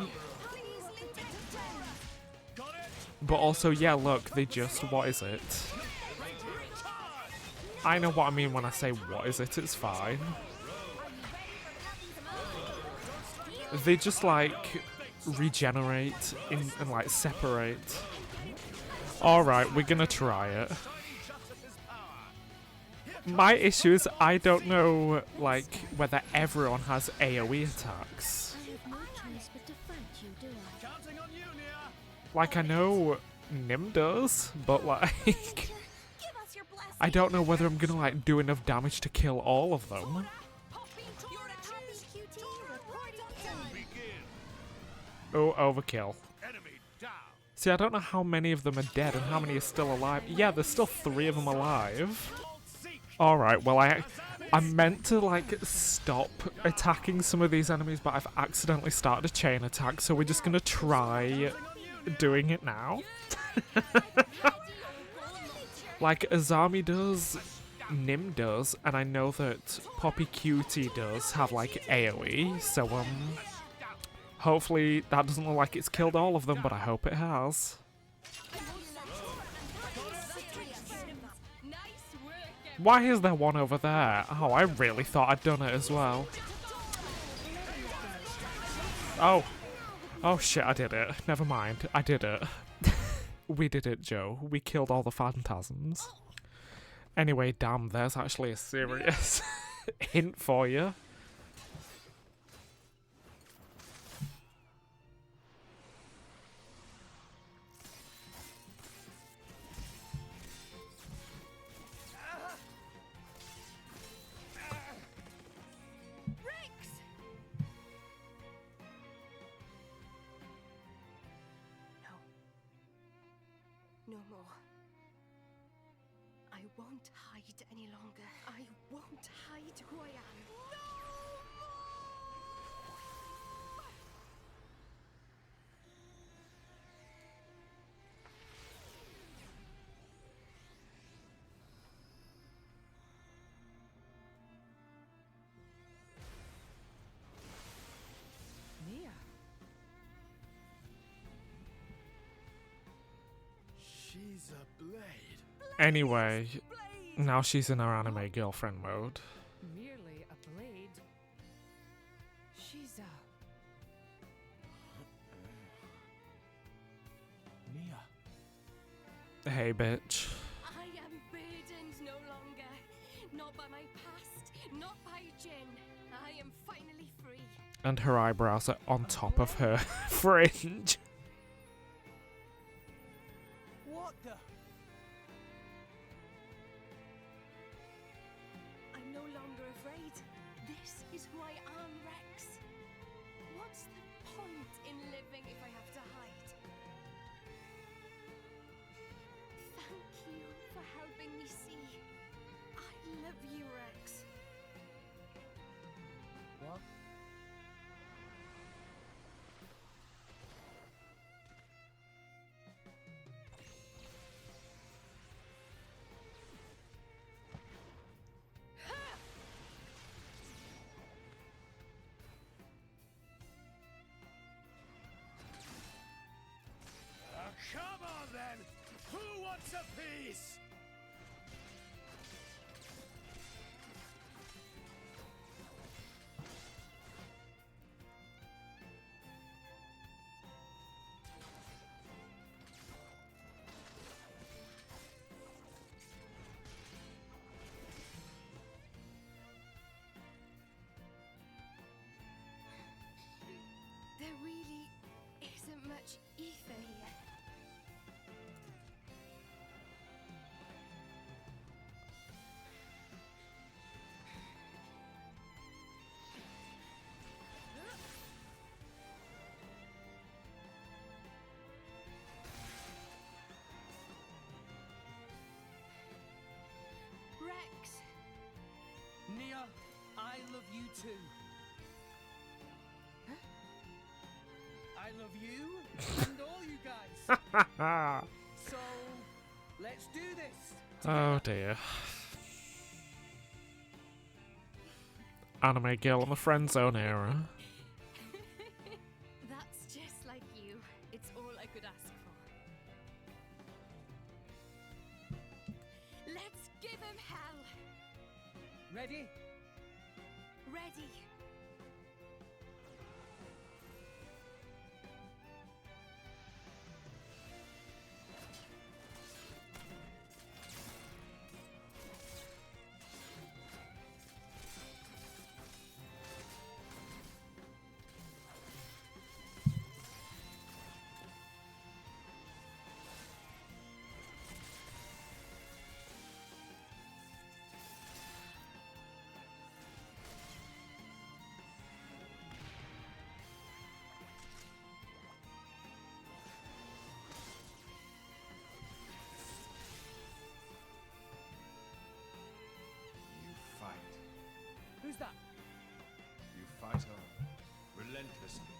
But also, yeah, look, they just, what is it? I know what I mean when I say what is it, it's fine. They just, like, regenerate and, like, separate. Alright, we're gonna try it. My issue is I don't know, like, whether everyone has AoE attacks. Like, I know Nim does, but, like, I don't know whether I'm gonna, like, do enough damage to kill all of them. Oh, overkill. See, I don't know how many of them are dead and how many are still alive. Yeah, there's still 3 of them alive. Alright, well, I meant to, like, stop attacking some of these enemies, but I've accidentally started a chain attack, so we're just gonna try doing it now. Like Azami does, Nim does, and I know that Poppy Cutie does have, like, AoE, so, hopefully that doesn't look like it's killed all of them, but I hope it has. Why is there one over there? Oh, I really thought I'd done it as well. Oh. Oh shit, I did it. Never mind, I did it. We did it, Joe. We killed all the phantasms. Anyway, damn, there's actually a serious hint for you. No more. I won't hide any longer. I won't hide who I am. Nia. She's a blade. Anyway, now she's in her anime girlfriend mode. Merely a blade. She's a... Nia. Hey, bitch. I am burdened no longer. Not by my past, not by Jin. I am finally free. And her eyebrows are on top of her fringe. What the? I'm no longer afraid. This is who I am, Rex. What's the point in living if I have to hide? Thank you for helping me see. I love you, Rex. What? Come on then! Who wants a piece? There really isn't much ether here. Rex. Nia, I love you too. I love you and all you guys. So, let's do this. Oh dear. Anime girl in the friend zone era. That's just like you. It's all I could ask for. Let's give him hell. Ready? Ready. You fight. Who's that? You fight on, relentlessly.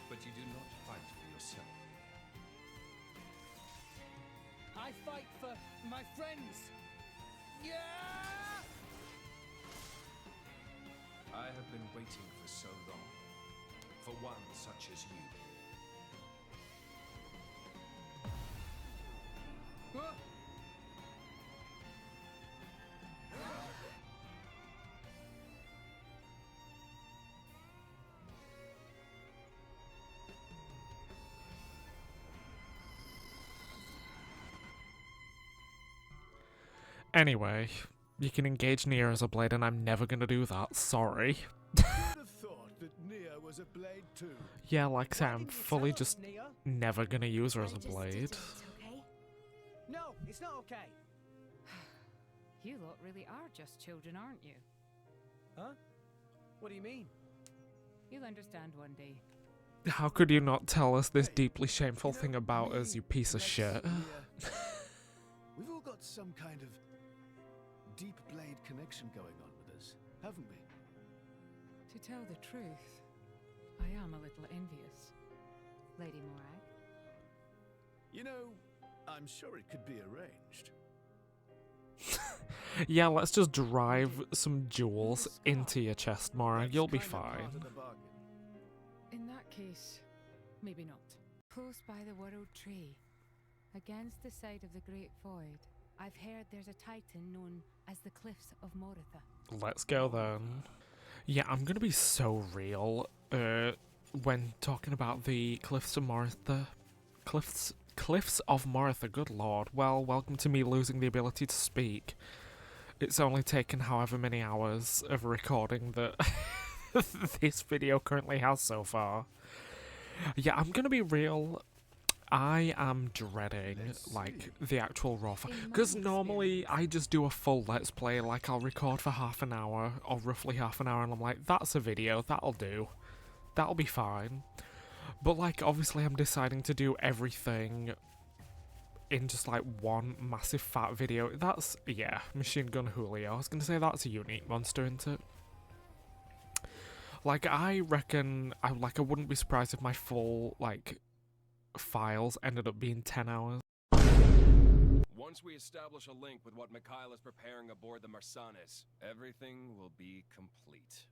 But you do not fight for yourself. I fight for my friends. Yeah! I have been waiting for so long. For one such as you. Ah! Anyway, you can engage Nia as a blade, and I'm never gonna do that. Sorry. Who'd have thought that Nia was a blade too? Yeah, like I said, I'm fully just never gonna use her as a blade. Okay? No, it's not okay. You lot really are just children, aren't you? Huh? What do you mean? You'll understand one day. How could you not tell us this deeply shameful thing about us, you piece of shit? We've all got some kind of deep blade connection going on with us, haven't we? To tell the truth, I am a little envious, Lady Morag. You know, I'm sure it could be arranged. Yeah, let's just drive some jewels into your chest, Morag. You'll be fine. In that case, maybe not. Close by the World Tree, against the side of the Great Void, I've heard there's a titan known as the Cliffs of Moritha. Let's go then. Yeah, I'm gonna be so real when talking about the Cliffs of Moritha. Cliffs of Moritha, good lord. Well, welcome to me losing the ability to speak. It's only taken however many hours of recording that this video currently has so far. Yeah, I'm gonna be real. I am dreading, like, the actual raw because normally I just do a full Let's Play, like, I'll record for half an hour, or roughly half an hour, and I'm like, that's a video, that'll do. That'll be fine. But, like, obviously I'm deciding to do everything in just, like, one massive fat video. That's, yeah, Machine Gun Julio. I was gonna say that's a unique monster, isn't it? Like, I reckon, I wouldn't be surprised if my full, like, files ended up being 10 hours. Once we establish a link with what Mikhail is preparing aboard the Marsanis, everything will be complete.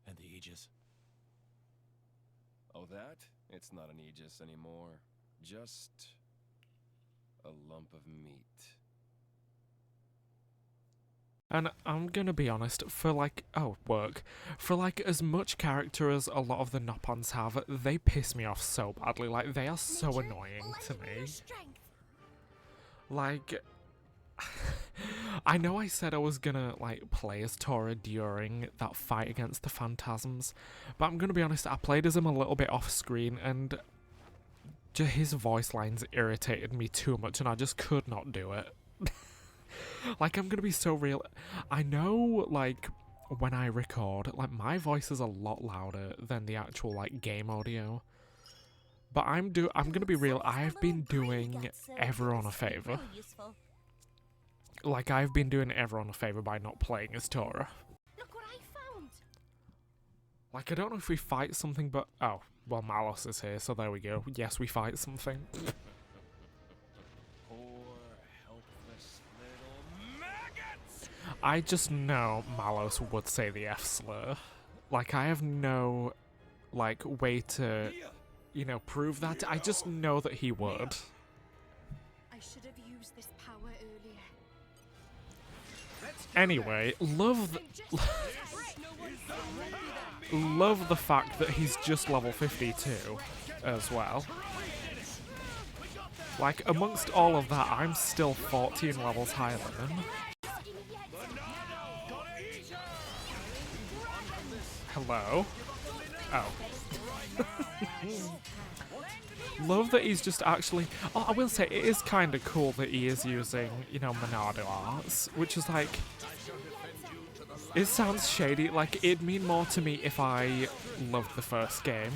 And the Aegis? Oh, that? It's not an Aegis anymore. Just a lump of meat. And I'm gonna be honest, for like, for like as much character as a lot of the Nopons have, they piss me off so badly, like they are so annoying to me. Like, I know I said I was gonna like play as Tora during that fight against the Phantasms, but I'm gonna be honest, I played as him a little bit off screen and his voice lines irritated me too much and I just could not do it. Like, I'm gonna be so real. I know, like, when I record, like, my voice is a lot louder than the actual, like, game audio. But I'm gonna be real, I've been doing everyone a favour. Like, I've been doing everyone a favour by not playing as Tora. Look what I found. Like, I don't know if we fight something, but... Oh, well, Malos is here, so there we go. Yes, we fight something. I just know Malos would say the F-slur. Like, I have no, like, way to, you know, prove that. I just know that he would. I should have used this power earlier. Anyway, love the fact that he's just level 52 as well. Like, amongst all of that, I'm still 14 levels higher than him. Hello? Oh. Love that he's just actually... Oh, I will say, it is kind of cool that he is using, you know, Monado arts, which is like... It sounds shady, like, it'd mean more to me if I loved the first game.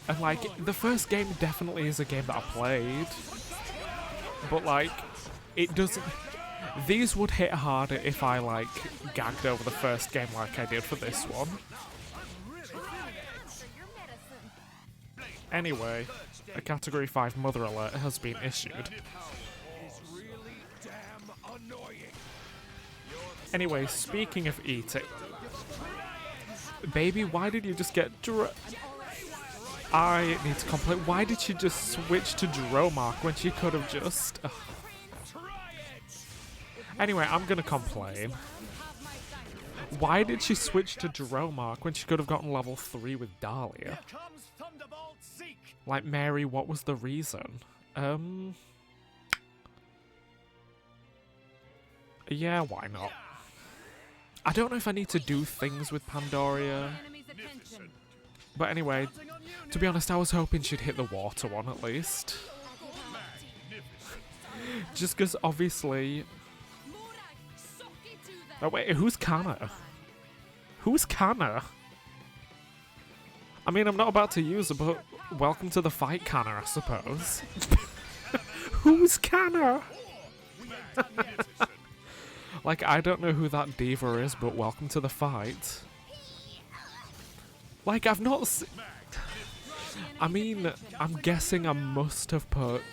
And, like, the first game definitely is a game that I played. But, like, it doesn't... These would hit harder if I, like, gagged over the first game like I did for this one. Anyway, a Category 5 Mother Alert has been issued. Anyway, speaking of eating... Baby, why did you just get I need to complain. Why did she just switch to Dromark when she could have just... Ugh. Anyway, I'm gonna complain. Why did she switch to Dromark when she could have gotten level 3 with Dahlia? Like, Mary, what was the reason? Yeah, why not? I don't know if I need to do things with Pandoria. But anyway, to be honest, I was hoping she'd hit the water one at least. Just because obviously... Oh wait, who's Kana? Who's Kana? I mean, I'm not about to use her, but welcome to the fight, Kana, I suppose. Who's Kana? Like, I don't know who that diva is, but welcome to the fight. Like, I've not I mean, I'm guessing I must have put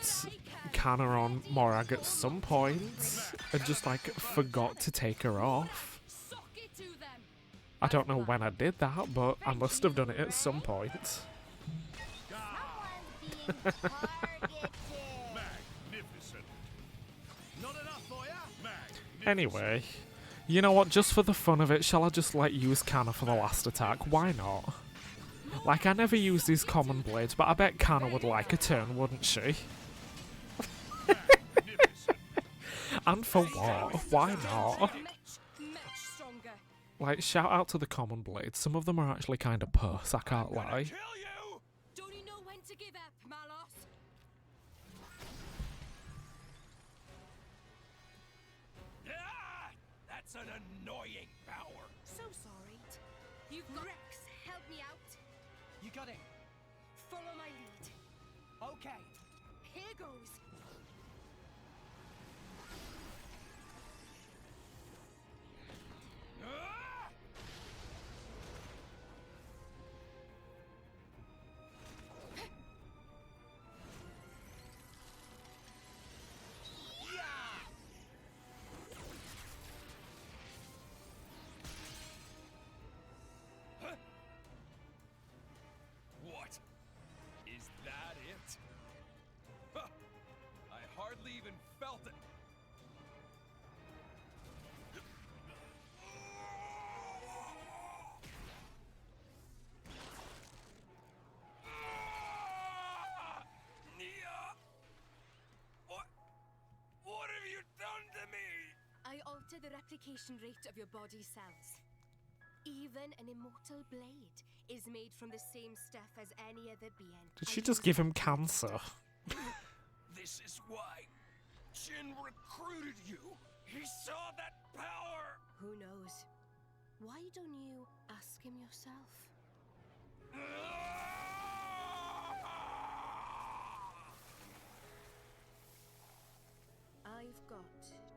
Kana on Morag at some point and just, like, forgot to take her off. I don't know when I did that, but I must have done it at some point. Anyway, you know what, just for the fun of it, shall I just, like, use Kana for the last attack? Why not? Like, I never use these common blades, but I bet Kana would like a turn, wouldn't she? And for what? Why not? Like, shout out to the common blades. Some of them are actually kind of puss, I can't lie. Don't you know when to give up, Malos? That's an annoying power. So sorry. You've got Rex, help me out. You got it. Follow my lead. Okay. Here goes. What? Is that it? Huh. I hardly even felt it. What have you done to me? I alter the replication rate of your body cells. Even an immortal blade is made from the same stuff as any other being. Did she just give him cancer? This is why Jin recruited you. He saw that power. Who knows? Why don't you ask him yourself? I've got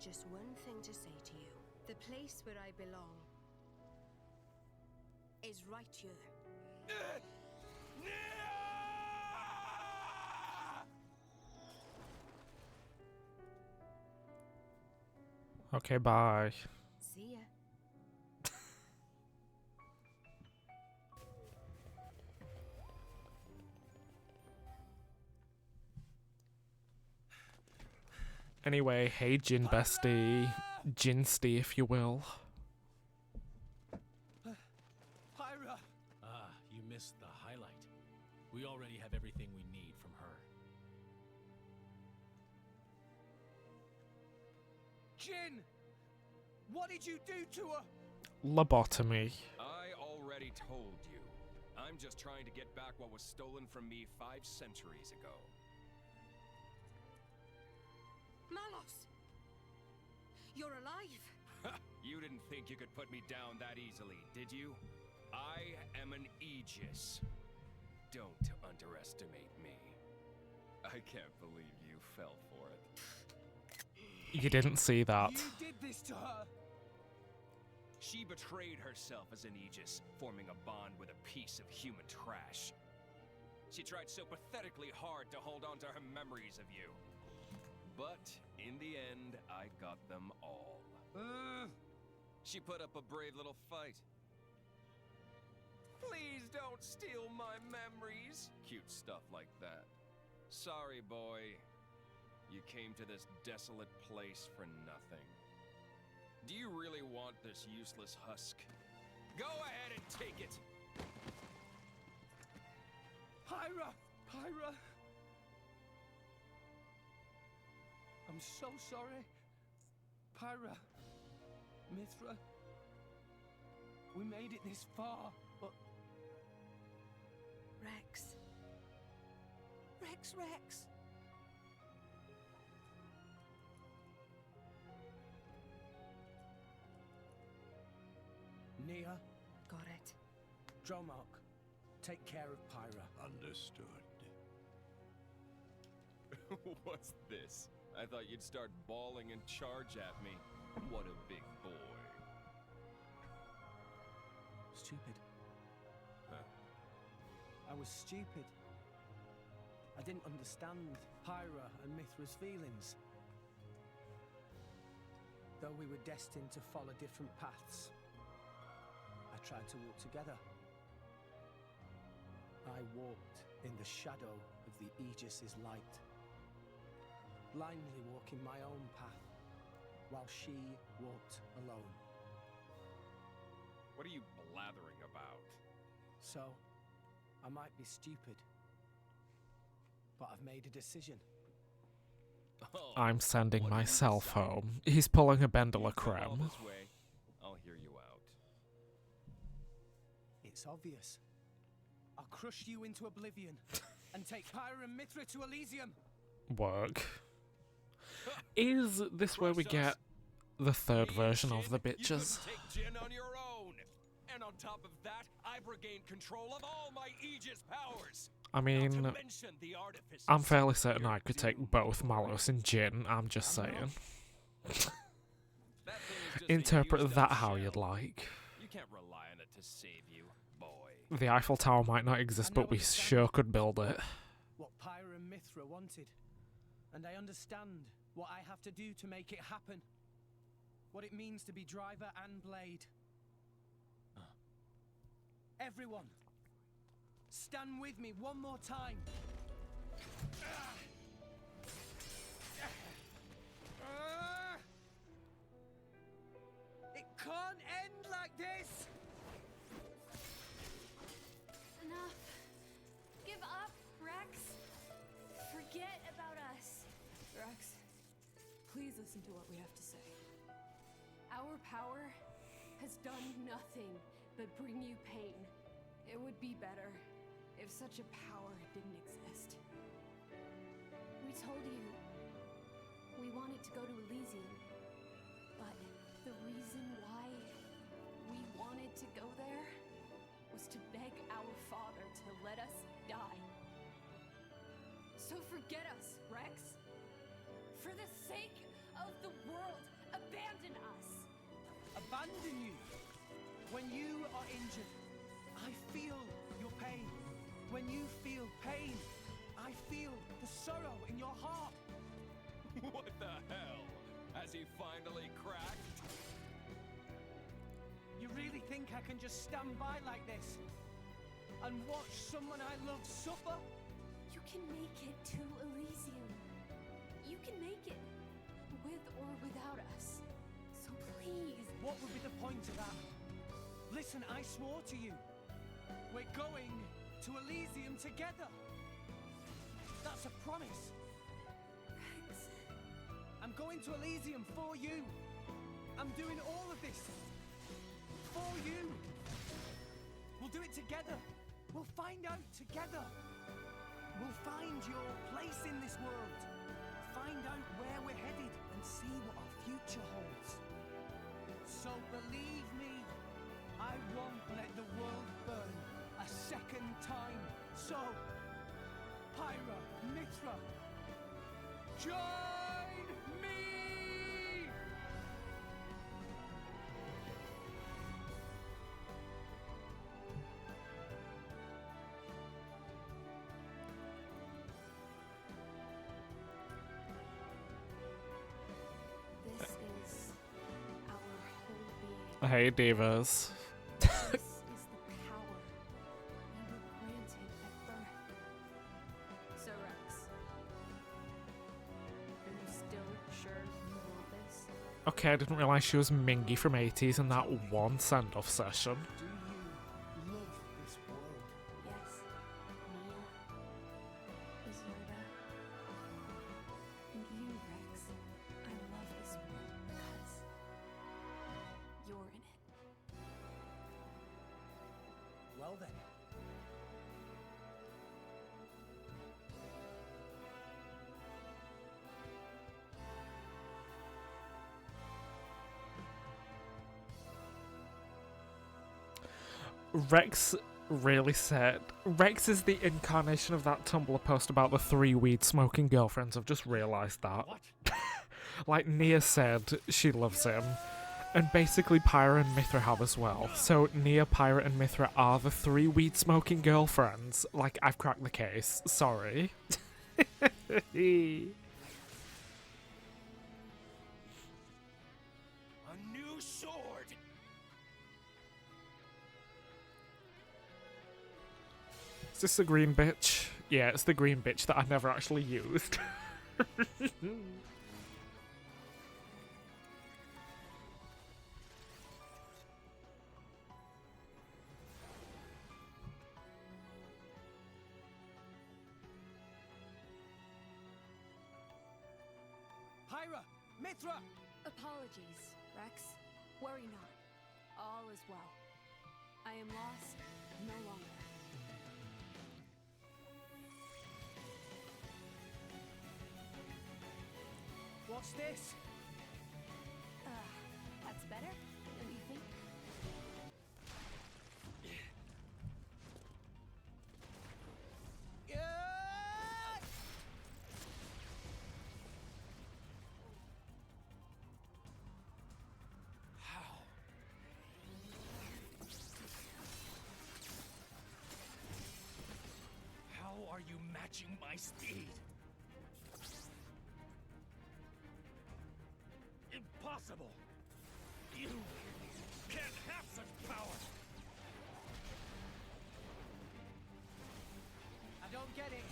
just one thing to say to you. The place where I belong is right here. Okay, bye. See ya. Anyway, hey Jin bestie. Jinsty, if you will. Pyra! Ah, you missed the highlight. We already have everything we need from her. Jin! What did you do to her? Lobotomy. I already told you. I'm just trying to get back what was stolen from me 5 centuries ago. Malos! You're alive! You didn't think you could put me down that easily, did you? I am an Aegis. Don't underestimate me. I can't believe you fell for it. You didn't see that. You did this to her! She betrayed herself as an Aegis, forming a bond with a piece of human trash. She tried so pathetically hard to hold on to her memories of you. But in the end, I got them all. She put up a brave little fight. Please don't steal my memories. Cute stuff like that. Sorry, boy. You came to this desolate place for nothing. Do you really want this useless husk? Go ahead and take it! Pyra! Pyra! I'm so sorry. Pyra, Mithra, we made it this far, but... Rex. Rex. Nia, Got it. Dromark, take care of Pyra. Understood. What's this? I thought you'd start bawling and charge at me. What a big boy. Stupid. Huh? I was stupid. I didn't understand Pyra and Mithra's feelings. Though we were destined to follow different paths, I tried to walk together. I walked in the shadow of the Aegis's light, blindly walking my own path, while she walked alone. What are you blathering about? So, I might be stupid, but I've made a decision. Oh, I'm sending what have you myself decided? home. He's pulling a Bendela You come all creme. this way, I'll hear you out. It's obvious. I'll crush you into oblivion and take Pyra and Mithra to Elysium. Work. Is this where we get the third version of the bitches? You couldn't take Jin on your own. And on top of that, I've regained control of all my Aegis powers. I mean, Not to mention the artificers. I'm fairly certain I could take both Malos and Jin, I'm just saying. Interpret that how you'd like. You can't rely on it to save you, boy. The Eiffel Tower might not exist, but we sure could build it. What Pyra and Mithra wanted, and I understand what I have to do to make it happen. What it means to be driver and blade. Everyone, stand with me one more time. It can't end like this! Enough. Give up, Rex. Forget about us. Rex, please listen to what we have to say. Our power has done nothing but bring you pain. It would be better if such a power didn't exist. We told you we wanted to go to Elysium, but the reason why we wanted to go there was to beg our father to let us die. So forget us, Rex. For the sake of the world, abandon us. Abandon you? When you are injured, I feel your pain. When you feel pain, I feel the sorrow in your heart. What the hell? Has he finally cracked? You really think I can just stand by like this and watch someone I love suffer? You can make it to Elysium. You can make it, with or without us. So please. What would be the point of that? Listen, I swore to you. We're going to Elysium together. That's a promise. Rex. I'm going to Elysium for you. I'm doing all of this for you. We'll do it together. We'll find out together. We'll find your place in this world. Find out where we're headed and see what our future holds. So believe me, I won't let the world burn a second time. So, Pyra, Mithra, join me! This is our whole being. Hey, divas. This is the power you were granted at birth. So, Rex, are you still sure you want this? Okay, I didn't realise she was Mingy from 80s in that one send-off session. Do you love this world? Yes, Mia, Isolda, and you, Rex. I love this world because Well then. Rex really said. Rex is the incarnation of that Tumblr post about the 3 weed smoking girlfriends. I've just realised that. Like Nia said, she loves him. And basically Pyra and Mithra have as well. So Nia, Pyra and Mithra are the 3 weed smoking girlfriends. Like, I've cracked the case. Sorry. A new sword! Is this the green bitch? Yeah, it's the green bitch that I never actually used. Pyra! Mithra! Apologies, Rex. Worry not. All is well. I am lost no longer. What's this? That's better, don't you think? How are you matching my speed? Impossible! You can't have such power! I don't get it.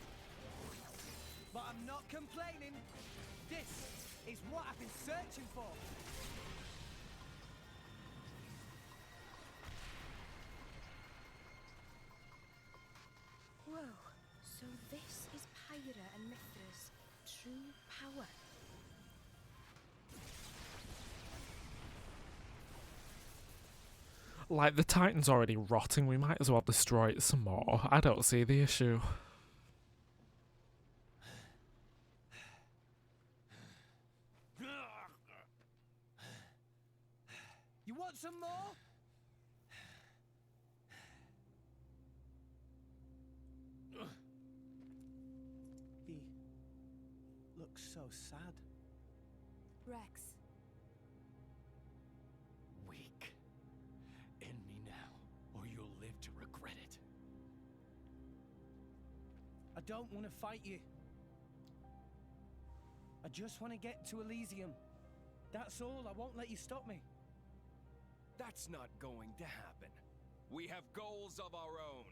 But I'm not complaining. This is what I've been searching for. Whoa, so this is Pyra and Mithra's true power. Like, the Titan's already rotting, we might as well destroy it some more. I don't see the issue. You want some more? He looks so sad. Rex. Weak. End me now, or you'll live to regret it. I don't want to fight you. I just want to get to Elysium. That's all. I won't let you stop me. That's not going to happen. We have goals of our own.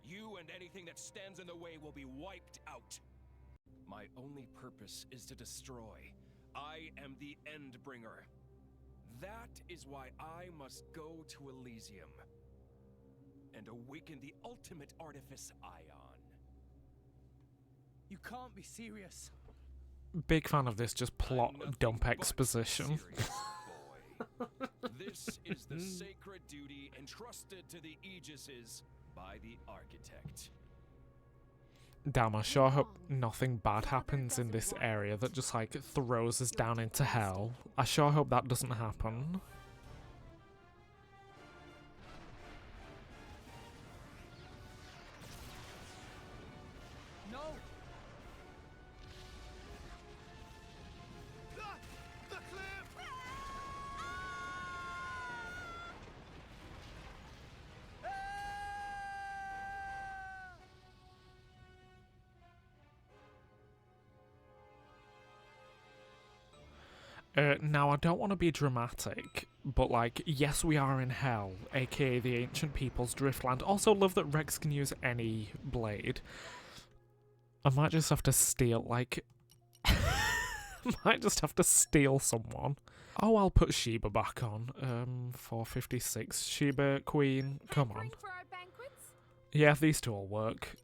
You and anything that stands in the way will be wiped out. My only purpose is to destroy. I am the Endbringer. That is why I must go to Elysium and awaken the ultimate artifice Ion. You can't be serious. Big fan of this just plot dump exposition. This is the sacred duty entrusted to the Aegises by the Architect. Damn, I sure hope nothing bad happens in this area that just, like, throws us down into hell. I sure hope that doesn't happen. No! The cliff! Now, I don't want to be dramatic, but, like, yes, we are in hell, aka the ancient people's driftland. Also, love that Rex can use any blade. I might just have to steal, like... might just have to steal someone. Oh, I'll put Sheba back on. 456. Sheba, Queen, come on. For our banquets? Yeah, these two will work.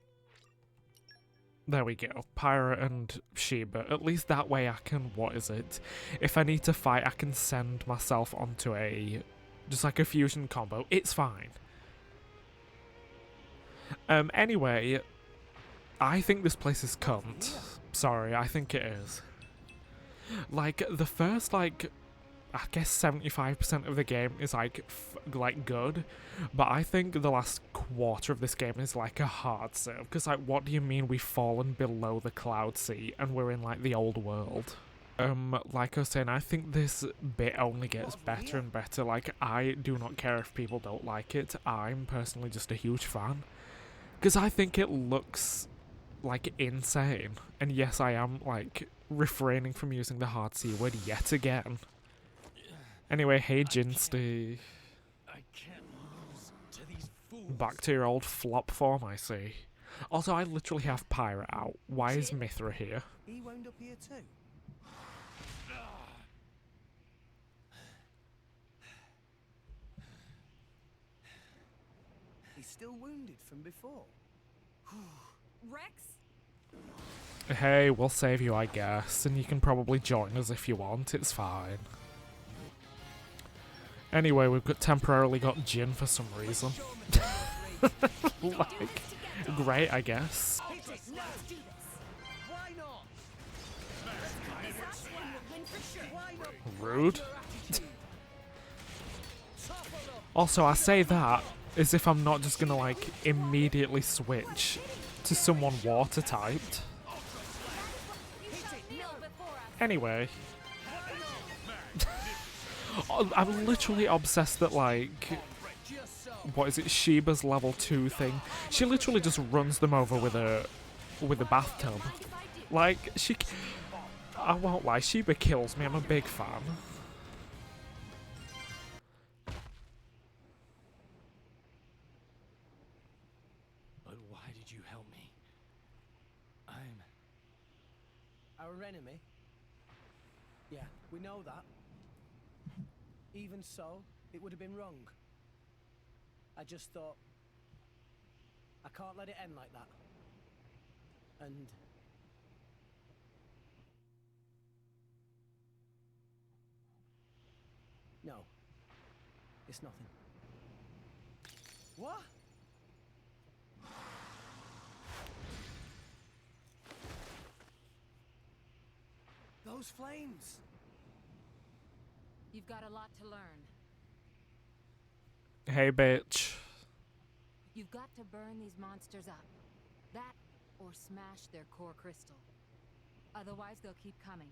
There we go. Pyra and Sheba. At least that way I can... What is it? If I need to fight, I can send myself onto a... just like a fusion combo. It's fine. Anyway, I think this place is cunt. Sorry, I think it is. Like, the first, like, I guess 75% of the game is, like, good. But I think the last quarter of this game is, like, a hard serve. Because, like, what do you mean we've fallen below the cloud sea and we're in, like, the old world? Like I was saying, I think this bit only gets better and better. Like, I do not care if people don't like it. I'm personally just a huge fan. Because I think it looks, like, insane. And yes, I am, like, refraining from using the hard C word yet again. Anyway, hey Jinsty. Back to your old flop form, I see. Also, I literally have Pirate out. Why is Mithra here? He wound up here too. He's still wounded from before. Rex? Hey, we'll save you, I guess, and you can probably join us if you want, it's fine. Anyway, we've temporarily got Jin for some reason. Like, great, I guess. Rude. Also, I say that as if I'm not just gonna, like, immediately switch to someone water-typed. Anyway. I'm literally obsessed that, like, what is it, Sheba's level 2 thing. She literally just runs them over with a bathtub. Like, I won't lie, Sheba kills me, I'm a big fan. But why did you help me? I'm... Our enemy? Yeah, we know that. Even so, it would have been wrong. I just thought, I can't let it end like that. And... no. It's nothing. What? Those flames! You've got a lot to learn. Hey, bitch. You've got to burn these monsters up. That, or smash their core crystal. Otherwise, they'll keep coming.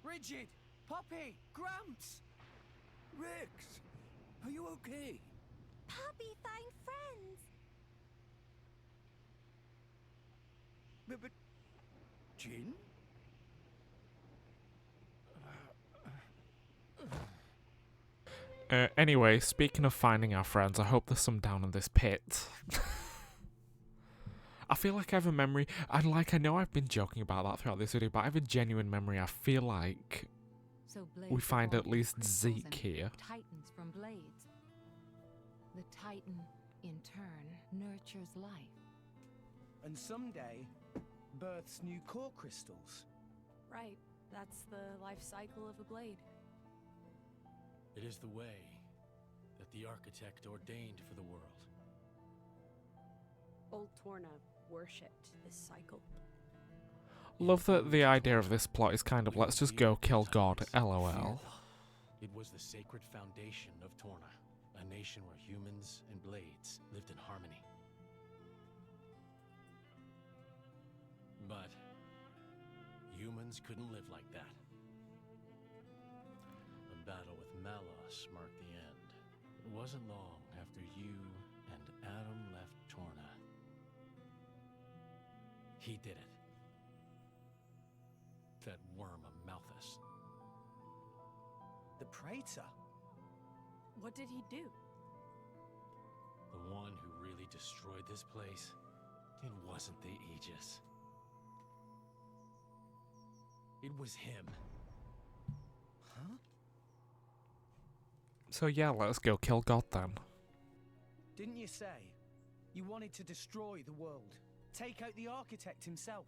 Rigid! Poppy! Gramps! Rex! Are you okay? Poppy, find friends! But... Jin? Anyway, speaking of finding our friends, I hope there's some down in this pit. I feel like I have a memory, I know I've been joking about that throughout this video, but I have a genuine memory. I feel like we find at least Zeke here. Titans from blades. The Titan, in turn, nurtures life. And someday, births new core crystals. Right. That's the life cycle of a blade. It is the way that the architect ordained for the world. Old Torna worshipped this cycle. Love that the idea of this plot is kind of, let's just go kill God, lol. It was the sacred foundation of Torna, a nation where humans and blades lived in harmony. But humans couldn't live like that. The battle with Malos marked the end. It wasn't long after you and Adam left Torna. He did it. That worm of Malthus. The Praetor? What did he do? The one who really destroyed this place, it wasn't the Aegis. It was him. Huh? So yeah, let's go kill God then. Didn't you say you wanted to destroy the world? Take out the architect himself?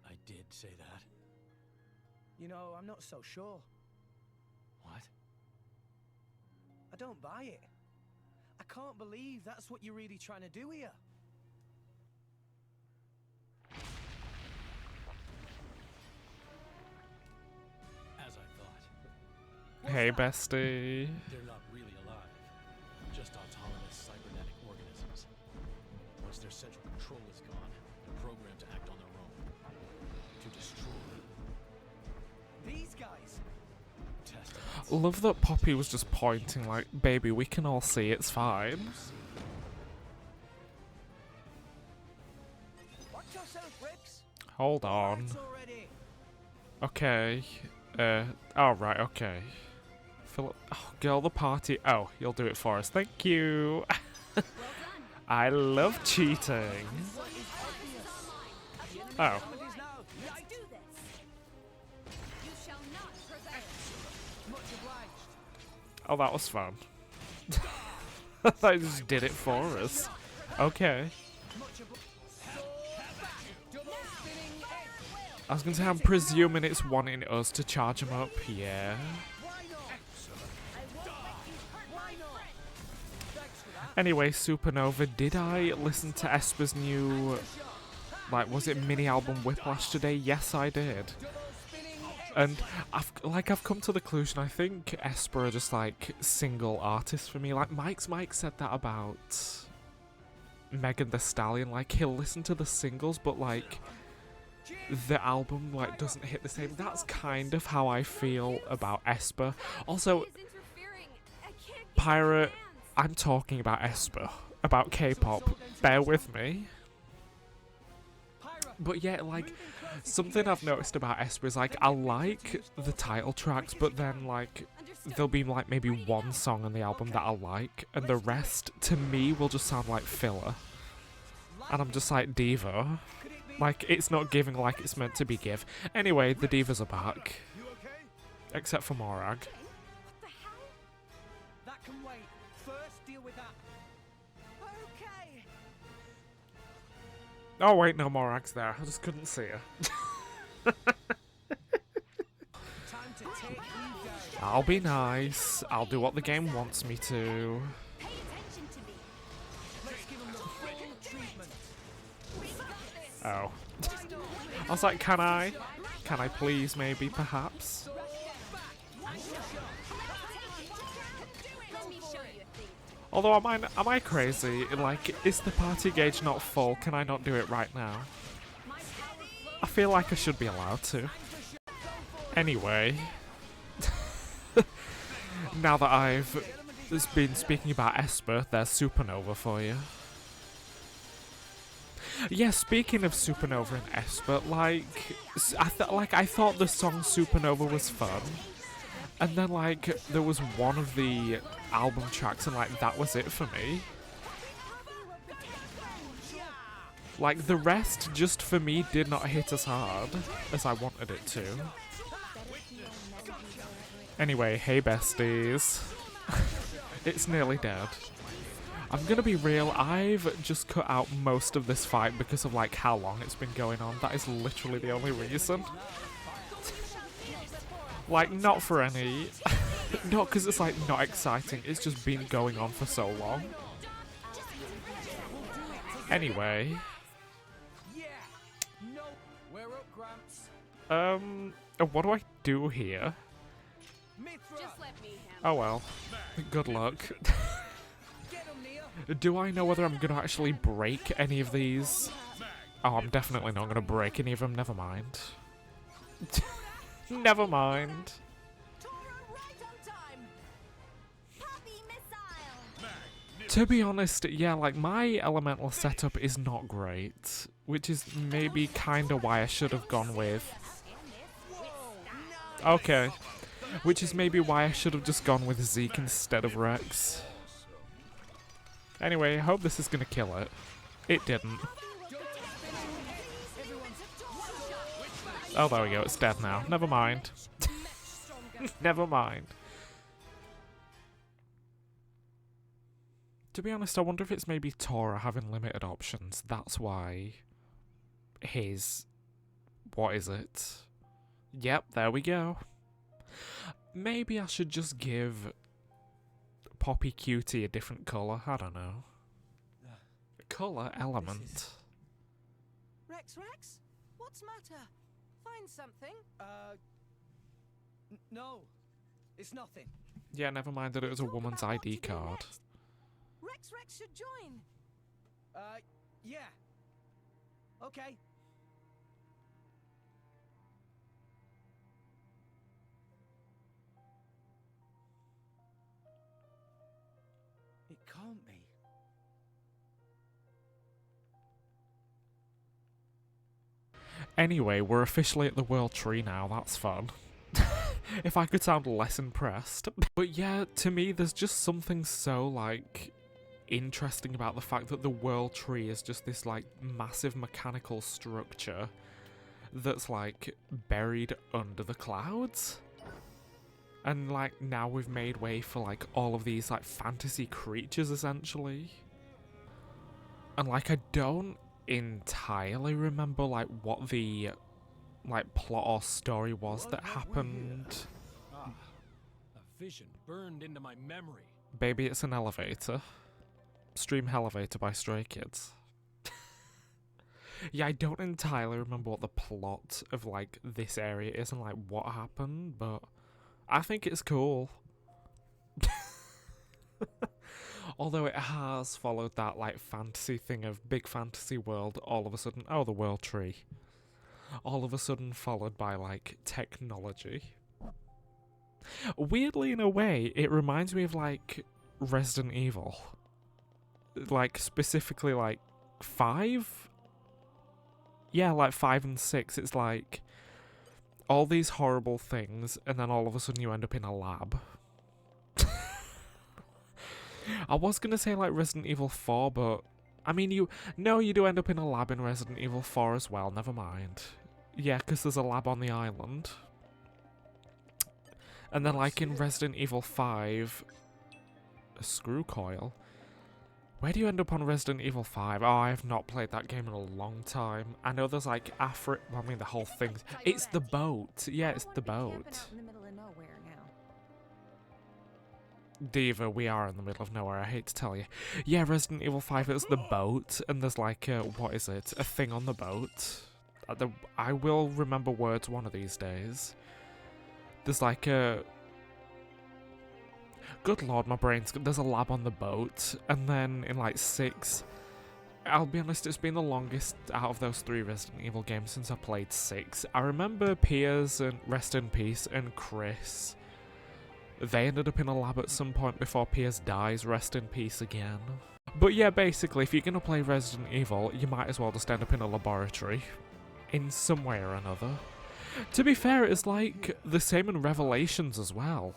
I did say that. You know, I'm not so sure. What? I don't buy it. I can't believe that's what you're really trying to do here. As I thought. Hey, bestie. They're not really alive. Just autonomous cybernetic organisms. Once their central control is gone, they're programmed to act on their own. To destroy. These guys. Love that Poppy was just pointing like, baby, we can all see it's fine. Watch yourself, Rex. Hold on. Okay. Oh, right, okay. Philip. Oh, girl, the party. Oh, you'll do it for us. Thank you. I love cheating. Oh. Oh, that was fun. I just did it for us. Okay. I was gonna say, I'm presuming it's wanting us to charge him up. Yeah. Anyway, Supernova, did I listen to Esper's new, like, was it mini album Whiplash today? Yes, I did. And I've come to the conclusion, I think Esper are just like single artists for me. Like Mike said that about Megan Thee Stallion. Like he'll listen to the singles, but like the album like doesn't hit the same. That's kind of how I feel about Esper. Also, Pirate, I'm talking about Esper, about K-pop. Bear with me. But yeah, like, something I've noticed about Esper is, like, I like the title tracks, but then, like, there'll be, like, maybe one song on the album that I like, and the rest, to me, will just sound like filler. And I'm just like, Diva. Like, it's not giving like it's meant to be give. Anyway, the Divas are back. Except for Morag. That can wait. First, deal with that. Okay. Oh wait, no, Morag's there. I just couldn't see her. I'll be nice. I'll do what the game wants me to. Oh. I was like, can I? Can I please, maybe, perhaps? Although, am I crazy? Like, is the party gauge not full? Can I not do it right now? I feel like I should be allowed to. Anyway. Now that I've been speaking about Esper, there's Supernova for you. Yeah, speaking of Supernova and Esper, like, I thought the song Supernova was fun. And then, like, there was one of the album tracks and, like, that was it for me. Like, the rest, just for me, did not hit as hard as I wanted it to. Anyway, hey besties. It's nearly dead. I'm gonna be real, I've just cut out most of this fight because of, like, how long it's been going on. That is literally the only reason. Like, not for any... not because it's, like, not exciting. It's just been going on for so long. Anyway. What do I do here? Oh well. Good luck. Do I know whether I'm gonna actually break any of these? Oh, I'm definitely not gonna break any of them. Never mind. Never mind. To be honest, yeah, like, my elemental setup is not great, which is maybe kinda why I should have gone with... Okay. Which is maybe why I should have just gone with Zeke instead of Rex. Anyway, I hope this is gonna kill it. It didn't. Oh, there we go, it's dead now. Never mind. Never mind. To be honest, I wonder if it's maybe Torah having limited options. That's why his... What is it? Yep, there we go. Maybe I should just give Poppy Cutie a different colour. I don't know. Colour element. Rex? What's matter? Find something? No. It's nothing. Yeah, never mind that it was a woman's ID card. Rex should join. Yeah. Okay. It can't be. Anyway, we're officially at the World Tree now. That's fun. If I could sound less impressed. But yeah, to me, there's just something so, like, interesting about the fact that the World Tree is just this, like, massive mechanical structure that's, like, buried under the clouds. And, like, now we've made way for, like, all of these, like, fantasy creatures, essentially. And, like, I don't entirely remember, like, what the, like, plot or story was that happened. Ah, a vision burned into my memory. Baby, it's an elevator. Stream Elevator by Stray Kids. Yeah, I don't entirely remember what the plot of, like, this area is and, like, what happened, but I think it's cool. Although it has followed that, like, fantasy thing of big fantasy world, all of a sudden, oh, the World Tree. All of a sudden followed by, like, technology. Weirdly, in a way, it reminds me of, like, Resident Evil. Like, specifically, like, 5? Yeah, like 5 and 6. It's like all these horrible things, and then all of a sudden you end up in a lab. I was gonna say like Resident Evil 4, but I mean you do end up in a lab in Resident Evil 4 as well, never mind. Yeah, because there's a lab on the island. And then like in Resident Evil 5, a screw coil. Where do you end up on Resident Evil 5? Oh, I have not played that game in a long time. I know there's like well, I mean the whole thing. It's the boat. Yeah, it's the boat. Diva, we are in the middle of nowhere, I hate to tell you. Yeah, Resident Evil 5, it's the boat, and there's like, what is it? A thing on the boat. I will remember words one of these days. There's like a... Good lord, my brain's... There's a lab on the boat, and then in like 6... I'll be honest, it's been the longest out of those 3 Resident Evil games since I played 6. I remember Piers and Rest in Peace and Chris... They ended up in a lab at some point before Piers dies, rest in peace again. But yeah, basically, if you're gonna play Resident Evil, you might as well just end up in a laboratory. In some way or another. To be fair, it's like the same in Revelations as well.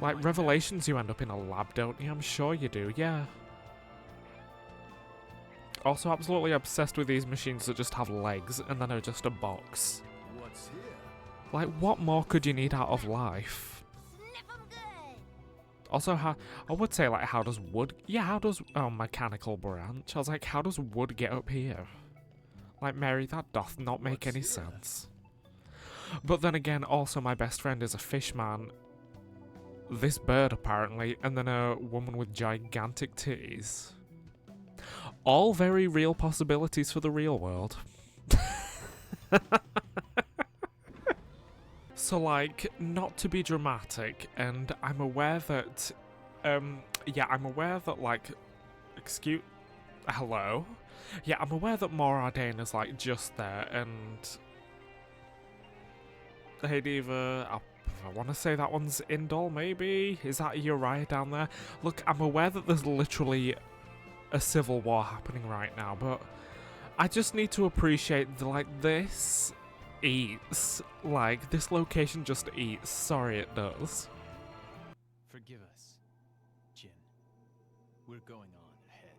Like, Revelations you end up in a lab, don't you? I'm sure you do, yeah. Also absolutely obsessed with these machines that just have legs and then are just a box. What's here? Like, what more could you need out of life? Also, I would say, like, how does wood... Yeah, how does... Oh, mechanical branch. I was like, how does wood get up here? Like, Mary, that doth not make any sense. But then again, also my best friend is a fish man. This bird, apparently, and then a woman with gigantic titties. All very real possibilities for the real world. So, like, not to be dramatic, and I'm aware that, yeah, I'm aware that, like, hello? Yeah, I'm aware that Morardane is, like, just there, and... Hey, Diva, I want to say that one's Indol, maybe? Is that Uriah down there? Look, I'm aware that there's literally a civil war happening right now, but I just need to appreciate that, like, this... eats. Like, this location just eats. Sorry, it does. Forgive us, Jin. We're going on ahead.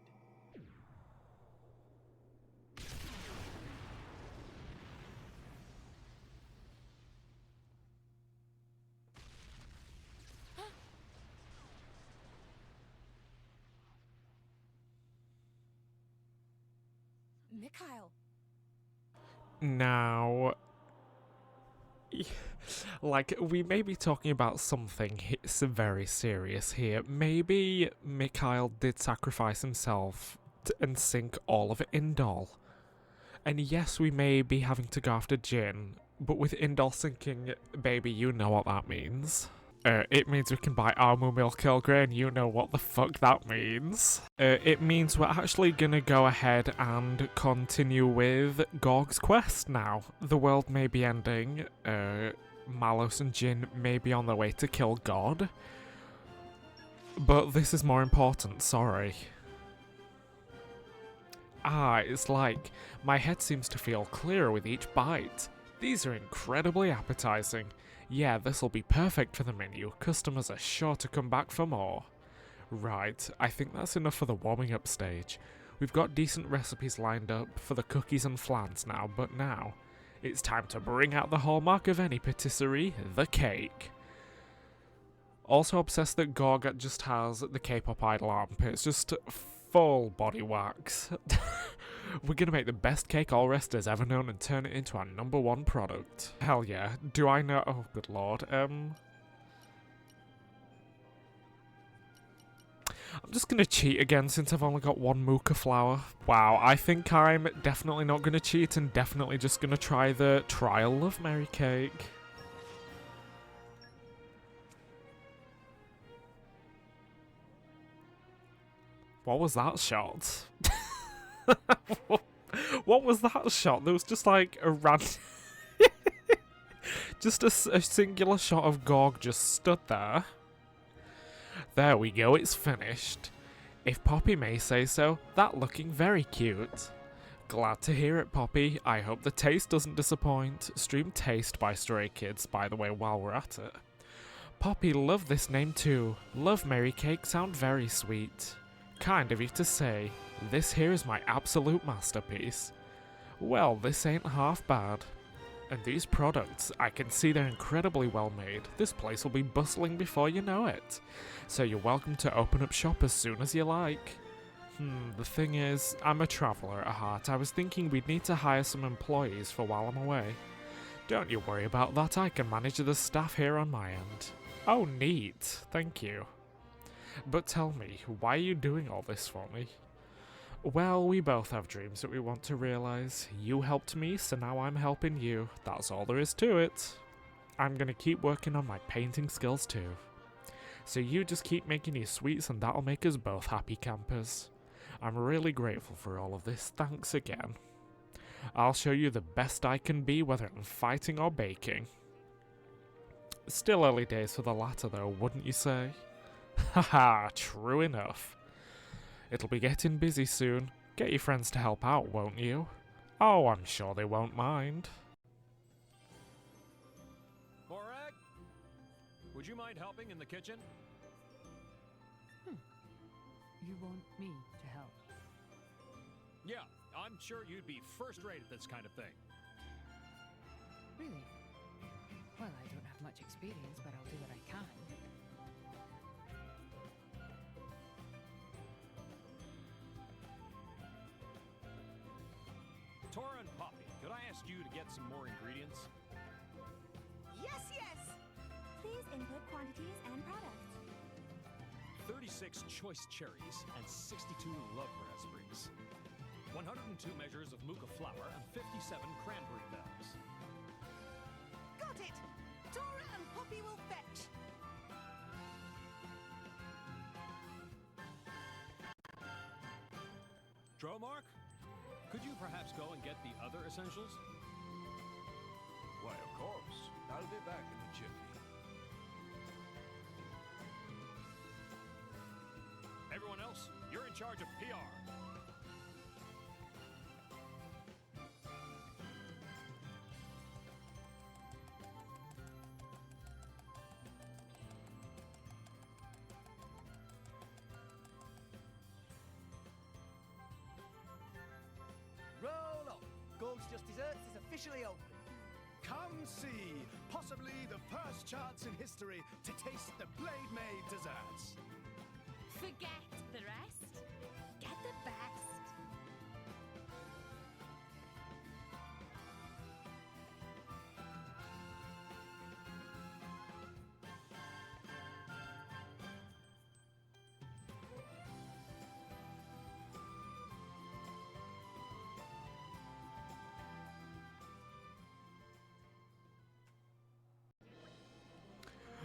Mikhail. Now... Like, we may be talking about something very serious here. Maybe Mikhail did sacrifice himself and sink all of Indol. And yes, we may be having to go after Jin, but with Indol sinking, baby, you know what that means. It means we can buy Armu Milk Kilgrey, and you know what the fuck that means. It means we're actually gonna go ahead and continue with Gorg's quest now. The world may be ending, Malos and Jin may be on their way to kill God, but this is more important, sorry. It's like, my head seems to feel clearer with each bite. These are incredibly appetizing. Yeah, this'll be perfect for the menu. Customers are sure to come back for more. Right, I think that's enough for the warming up stage. We've got decent recipes lined up for the cookies and flans now, but now, it's time to bring out the hallmark of any patisserie, the cake. Also obsessed that Gorg just has the K-pop idol armpits, just full body wax. We're gonna make the best cake all resters ever known and turn it into our #1 product. Hell yeah. Do I know? Oh, good lord. I'm just gonna cheat again since I've only got one Mooka flour. Wow, I think I'm definitely not gonna cheat and definitely just gonna try the Trial of Mary Cake. What was that shot? What was that shot? There was just like a random... just a singular shot of Gorg just stood there. There we go, it's finished. If Poppy may say so, that looking very cute. Glad to hear it, Poppy. I hope the taste doesn't disappoint. Stream Taste by Stray Kids, by the way, while we're at it. Poppy, love this name too. Love Mary Cake, sound very sweet. Kind of you to say. This here is my absolute masterpiece. Well, this ain't half bad. And these products, I can see they're incredibly well made. This place will be bustling before you know it. So you're welcome to open up shop as soon as you like. The thing is, I'm a traveller at heart. I was thinking we'd need to hire some employees for while I'm away. Don't you worry about that, I can manage the staff here on my end. Oh, neat. Thank you. But tell me, why are you doing all this for me? Well, we both have dreams that we want to realise. You helped me, so now I'm helping you. That's all there is to it. I'm gonna keep working on my painting skills too. So you just keep making your sweets and that'll make us both happy campers. I'm really grateful for all of this, thanks again. I'll show you the best I can be, whether I'm fighting or baking. Still early days for the latter though, wouldn't you say? Haha, true enough. It'll be getting busy soon. Get your friends to help out, won't you? Oh, I'm sure they won't mind. Morag? Would you mind helping in the kitchen? You want me to help? Yeah, I'm sure you'd be first rate at this kind of thing. Really? Well, I don't have much experience, but I'll do what I can. Torna and Poppy, could I ask you to get some more ingredients? Yes, yes! Please input quantities and products. 36 choice cherries and 62 love raspberries. 102 measures of Mooka flour and 57 cranberry bells. Got it! Torna and Poppy will fetch. Dromark? Could you perhaps go and get the other essentials? Why, of course. I'll be back in a jiffy. Everyone else, you're in charge of PR. Roll up. Gorg's Just Desserts is officially open. Come see, possibly the first chance in history to taste the Blade Made desserts. Forget the rest. Get the best.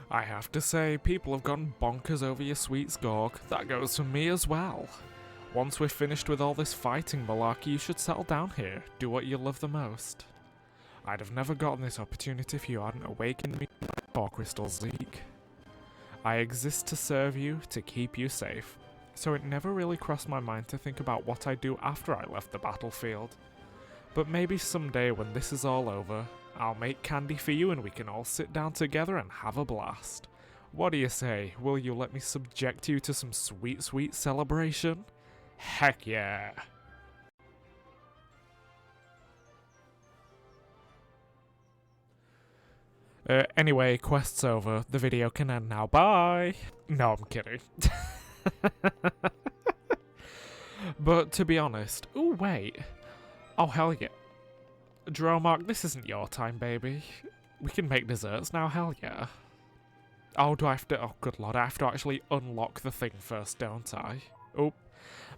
I have to say, people have gone bonkers over your sweet Sgorg. That goes for me as well. Once we're finished with all this fighting malarkey, you should settle down here, do what you love the most. I'd have never gotten this opportunity if you hadn't awakened me to my core crystal, Zeke. I exist to serve you, to keep you safe, so it never really crossed my mind to think about what I'd do after I left the battlefield. But maybe someday when this is all over, I'll make candy for you and we can all sit down together and have a blast. What do you say? Will you let me subject you to some sweet, sweet celebration? Heck yeah! Anyway, quest's over. The video can end now. Bye! No, I'm kidding. But to be honest... Ooh, wait. Oh, hell yeah. Dromark, this isn't your time, baby. We can make desserts now, hell yeah. Oh, do I have to... Oh, good lord, I have to actually unlock the thing first, don't I? Oh,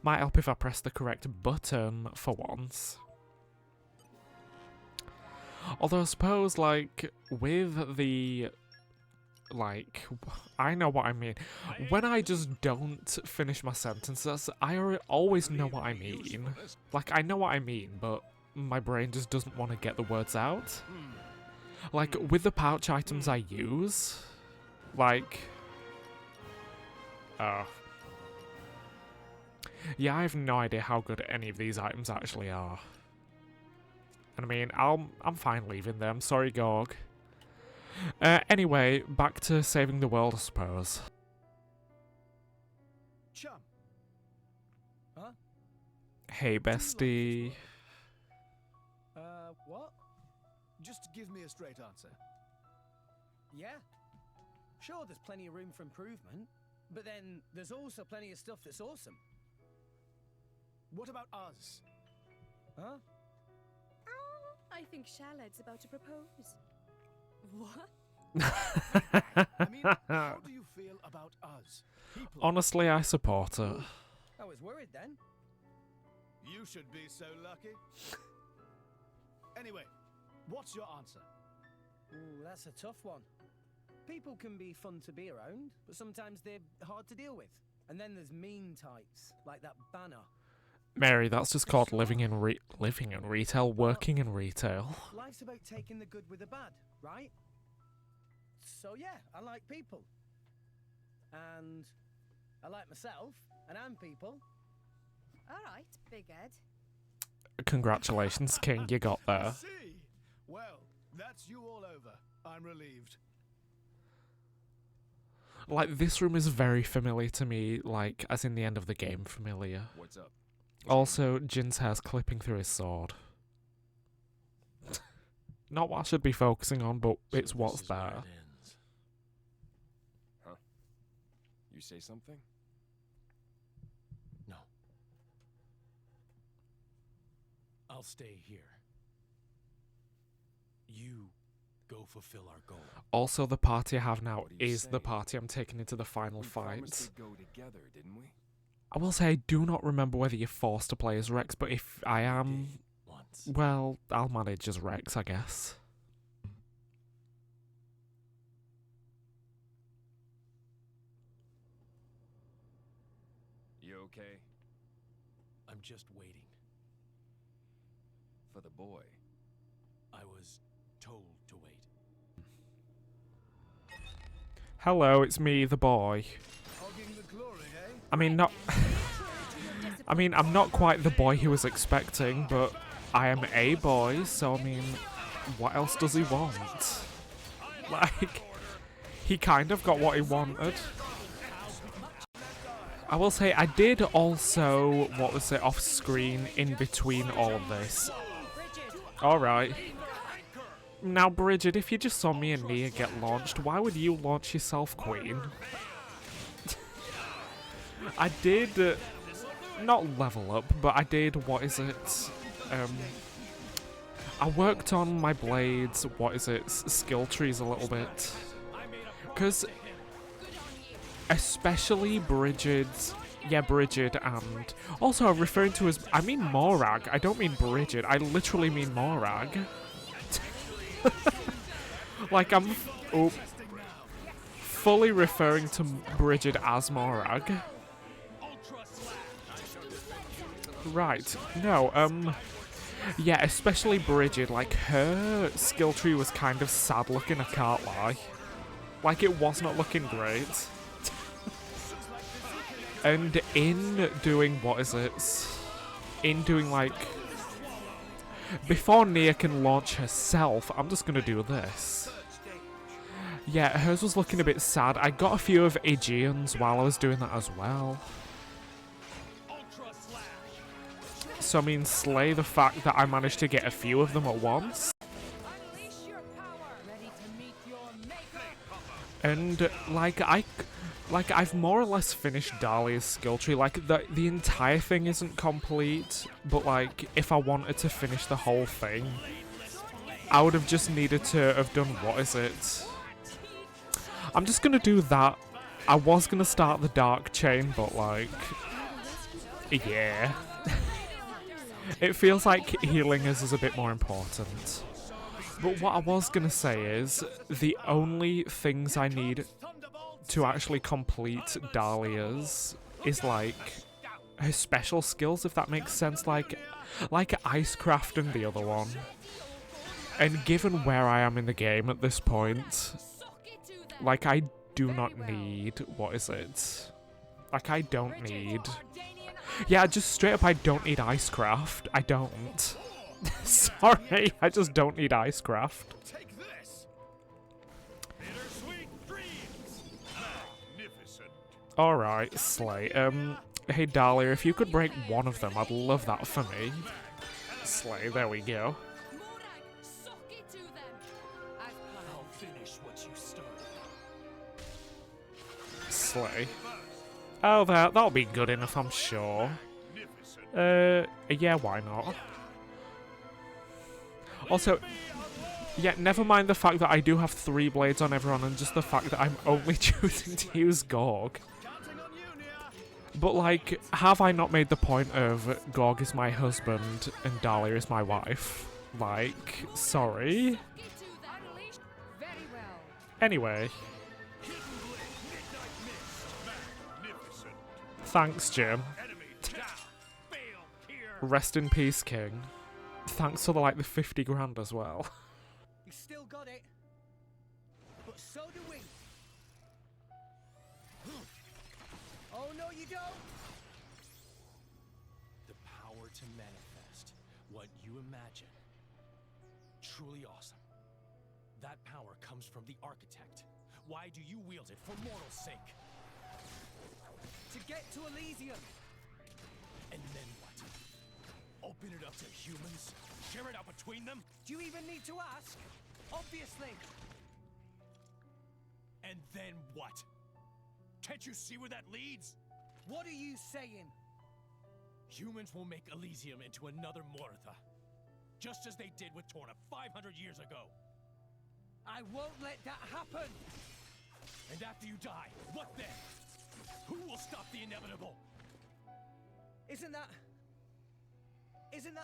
might help if I press the correct button for once. Although I suppose, like, with the... Like, I know what I mean. When I just don't finish my sentences, I always know what I mean. Like, I know what I mean, but my brain just doesn't want to get the words out. Like, with the pouch items I use, like... yeah, I have no idea how good any of these items actually are. And I mean, I'm fine leaving them. Sorry, Gorg. Anyway, back to saving the world, I suppose. Chum. Huh? Hey, bestie. What? Just give me a straight answer. Yeah. Sure, there's plenty of room for improvement, but then there's also plenty of stuff that's awesome. What about us? Huh? I think Charlotte's about to propose. What? I mean, how do you feel about us? People. Honestly, I support it. I was worried then. You should be so lucky. Anyway, what's your answer? Ooh, that's a tough one. People can be fun to be around, but sometimes they're hard to deal with. And then there's mean types, like that banner. Mary, that's just called living in retail, working in retail. Life's about taking the good with the bad, right? So yeah, I like people. And I like myself, and I'm people. Alright, Big Ed. Congratulations, King, you got there. I see. Well, that's you all over. I'm relieved. Like, this room is very familiar to me, like, as in the end of the game familiar. What's up? Also, Jin's hair's clipping through his sword. Not what I should be focusing on, but it's what's there. Huh? You say something? No. I'll stay here. You go fulfill our goal. Also, the party I have now is the party I'm taking into the final fight. We'd go together, didn't we? I will say I do not remember whether you're forced to play as Rex, but if I am, well, I'll manage as Rex, I guess. You okay? I'm just waiting. For the boy. I was told to wait. Hello, it's me, the boy. I mean, not... I mean, I'm not quite the boy he was expecting, but I am a boy, so I mean, what else does he want? Like, he kind of got what he wanted. I will say, I did also, what was it, off screen in between all of this. Alright. Now, Bridget, if you just saw me and Nia get launched, why would you launch yourself, Queen? I did, not level up, but I did, what is it, I worked on my blades, what is it, skill trees a little bit. Because, especially Bridget, yeah, Bridget, and also I'm referring to as, I mean Morag, I don't mean Bridget, I literally mean Morag. Like, fully referring to Bridget as Morag. Right, no, yeah, especially Bridget, like, her skill tree was kind of sad looking, I can't lie. Like, it was not looking great. And in doing, what is it? In doing, like, before Nia can launch herself, I'm just gonna do this. Yeah, hers was looking a bit sad. I got a few of Aegean's while I was doing that as well. So, I mean, slay the fact that I managed to get a few of them at once. And, like, I've more or less finished Dahlia's skill tree. Like, the entire thing isn't complete, but, like, if I wanted to finish the whole thing, I would have just needed to have done, what is it? I'm just gonna do that. I was gonna start the Dark Chain, but, like, yeah. It feels like healing is a bit more important. But what I was gonna say is, the only things I need to actually complete Dahlia's is, like, her special skills, if that makes sense, like Icecraft and the other one. And given where I am in the game at this point, like, I do not need, what is it? Like, I don't need... Yeah, just straight up, I don't need Icecraft. I don't. Sorry, I just don't need Icecraft. Alright, slay. Hey Dahlia, if you could break one of them, I'd love that for me. Slay, there we go. Slay. Oh, that'll be good enough, I'm sure. Yeah, why not? Also, yeah, never mind the fact that I do have 3 blades on everyone and just the fact that I'm only choosing to use Gorg. But, like, have I not made the point of Gorg is my husband and Dahlia is my wife? Like, sorry? Anyway. Thanks, Jim. Rest in peace, King. Thanks for, the 50 grand as well. You still got it. But so do we. Oh, no, you don't. The power to manifest what you imagine. Truly awesome. That power comes from the architect. Why do you wield it for mortal sake? To get to Elysium. And then what? Open it up to humans? Share it out between them? Do you even need to ask? Obviously. And then what? Can't you see where that leads? What are you saying? Humans will make Elysium into another Mortha. Just as they did with Torna 500 years ago. I won't let that happen. And after you die, what then? Who will stop the inevitable? Isn't that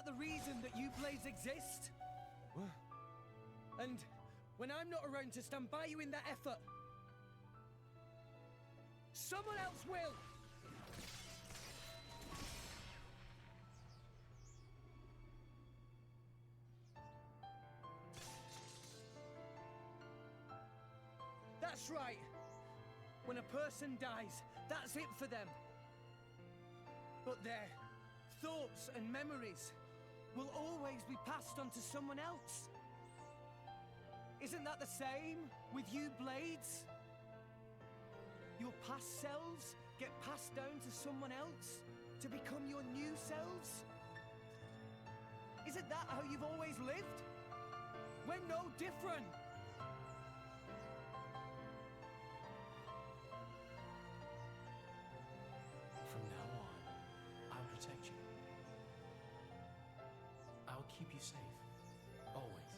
the reason that you blades exist? What? And when I'm not around to stand by you in that effort, someone else will. That's right. When a person dies, that's it for them. But their thoughts and memories will always be passed on to someone else. Isn't that the same with you blades? Your past selves get passed down to someone else to become your new selves? Isn't that how you've always lived? We're no different. From now on, I'll protect you. I'll keep you safe. Always.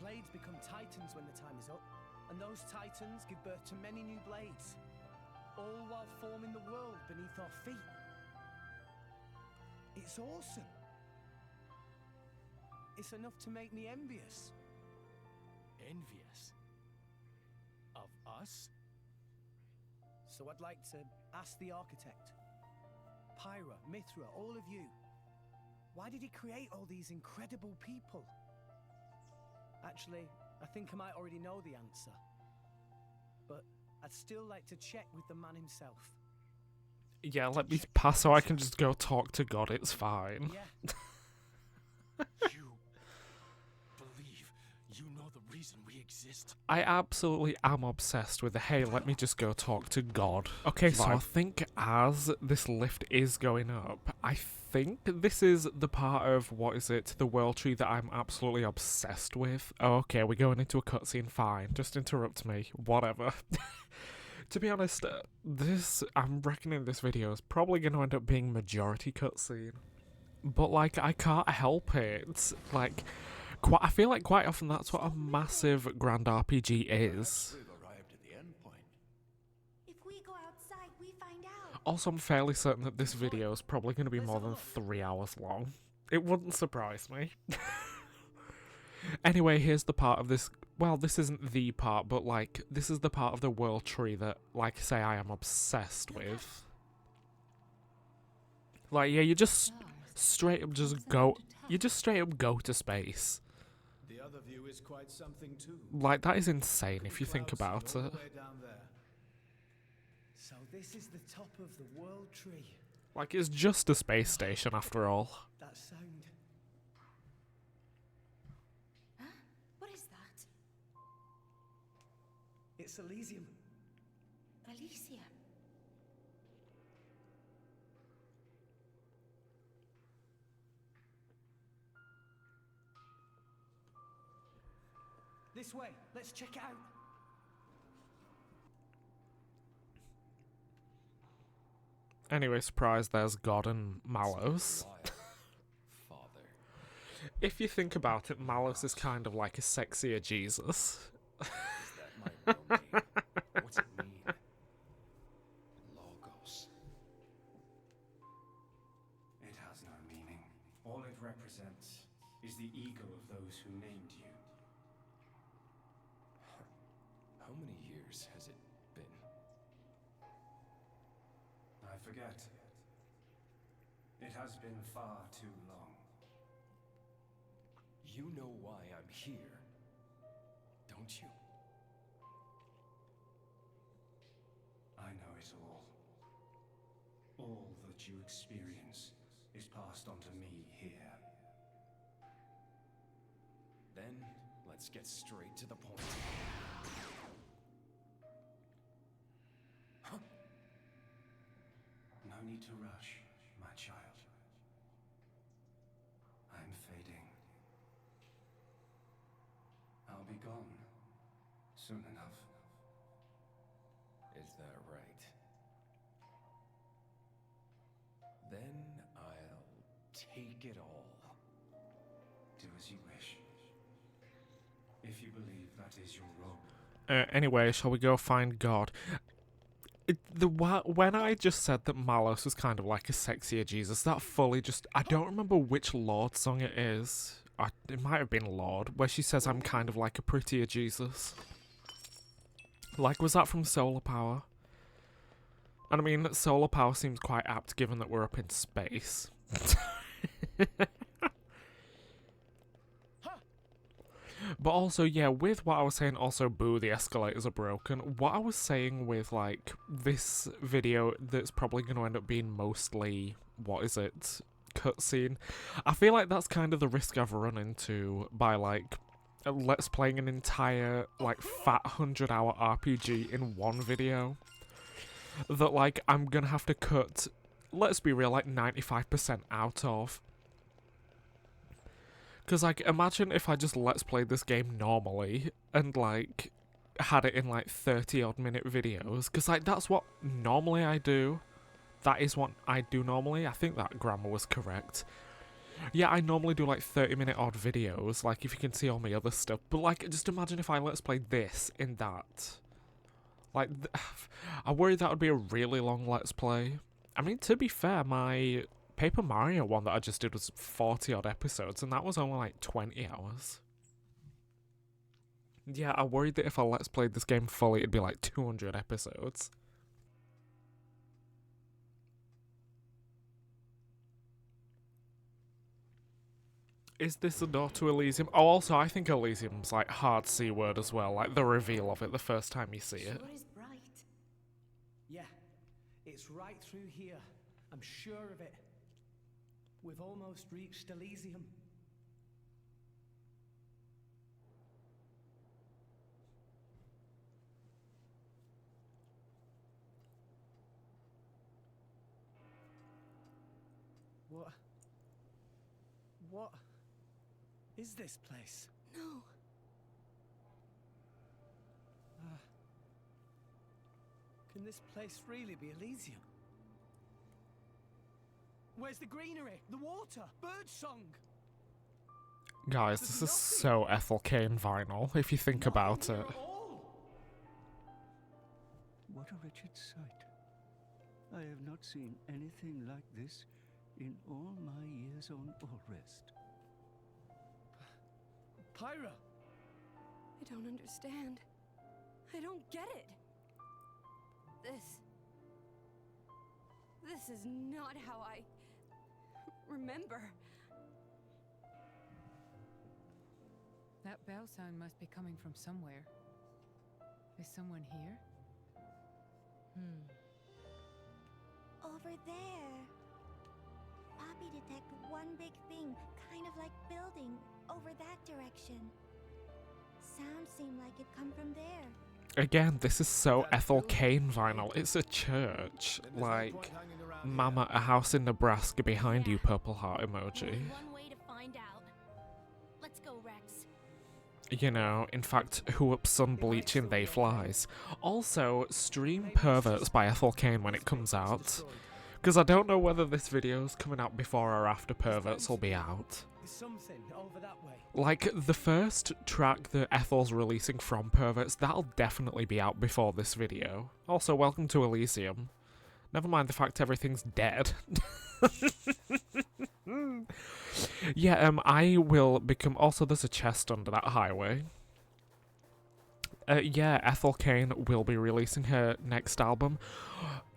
Blades become titans when the time is up, and those titans give birth to many new blades, all while forming the world beneath our feet. It's awesome. It's enough to make me envious. Envious? Of us? So I'd like to ask the architect, Pyra, Mithra, all of you, why did he create all these incredible people? Actually, I think I might already know the answer. But I'd still like to check with the man himself. Yeah, let me pass so I can just go talk to God, it's fine. Yeah. You believe you know the reason we exist? I absolutely am obsessed with the hey, let me just go talk to God. Okay, so I think as this lift is going up, I think this is the part of, what is it, the world tree that I'm absolutely obsessed with. Oh, okay, we're going into a cutscene, fine. Just interrupt me, whatever. To be honest, I'm reckoning this video is probably going to end up being majority cutscene. But, like, I can't help it. Like, I feel like quite often that's what a massive grand RPG is. We've arrived at the end point. If we go outside, we find out. Also, I'm fairly certain that this video is probably going to be more than 3 hours long. It wouldn't surprise me. Anyway, here's the part of this. Well, this isn't the part, but, like, this is the part of the world tree that, like I say, I am obsessed with. Like, yeah, you just straight up just go. You just straight up go to space. The other view is quite something too. Like, that is insane if you think about it. So this is the top of the world tree. Like, it's just a space station after all. That sound. Huh? What is that? It's Elysium. Elysium. This way. Let's check it out. Anyway, surprise, there's God and Mallows. Father. If you think about it, Mallows is kind of like a sexier Jesus. Is that my real name? What's it mean? Logos. It has no meaning. All it represents is the ego of those who named you. How many years has it been? I forget. It has been far too long. You know why I'm here, don't you? I know it all. All that you experience is passed on to me here. Then, let's get straight to the point. Huh? No need to rush, my child. I'm fading. I'll be gone soon enough. Is that right? Then I'll take it all. Do as you wish. If you believe that is your role. Anyway, shall we go find God? When I just said that Mallows was kind of like a sexier Jesus, that fully just... I don't remember which Lord song it is. It might have been Lord, where she says I'm kind of like a prettier Jesus. Like, was that from Solar Power? And I mean, Solar Power seems quite apt given that we're up in space. But also, yeah, with what I was saying, also, boo, the escalators are broken. What I was saying with, like, this video that's probably going to end up being mostly, what is it, cutscene. I feel like that's kind of the risk I've run into by, like, let's playing an entire, like, fat 100-hour RPG in one video. That, like, I'm going to have to cut, let's be real, like, 95% out of. Because, like, imagine if I just let's play this game normally and, like, had it in, like, 30-odd minute videos. Because, like, that's what normally I do. That is what I do normally. I think that grammar was correct. Yeah, I normally do, like, 30-minute odd videos, like, if you can see all my other stuff. But, like, just imagine if I let's play this in that. Like, I worry that would be a really long let's play. I mean, to be fair, my Paper Mario one that I just did was 40-odd episodes, and that was only like 20 hours. Yeah, I worried that if I let's play this game fully, it'd be like 200 episodes. Is this a door to Elysium? Oh, also, I think Elysium's like hard C word as well, like the reveal of it the first time you see it. Sure is bright. Yeah, it's right through here. I'm sure of it. We've almost reached Elysium. What is this place? No. Can this place really be Elysium? Where's the greenery? The water? Birdsong? Guys, this is so Ethel Cain vinyl, if you think about it. What a wretched sight. I have not seen anything like this in all my years on Allrest. Pyra! I don't understand. I don't get it. This is not how I remember. That bell sound must be coming from somewhere. Is someone here? Over there. Poppy detected one big thing, kind of like building, over that direction. Sounds seem like it come from there. Again, this is so Ethel Cain vinyl. It's a church. Like, Mama, a house in Nebraska behind you, purple heart emoji. One way to find out. Let's go, Rex. You know, in fact, who up sun bleaching they flies. Also, stream Perverts by Ethel Cain when it comes out. Because I don't know whether this video's coming out before or after Perverts will be out. There's something over that way. Like, the first track that Ethel's releasing from Perverts, that'll definitely be out before this video. Also, welcome to Elysium. Never mind the fact everything's dead. Yeah, I will become... Also, there's a chest under that highway. Yeah, Ethel Cain will be releasing her next album.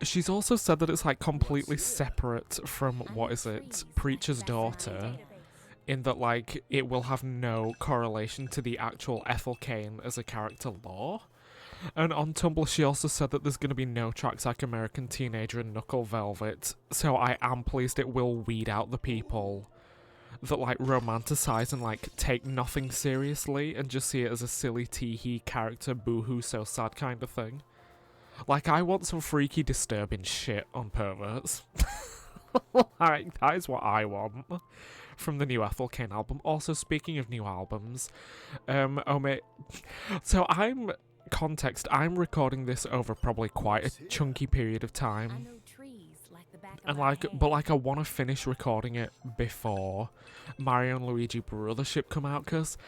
She's also said that it's, like, completely separate from, what is it, Preacher's Daughter. In that, like, it will have no correlation to the actual Ethel Cain as a character lore. And on Tumblr, she also said that there's going to be no tracks like American Teenager and Knuckle Velvet, so I am pleased it will weed out the people that, like, romanticize and, like, take nothing seriously and just see it as a silly tee-hee character, boo-hoo, so sad kind of thing. Like, I want some freaky, disturbing shit on Perverts. Like, that is what I want from the new Ethel Cain album. Also, speaking of new albums, so I'm recording this over probably quite a chunky period of time. And I want to finish recording it before Mario and Luigi Brothership come out, because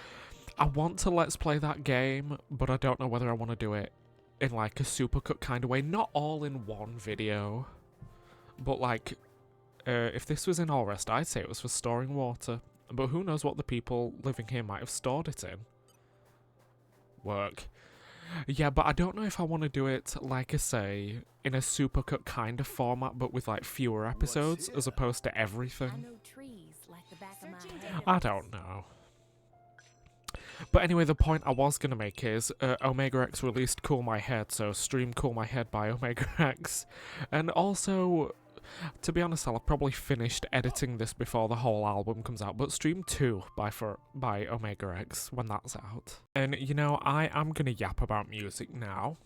I want to let's play that game, but I don't know whether I want to do it in like a supercut kind of way. Not all in one video, but like, if this was in Allrest, I'd say it was for storing water. But who knows what the people living here might have stored it in. Work. Yeah, but I don't know if I want to do it, like I say, in a supercut kind of format, but with like fewer episodes, as opposed to everything. I don't know. But anyway, the point I was going to make is, Omega X released Cool My Head, so stream Cool My Head by Omega X. And also, to be honest, I'll have probably finished editing this before the whole album comes out, but stream 2 by Omega X when that's out. And, you know, I am going to yap about music now,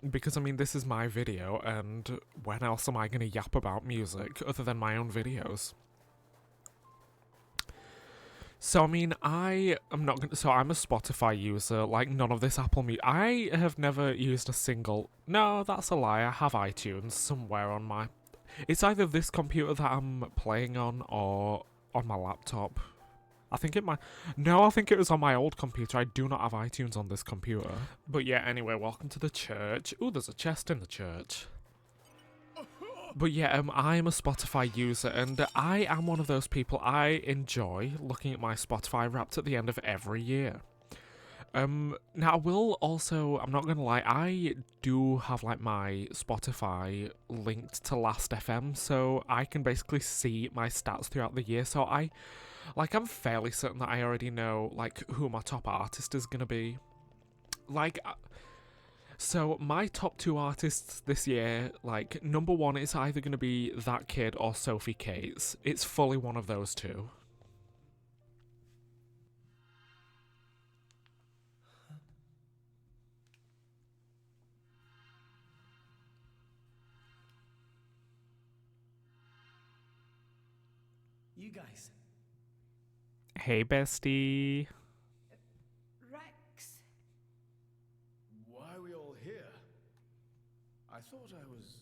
because, I mean, this is my video, and when else am I going to yap about music other than my own videos? So, I mean, I'm a Spotify user, like none of this Apple Music. I have never used a single... No, that's a lie, I have iTunes somewhere on my... It's either this computer that I'm playing on or on my laptop. I think it was on my old computer. I do not have iTunes on this computer. But yeah, anyway, welcome to the church. Ooh, there's a chest in the church. But yeah, I'm a Spotify user, and I am one of those people. I enjoy looking at my Spotify Wrapped at the end of every year. Now I will also, I'm not gonna lie, I do have like my Spotify linked to Last FM, so I can basically see my stats throughout the year. So I'm fairly certain that I already know like who my top artist is gonna be. Like, so my top 2 artists this year, like number 1 is either gonna be That Kid or Sophie Cates. It's fully one of those two. You guys. Hey, bestie. Rex. Why are we all here? I thought I was...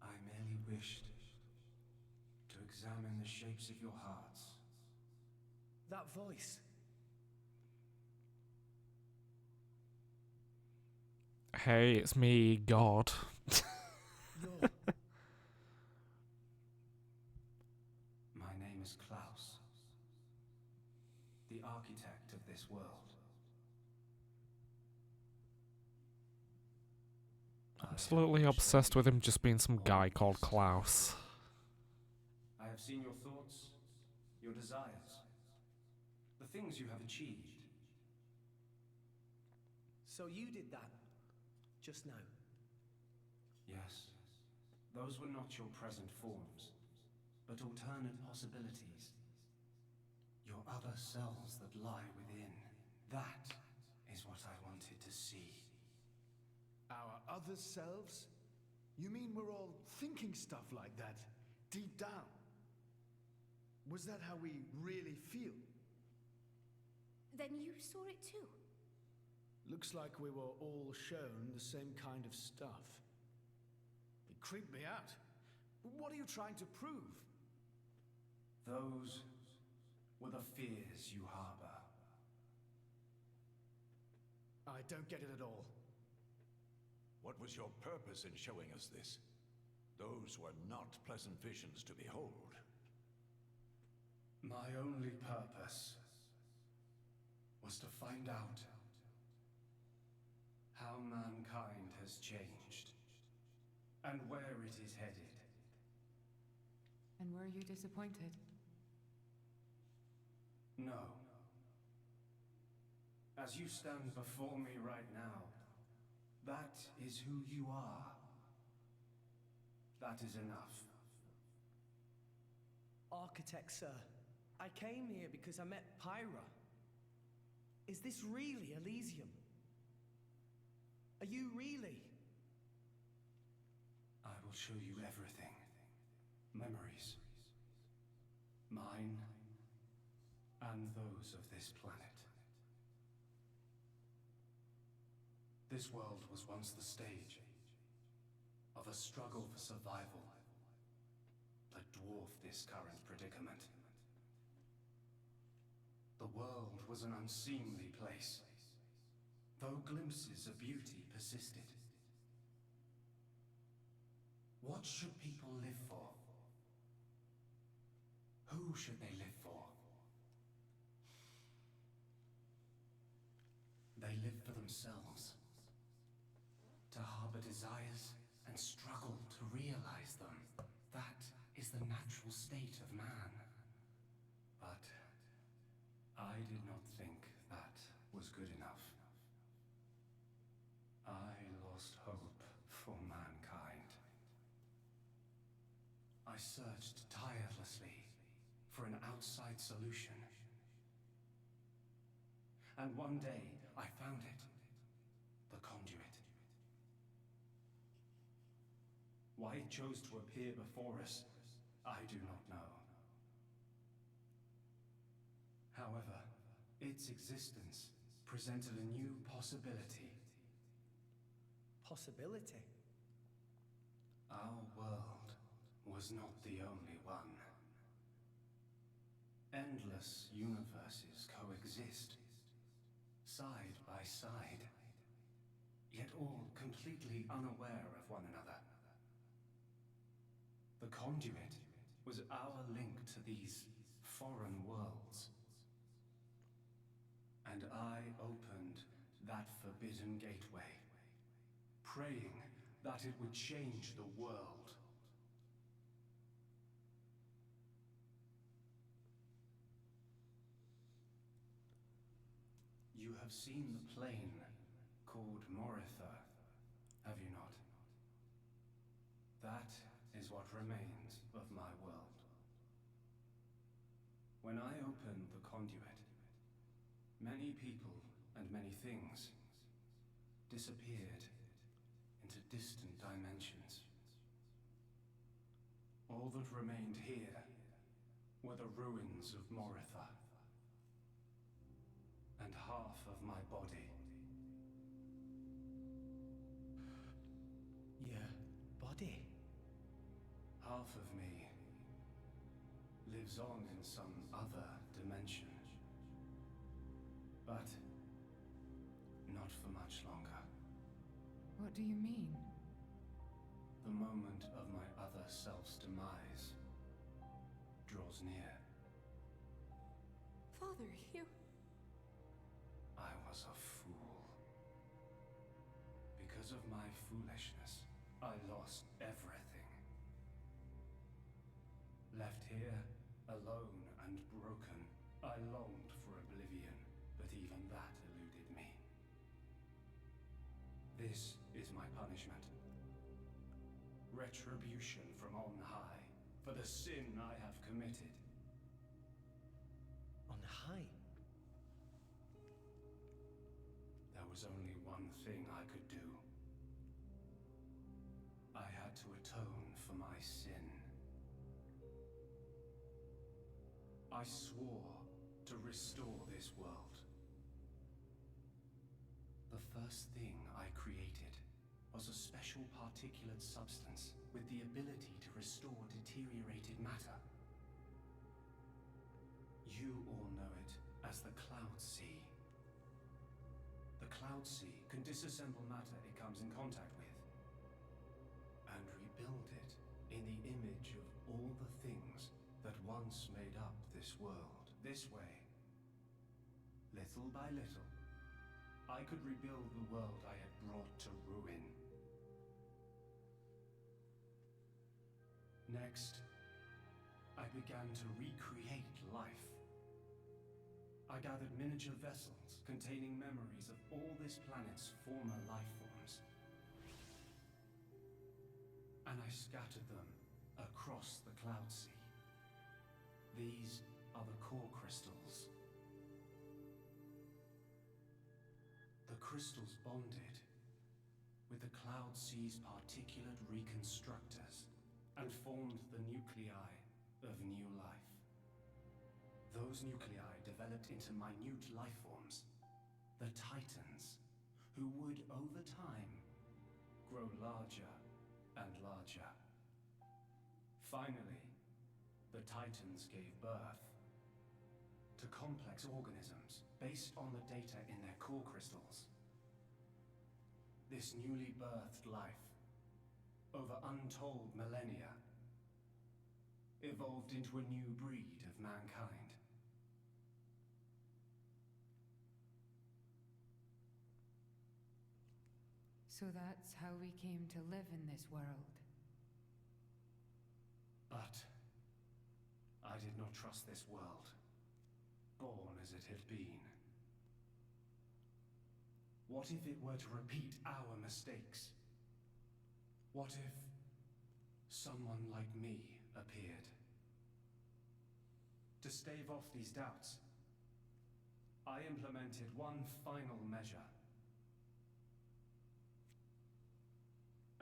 I merely wished to examine the shapes of your hearts. That voice. Hey, it's me, God. You're... My name is Klaus, the architect of this world. Absolutely obsessed with him just being some guy called Klaus. I have seen your thoughts, your desires, the things you have achieved. So you did that just now? Yes, those were not your present forms, but alternate possibilities. Your other selves that lie within. That is what I wanted to see. Our other selves? You mean we're all thinking stuff like that, deep down? Was that how we really feel? Then you saw it too. Looks like we were all shown the same kind of stuff. It creeped me out. What are you trying to prove? Those were the fears you harbor. I don't get it at all. What was your purpose in showing us this? Those were not pleasant visions to behold. My only purpose was to find out how mankind has changed and where it is headed. And were you disappointed? No. As you stand before me right now, that is who you are. That is enough. Architect, sir. I came here because I met Pyra. Is this really Elysium? Are you really? I will show you everything. Memories. Mine and those of this planet. This world was once the stage of a struggle for survival that dwarfed this current predicament. The world was an unseemly place, though glimpses of beauty persisted. What should people live for? Who should they live for? They live for themselves, to harbor desires and struggle to realize them. That is the natural state of man. But I did not think that was good enough. I lost hope for mankind. I searched tirelessly for an outside solution. And one day, I found it. The conduit. Why it chose to appear before us, I do not know. However, its existence presented a new possibility. Possibility? Our world was not the only one. Endless universes coexist, side by side, yet all completely unaware of one another. The conduit was our link to these foreign worlds. And I opened that forbidden gateway, praying that it would change the world. You have seen the plain called Moritha, have you not? That is what remains of my world. When I opened the conduit, many people and many things disappeared into distant dimensions. All that remained here were the ruins of Moritha, and half of my body. Your body? Half of me lives on in some other dimension. But not for much longer. What do you mean? The moment of my other self's demise draws near. Father, you... I was a fool. Because of my foolishness, I lost everything. Left here, alone and broken, I longed for oblivion, but even that eluded me. This is my punishment. Retribution from on high for the sin I have committed. On high? There was only one thing I could do. I had to atone for my sin. I swore to restore this world. The first thing I created was a special particulate substance with the ability to restore deteriorated matter. You all know it as the Cloud Sea. The Cloud Sea can disassemble matter it comes in contact with, and rebuild it in the image of all the things that once made up this world. This way, little by little, I could rebuild the world I had brought to ruin. Next, I began to recreate life. I gathered miniature vessels containing memories of all this planet's former life forms. And I scattered them across the Cloud Sea. These are the core crystals. The crystals bonded with the Cloud Sea's particulate reconstructors and formed the nuclei of new life. Those nuclei developed into minute life forms, the Titans, who would, over time, grow larger and larger. Finally, the Titans gave birth to complex organisms based on the data in their core crystals. This newly birthed life, over untold millennia, evolved into a new breed of mankind. So that's how we came to live in this world. But I did not trust this world, born as it had been. What if it were to repeat our mistakes? What if someone like me appeared? To stave off these doubts, I implemented one final measure.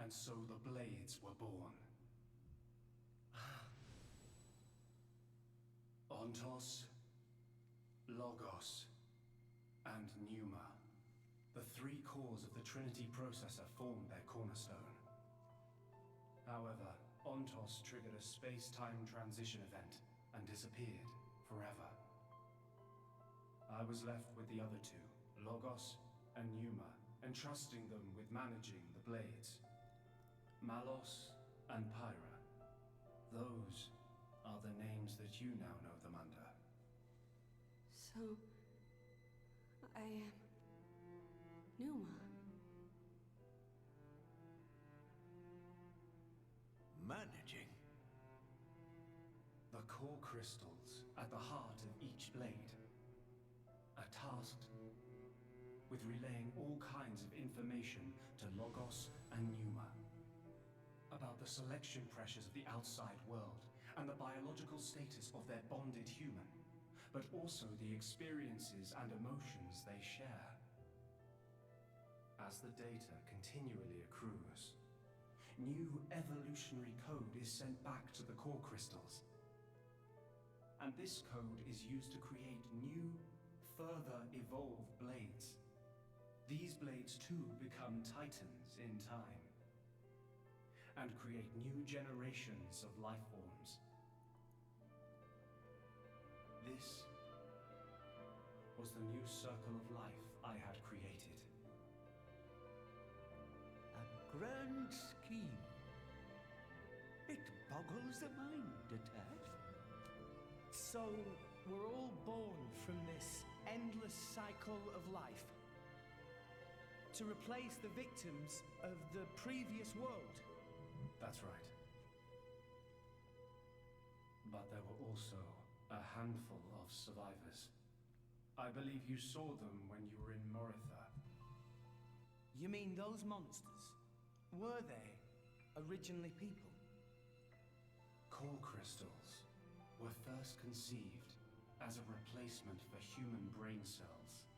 And so the Blades were born. Ontos, Logos, and Pneuma. The three cores of the Trinity processor formed their cornerstone. However, Ontos triggered a space-time transition event and disappeared forever. I was left with the other two, Logos and Pneuma, entrusting them with managing the Blades. Malos and Pyra. Those are the names that you now know them under. So... I am Numa. Managing? The core crystals at the heart of each blade are tasked with relaying all kinds of information to Logos and Numa about the selection pressures of the outside world and the biological status of their bonded human, but also the experiences and emotions they share. As the data continually accrues, new evolutionary code is sent back to the core crystals. And this code is used to create new, further evolved blades. These blades too become titans in time, and create new generations of life forms. This was the new circle of life I had created. A grand scheme. It boggles the mind a tad. So, we're all born from this endless cycle of life to replace the victims of the previous world. That's right. But there were also a handful of survivors. I believe you saw them when you were in Moritha. You mean those monsters? Were they originally people? Core crystals were first conceived as a replacement for human brain cells,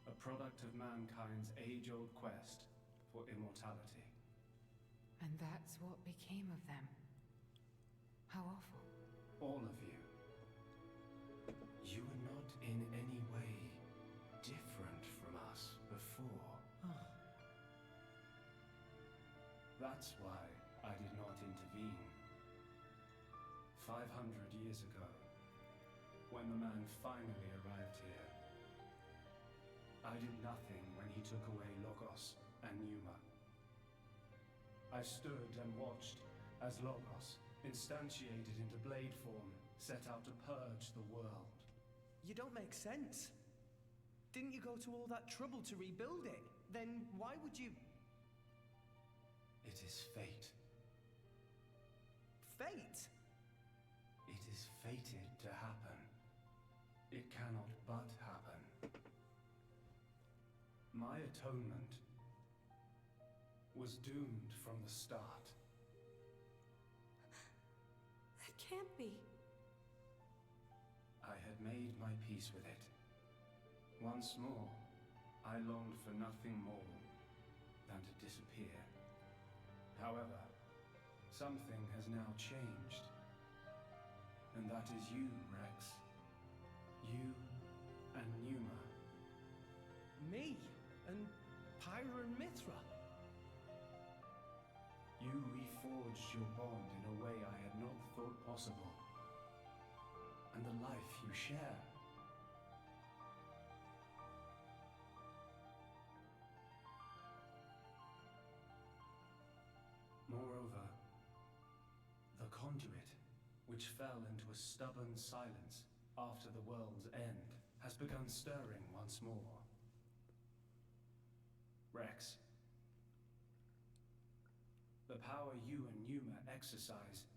a product of mankind's age-old quest for immortality. And that's what became of them. How awful. All of you. You were not in any way different from us before. That's why I did not intervene. 500 years ago, when the man finally arrived here, I did nothing when he took away Logos and Numa. I stood and watched as Logos, instantiated into blade form, set out to purge the world. You don't make sense. Didn't you go to all that trouble to rebuild it? Then why would you... It is fate. Fate? It is fated to happen. It cannot but happen. My atonement was doomed from the start. That can't be. I had made my peace with it. Once more, I longed for nothing more than to disappear. However, something has now changed. And that is you, Rex. You and Numa. Me? And Pyra and Mithra? You reforged your bond in a way I had not thought possible. And the life you share. Moreover, the conduit, which fell into a stubborn silence after the world's end, has begun stirring once more. Rex, the power you and Numa exercise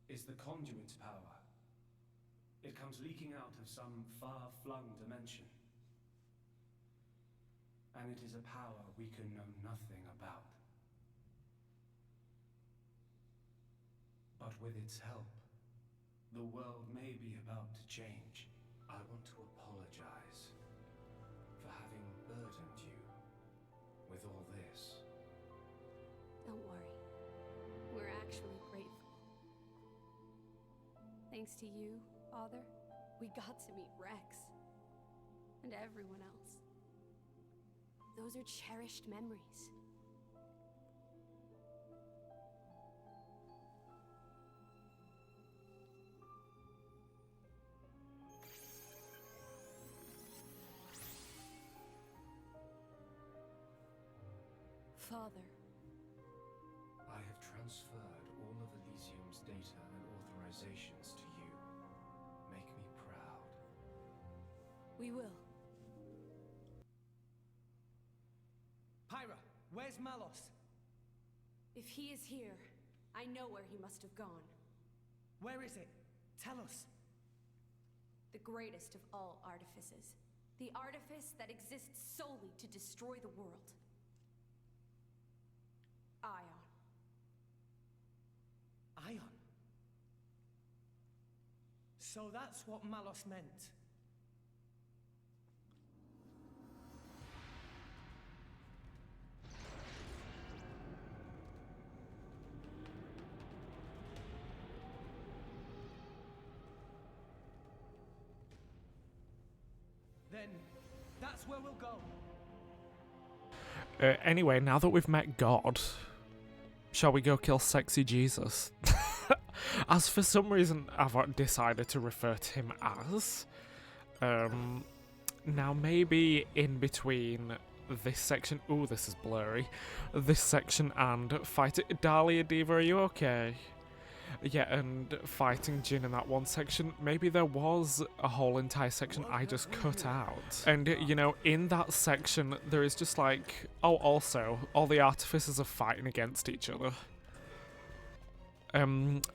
is the conduit's power. It comes leaking out of some far-flung dimension. And it is a power we can know nothing about. But with its help, the world may be about to change. I want to apologize for having burdened you with all this. Don't worry. We're actually grateful. Thanks to you, Father, we got to meet Rex. And everyone else. Those are cherished memories. Father. I have transferred all of Elysium's data and authorizations to you. Make me proud. We will. Where's Malos? If he is here, I know where he must have gone. Where is it? Tell us. The greatest of all artifices. The artifice that exists solely to destroy the world. Ion. Ion? So that's what Malos meant. Then that's where we'll go. Anyway, now that we've met God, shall we go kill Sexy Jesus? As for some reason I've decided to refer to him as. Now maybe in between this section... Ooh, this is blurry. This section and fighting... Dahlia Diva, are you okay? Yeah, and fighting Jin in that one section, maybe there was a whole entire section I just cut out. And, you know, in that section, there is just like... Oh, also, all the artificers are fighting against each other.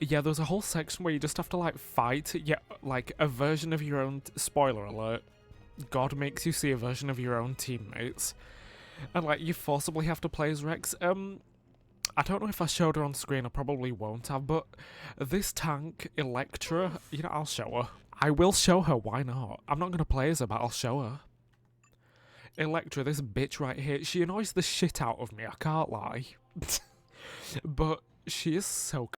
Yeah, there's a whole section where you just have to, like, fight, yeah, like, a version of your own... Spoiler alert. God makes you see a version of your own teammates. And, like, you forcibly have to play as Rex. I don't know if I showed her on screen, I probably won't have, but this tank, Electra, you know, I'll show her. I will show her, why not? I'm not going to play as her, but I'll show her. Electra, this bitch right here, she annoys the shit out of me, I can't lie. But she is so...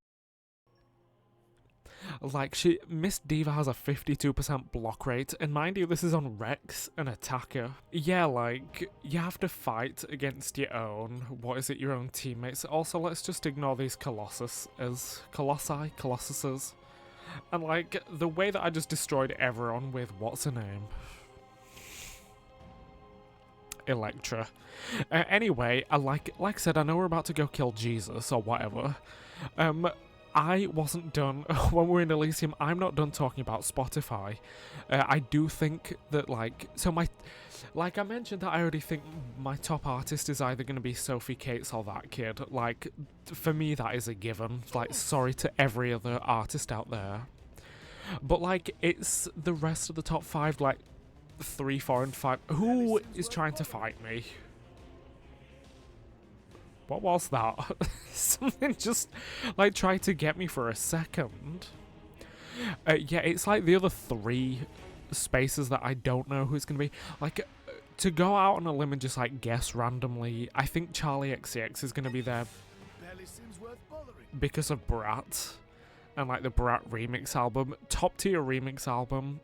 Like, Miss Diva has a 52% block rate, and mind you, this is on Rex, an attacker. Yeah, like, you have to fight against your own, your own teammates. Also, let's just ignore these Colossuses. And, like, the way that I just destroyed everyone with, what's her name? Electra. Anyway, like I said, I know we're about to go kill Jesus, or whatever. I wasn't done, when we were in Elysium, I'm not done talking about Spotify. I do think that, like I mentioned that I already think my top artist is either going to be Sophie Cates or that kid. Like, for me, that is a given. Like, sorry to every other artist out there. But, like, it's the rest of the top 5, like, 3, 4, and 5. Who is trying to fight me? What was that? Something just, like, tried to get me for a second. Yeah, it's like the other 3 spaces that I don't know who's going to be. Like, to go out on a limb and just, like, guess randomly, I think Charlie XCX is going to be there because of Brat. And, like, the Brat remix album. Top tier remix album.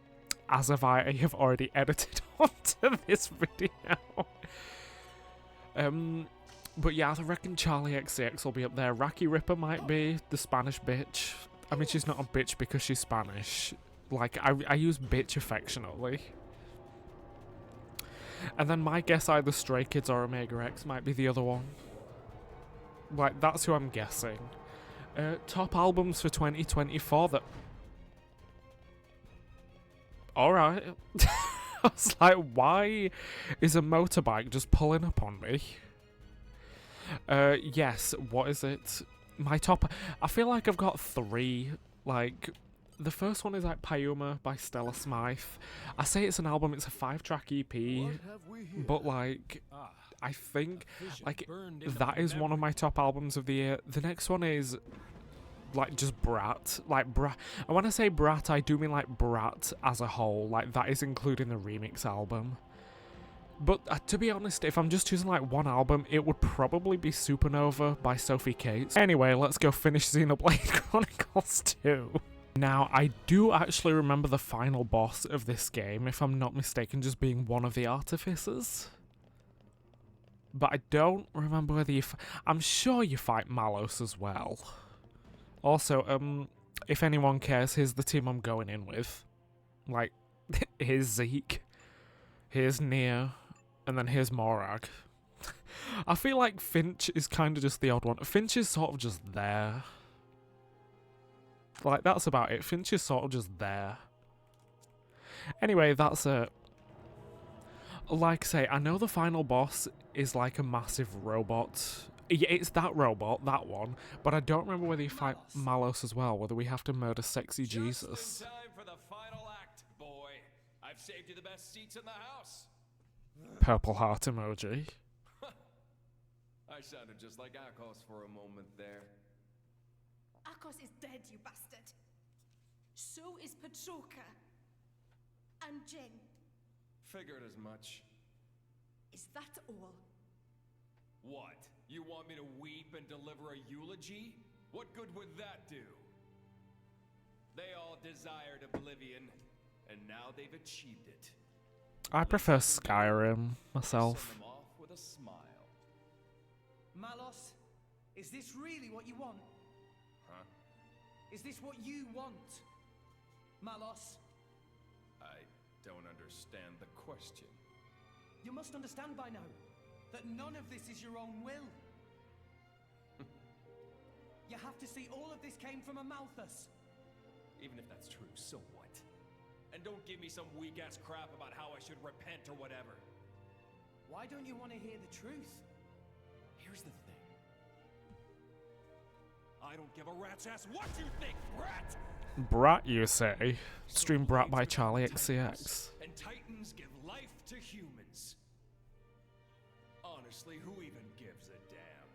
As if I have already edited onto this video. But yeah, I reckon Charlie XCX will be up there. Raki Ripper might be the Spanish bitch. I mean, she's not a bitch because she's Spanish. Like, I use bitch affectionately. And then my guess, either Stray Kids or Omega X might be the other one. Like, that's who I'm guessing. Top albums for 2024 that... Alright. I was like, why is a motorbike just pulling up on me? Yes, what is it? My top... I feel like I've got 3, like... The first one is, like, Pyuma by Stella Smythe. I say it's an album, it's a 5-track EP, but, like, I think, like, that is one of my top albums of the year. The next one is, like, just Brat. Like, Brat... And when I say Brat, I do mean, like, Brat as a whole. Like, that is including the remix album. But to be honest, if I'm just choosing like one album, it would probably be Supernova by Sophie Cates. Anyway, let's go finish Xenoblade Chronicles 2. Now, I do actually remember the final boss of this game, if I'm not mistaken, just being one of the artificers. But I don't remember whether you... I'm sure you fight Malos as well. Also, if anyone cares, here's the team I'm going in with. Like, here's Zeke. Here's Nia. And then here's Morag. I feel like Finch is kind of just the odd one. Finch is sort of just there. Like, that's about it. Finch is sort of just there. Anyway, that's it. like I say, I know the final boss is like a massive robot. Yeah, it's that robot, that one. But I don't remember whether you fight Malos as well, whether we have to murder sexy Jesus. Just in time for the final act, boy. I've saved you the best seats in the house. Purple heart emoji. I sounded just like Akos for a moment there. Akos is dead, you bastard. So is Petroka. And Jin. Figured as much. Is that all? What? You want me to weep and deliver a eulogy? What good would that do? They all desired oblivion, and now they've achieved it. I prefer Skyrim myself. Send them off with a smile. Malos, is this really what you want? Huh? Is this what you want? Malos? I don't understand the question. You must understand by now that none of this is your own will. You have to see all of this came from a Malthus. Even if that's true, so what? And don't give me some weak-ass crap about how I should repent or whatever. Why don't you want to hear the truth? Here's the thing. I don't give a rat's ass what you think, brat! Brat, you say? Stream Brat by Charlie XCX. And Titans give life to humans. Honestly, who even gives a damn?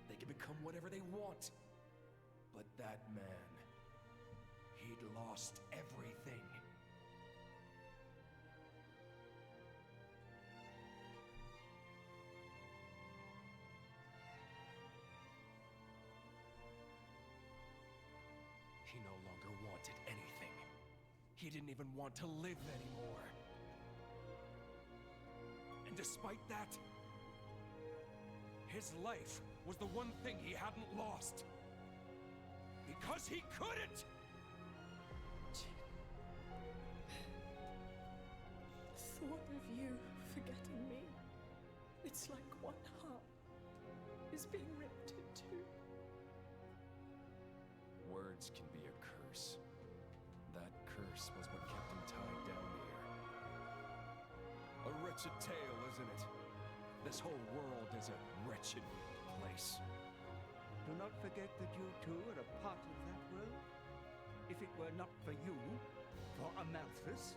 They can become whatever they want. But that man, he'd lost everything. He no longer wanted anything. He didn't even want to live anymore. And despite that, his life was the one thing he hadn't lost. Because he couldn't! Thought of you forgetting me. It's like one heart is being ripped in two. Words can be a curse. That curse was what kept him tied down here. A wretched tale, isn't it? This whole world is a wretched place. Do not forget that you too are a part of that world. If it were not for you, for Amalthus,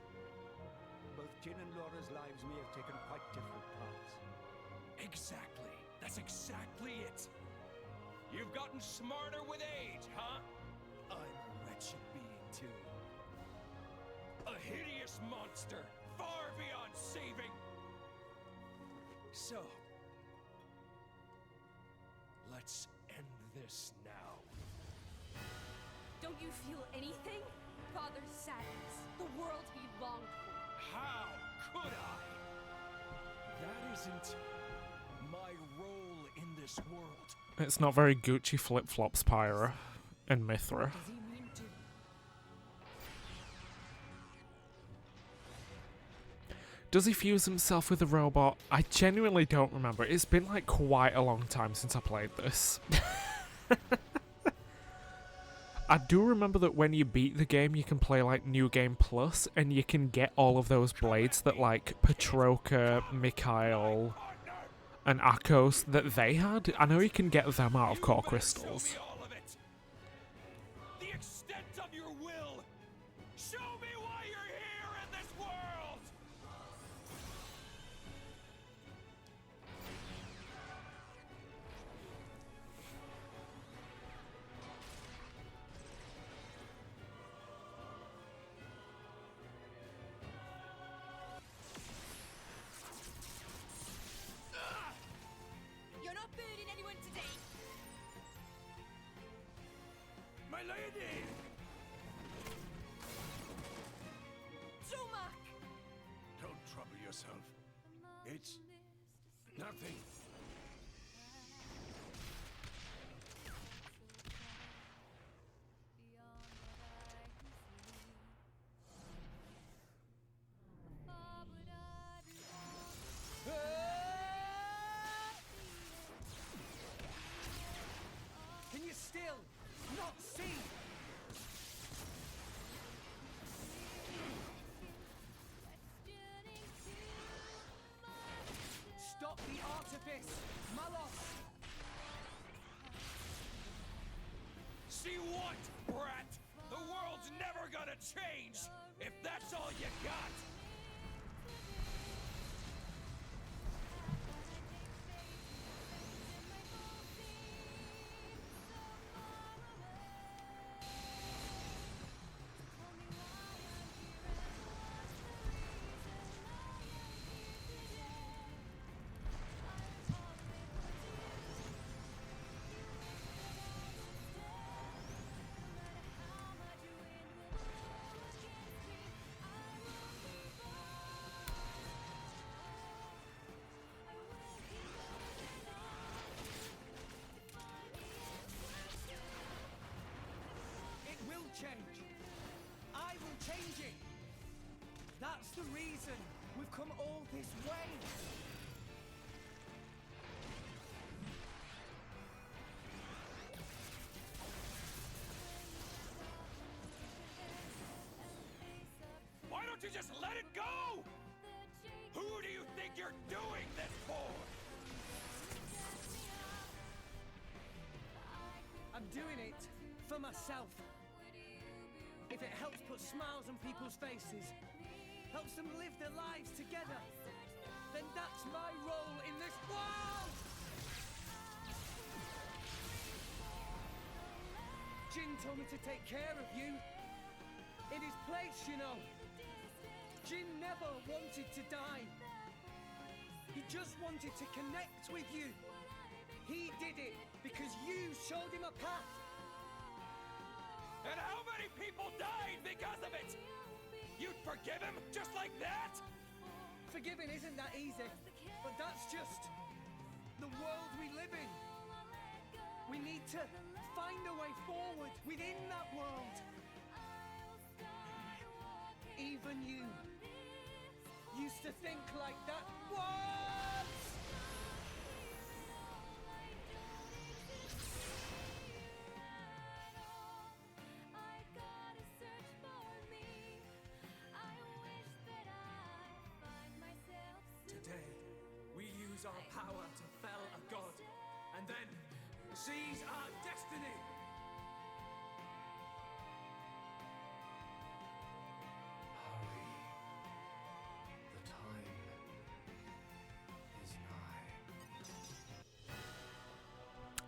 both Jin and Laura's lives may have taken quite different paths. Exactly. That's exactly it. You've gotten smarter with age, huh? I'm a wretched being too. A hideous monster, far beyond saving. So, let's end this now. Don't you feel anything? Father's sadness, the world he longed for. How could I? That isn't my role in this world. It's not very Gucci flip-flops, Pyra and Mithra. Does he mean to? Does he fuse himself with a robot? I genuinely don't remember. It's been like quite a long time since I played this. I do remember that when you beat the game, you can play like New Game Plus, and you can get all of those blades that like Petroka, Mikhail, and Akos that they had. I know you can get them out of core crystals. The extent of your will. Show me why you're here in this world. You're not burning anyone today. My lady! Tomak! Don't trouble yourself. It's nothing. Can you still not see? change, if that's all you got. Change. I will change it. That's the reason we've come all this way. Why don't you just let it go? Who do you think you're doing this for? I'm doing it for myself. If it helps put smiles on people's faces, helps them live their lives together, then that's my role in this world! Jin told me to take care of you. In his place, you know. Jin never wanted to die. He just wanted to connect with you. He did it because you showed him a path. And how many people died because of it? You'd forgive him just like that? Forgiving isn't that easy, but that's just the world we live in. We need to find a way forward within that world. Even you used to think like that once! Our power to fell a god, and then seize our destiny! Hurry. The time is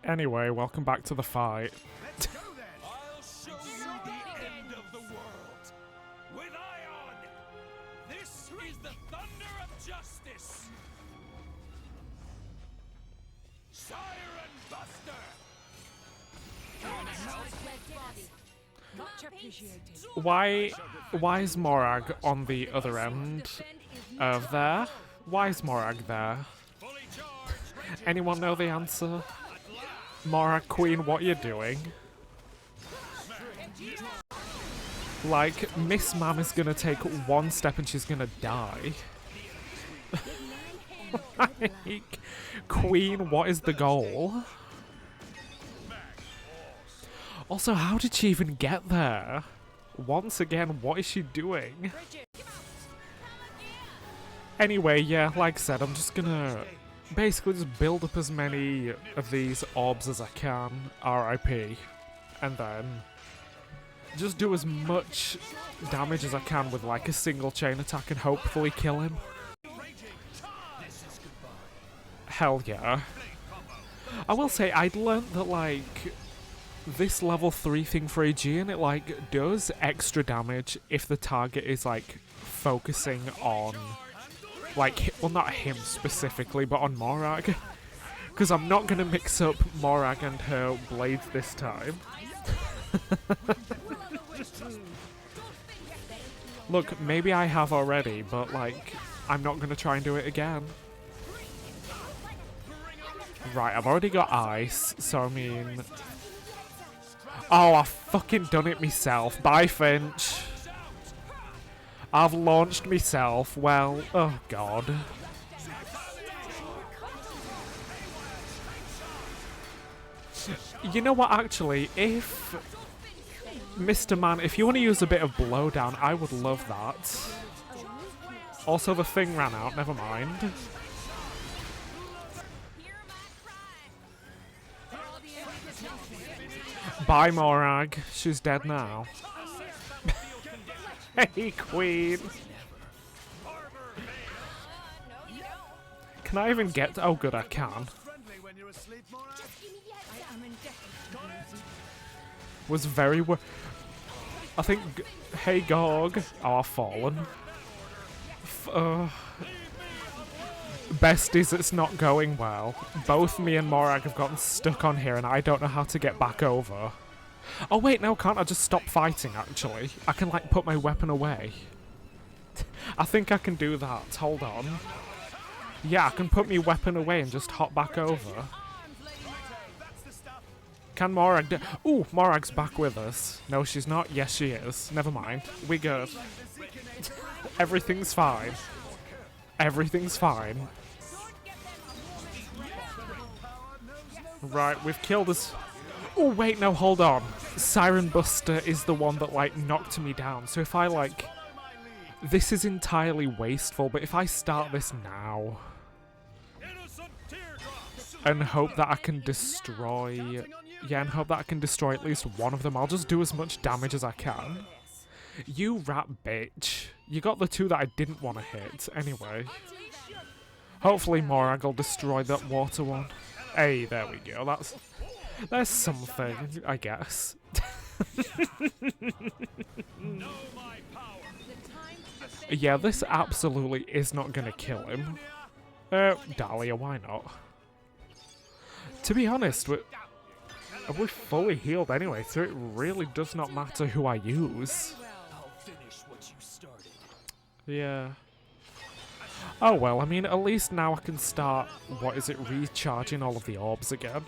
nigh. Anyway, welcome back to the fight. Let's go then! I'll show you the end of the world! With Ion! This is the thunder of justice! Siren Buster! Much appreciated. Why is Morag on the other end of there? Why is Morag there? Anyone know the answer? Morag Queen, what you doing? Like, Miss Mam is gonna take one step and she's gonna die. Like, Queen, what is the goal? Also, how did she even get there? Once again, what is she doing? Anyway, yeah, like I said, I'm just gonna basically just build up as many of these orbs as I can, RIP, and then just do as much damage as I can with like a single chain attack and hopefully kill him. Hell yeah. I will say, I'd learnt that like this level 3 thing for Aegean, it like does extra damage if the target is like focusing on like, well, not him specifically, but on Morag. Because I'm not going to mix up Morag and her blades this time. Look, maybe I have already, but like, I'm not going to try and do it again. Right, I've already got ice, so I mean... Oh, I've fucking done it myself. Bye, Finch. I've launched myself. Well, oh god. You know what, actually, if... Mr. Man, if you want to use a bit of blowdown, I would love that. Also, the thing ran out, never mind. Bye, Morag. She's dead now. Hey, Queen. Can I even get... Oh, good, I can. Was very... I think... Hey, Gog. Oh, I've fallen. Besties, it's not going well. Both me and Morag have gotten stuck on here and I don't know how to get back over. Oh wait, no, can't I just stop fighting, actually? I can, like, put my weapon away. I think I can do that. Hold on. Yeah, I can put my weapon away and just hop back over. Can Morag Ooh, Morag's back with us. No, she's not. Yes, she is. Never mind. We good. Everything's fine. Everything's fine. Right, we've killed us. Oh, wait, no, hold on. Siren Buster is the one that, like, knocked me down. So if I, like... This is entirely wasteful, but if I start this now... And hope that I can destroy... Yeah, and hope that I can destroy at least one of them. I'll just do as much damage as I can. You rat bitch. You got the two that I didn't want to hit. Anyway. Hopefully Morag will destroy that water one. Hey, there we go. There's something, I guess. Yeah, this absolutely is not going to kill him. Dahlia, why not? To be honest, we're fully healed anyway, so it really does not matter who I use. Yeah. Oh well, I mean, at least now I can start, what is it, recharging all of the orbs again.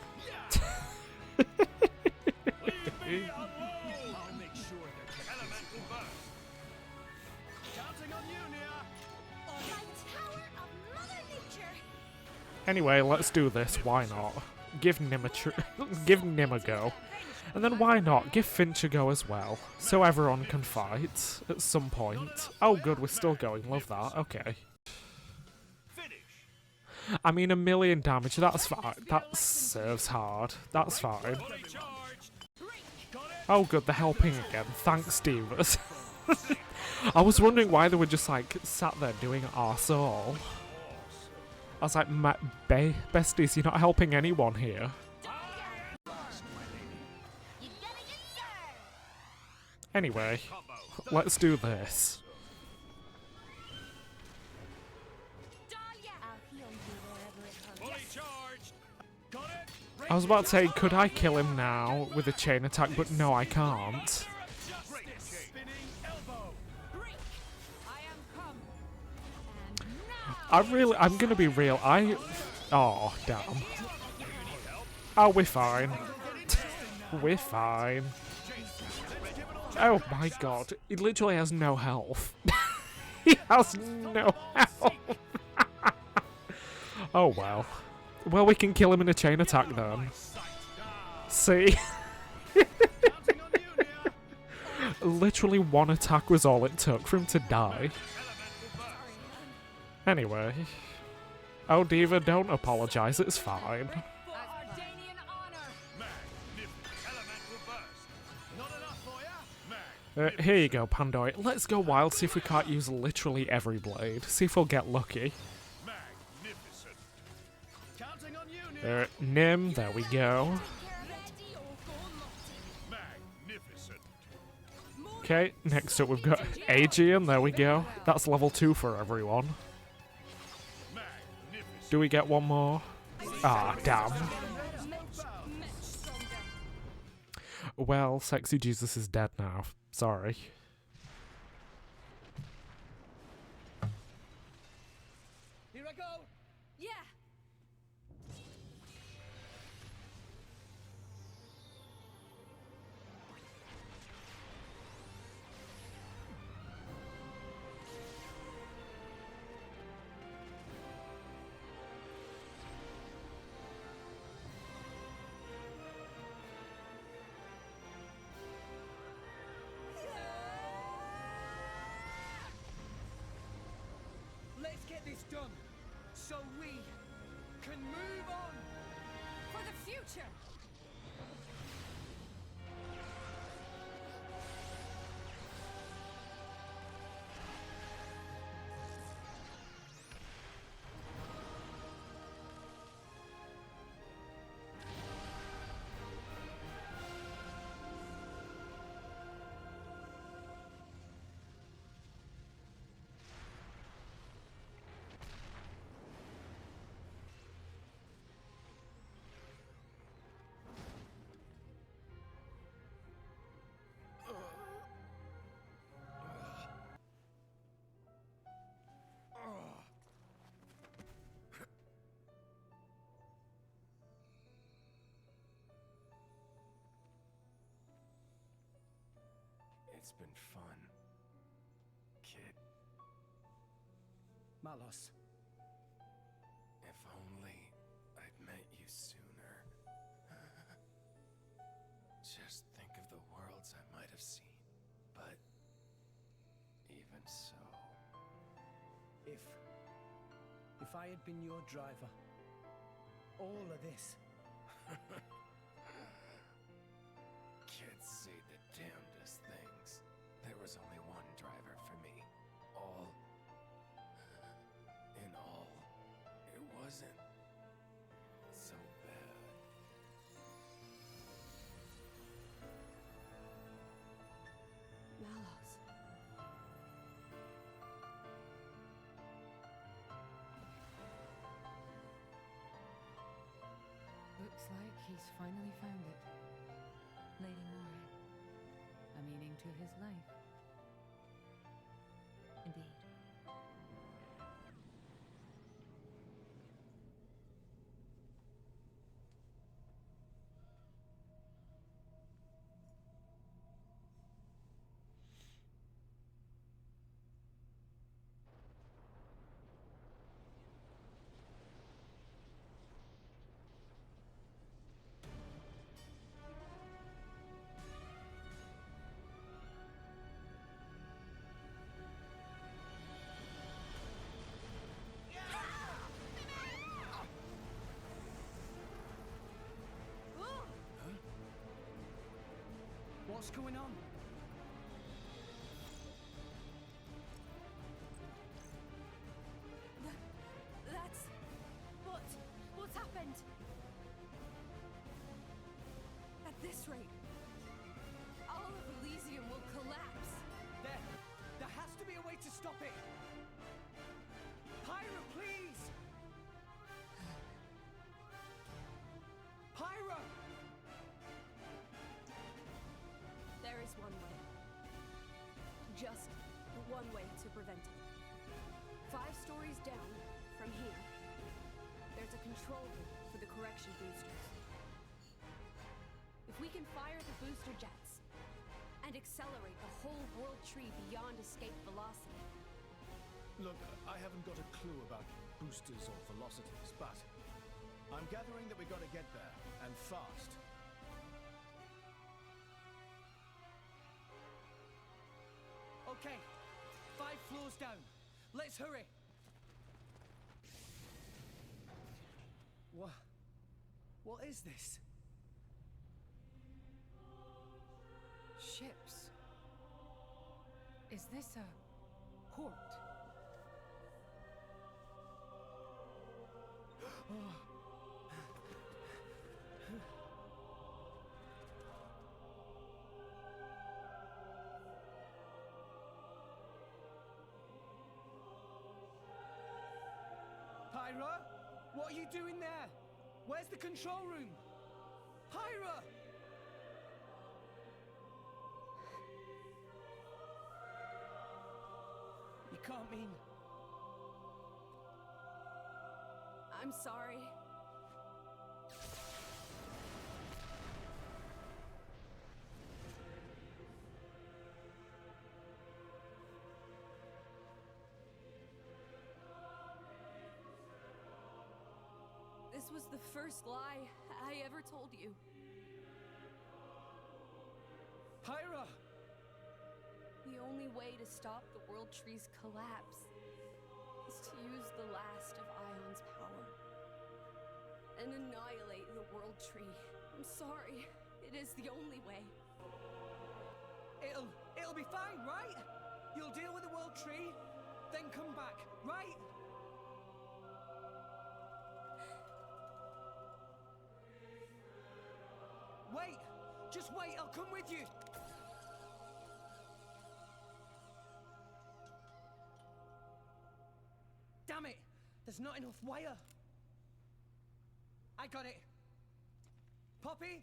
Anyway, let's do this, why not? Give Nim a go. And then why not? Give Finch a go as well. So everyone can fight at some point. Oh good, we're still going, love that, okay. I mean, 1,000,000 damage, that's fine. That serves hard. That's fine. Oh good, they're helping again. Thanks, Divas. I was wondering why they were just, like, sat there doing arse all. I was like, besties, you're not helping anyone here. Anyway, let's do this. I was about to say, could I kill him now with a chain attack, but no, I can't. I'm gonna be real, oh, damn. Oh, we're fine. We're fine. Oh my god, he literally has no health. He has no health. Oh well. Well, we can kill him in a chain attack then. See? Literally one attack was all it took for him to die. Anyway. Oh, Diva, don't apologize, it's fine. Here you go, Pandoy. Let's go wild, see if we can't use literally every blade. See if we'll get lucky. Nim, there we go. Okay, next up we've got Aegean, there we go. That's level 2 for everyone. Do we get one more? Ah, damn. Well, Sexy Jesus is dead now. Sorry. Here I go! Yeah! Let's get this done, so we can move on! For the future! been fun, kid. Malos. If only I'd met you sooner. Just think of the worlds I might have seen. But even so... If I had been your driver, all of this... Kids say the damnedest things. There was only one driver for me. In all, it wasn't so bad. Malos. Looks like he's finally found it. Lady Moore. A meaning to his life. Indeed. What's going on? That's... What's happened? At this rate, all of Elysium will collapse. There has to be a way to stop it. Pyra, please! Pyra! There is one way. Just one way to prevent it. 5 stories down from here, there's a control room for the correction boosters. If we can fire the booster jets and accelerate the whole world tree beyond escape velocity. Look, I haven't got a clue about boosters or velocities, but I'm gathering that we gotta get there, and fast. Okay, 5 floors down. Let's hurry. What is this? Ships. Is this a port? Pyra? What are you doing there? Where's the control room? Pyra! You can't mean... I'm sorry. This was the first lie I ever told you. Pyra! The only way to stop the World Tree's collapse is to use the last of Ion's power and annihilate the World Tree. I'm sorry. It is the only way. It'll be fine, right? You'll deal with the World Tree, then come back, right? Wait! Just wait, I'll come with you! Damn it! There's not enough wire! I got it! Poppy?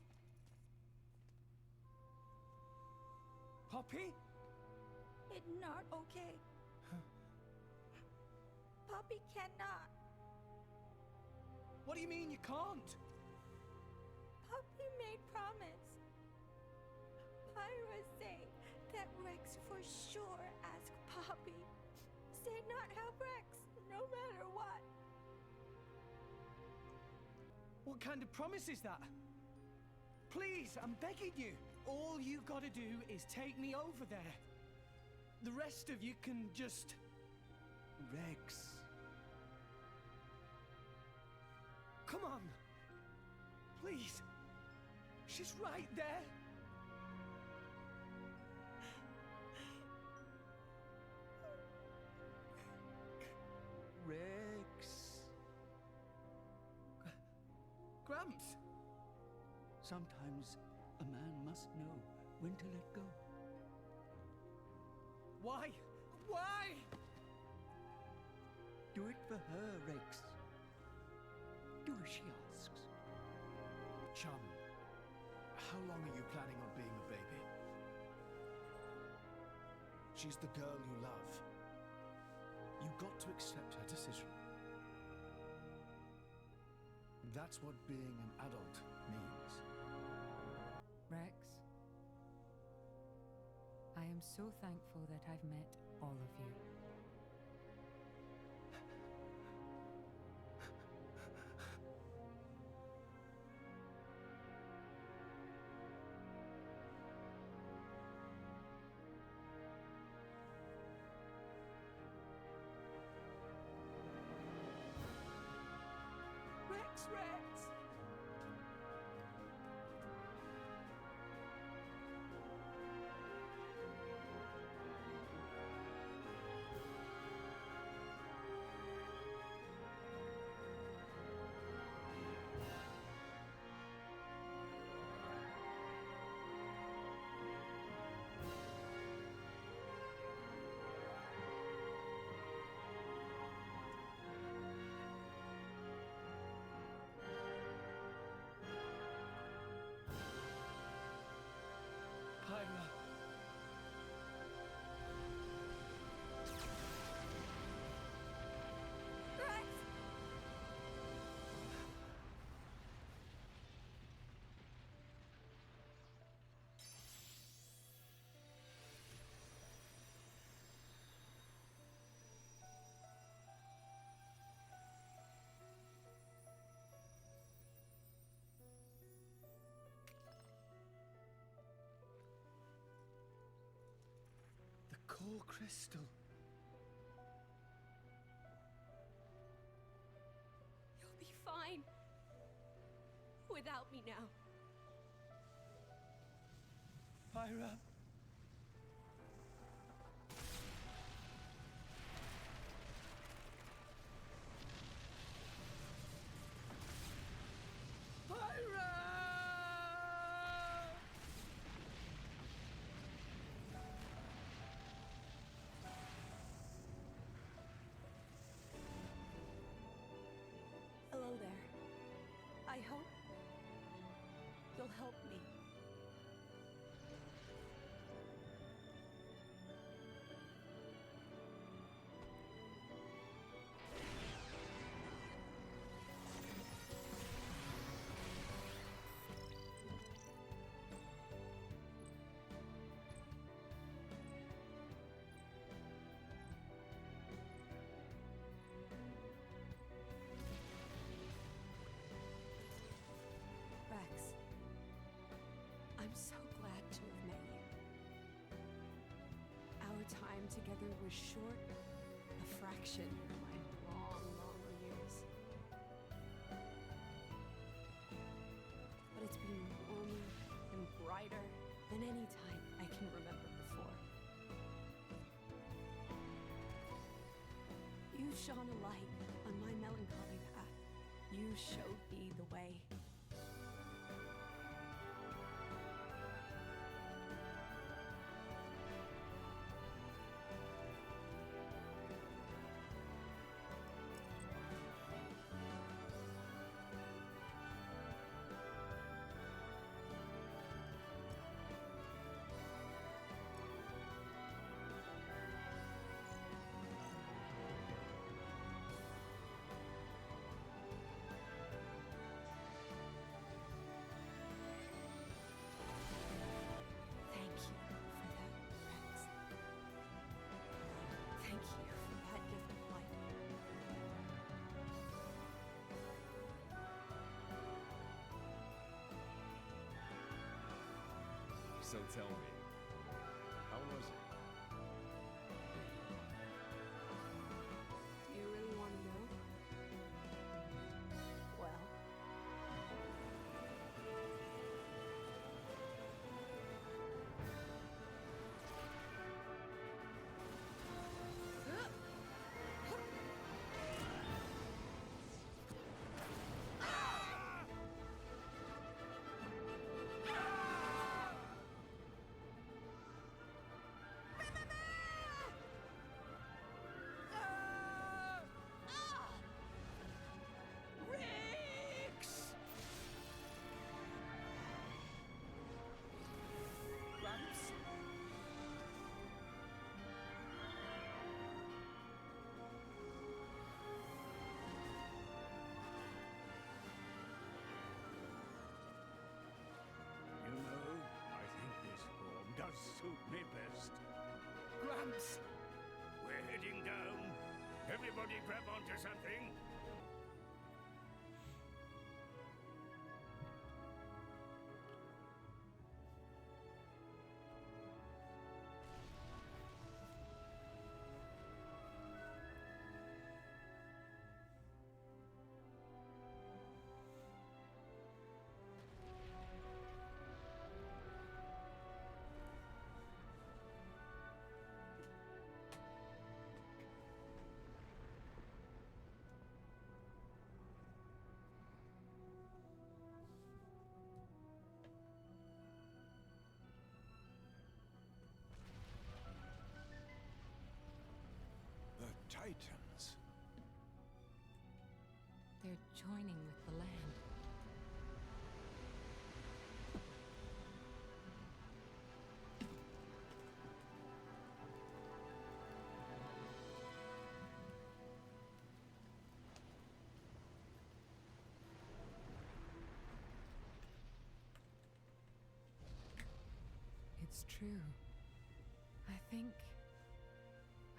Poppy? It's not okay. Poppy cannot. What do you mean you can't? Poppy made promise. Pyra say that Rex sure ask Poppy. Say not help Rex, no matter what. What kind of promise is that? Please, I'm begging you. All you gotta do is take me over there. The rest of you can just... Rex. Come on. Please. She's right there. Rex. Gramps. Sometimes a man must know when to let go. Why? Why? Do it for her, Rex. Do as she asks. Chum, how long are you planning on being a baby? She's the girl you love. You got to accept her decision. That's what being an adult means. Rex, I am so thankful that I've met all of you. Rex! Pyra. Rex! The core crystal. You'll be fine. Without me now. Pyra. Hello there. I hope you'll help me. Rex, I'm so glad to have met you. Our time together was short, a fraction of my long, long years. But it's been warmer and brighter than any time I can remember before. You shone a light on my melancholy path. You showed me the way. So tell me, how was it? Do you really want to know? Well. You know, I think this form does suit me best. Gramps! We're heading down. Everybody grab onto something. The Titans. They're joining with the land. It's true. I think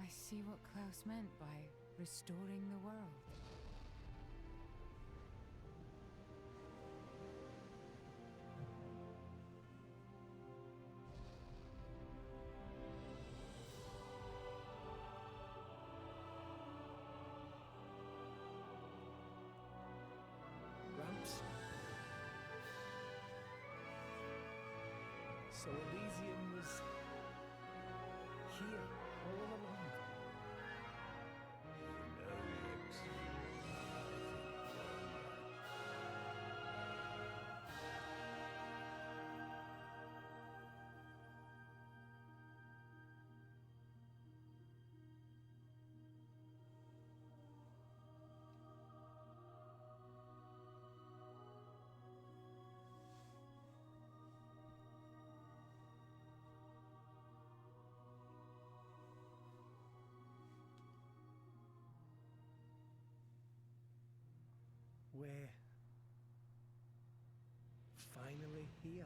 I see what Klaus meant by restoring the world. Gramps? So Elysium was here all along. We're finally here.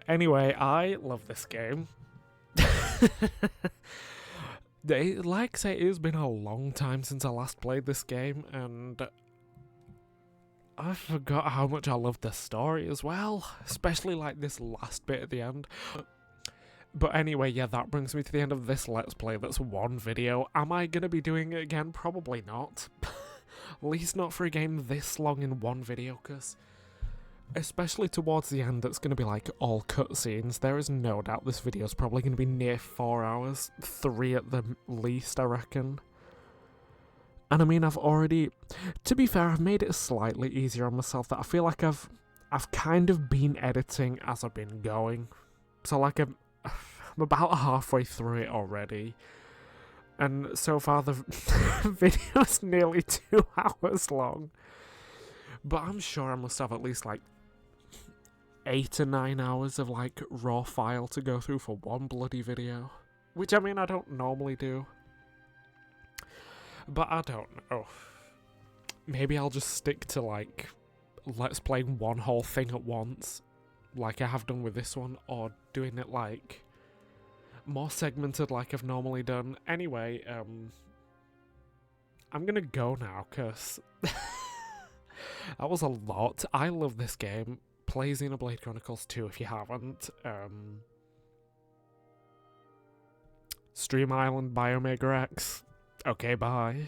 Anyway, I love this game. Like I say, it has been a long time since I last played this game, and I forgot how much I loved the story as well, especially like this last bit at the end. But anyway, yeah, that brings me to the end of this Let's Play. That's one video. Am I going to be doing it again? Probably not. At least not for a game this long in one video, because especially towards the end, that's going to be like all cutscenes. There is no doubt this video is probably going to be near 4 hours. 3 at the least, I reckon. And I mean, I've already... To be fair, I've made it slightly easier on myself. That I feel like I've kind of been editing as I've been going. So like I'm about halfway through it already. And so far the video's nearly 2 hours long. But I'm sure I must have at least like 8 or 9 hours of like raw file to go through for one bloody video. Which I mean, I don't normally do. But I don't know. Maybe I'll just stick to like let's play one whole thing at once, like I have done with this one, or doing it like more segmented like I've normally done. Anyway, I'm gonna go now, because that was a lot. I love this game. Play Xenoblade Chronicles 2 if you haven't. Stream Island by Omega X. Okay, bye.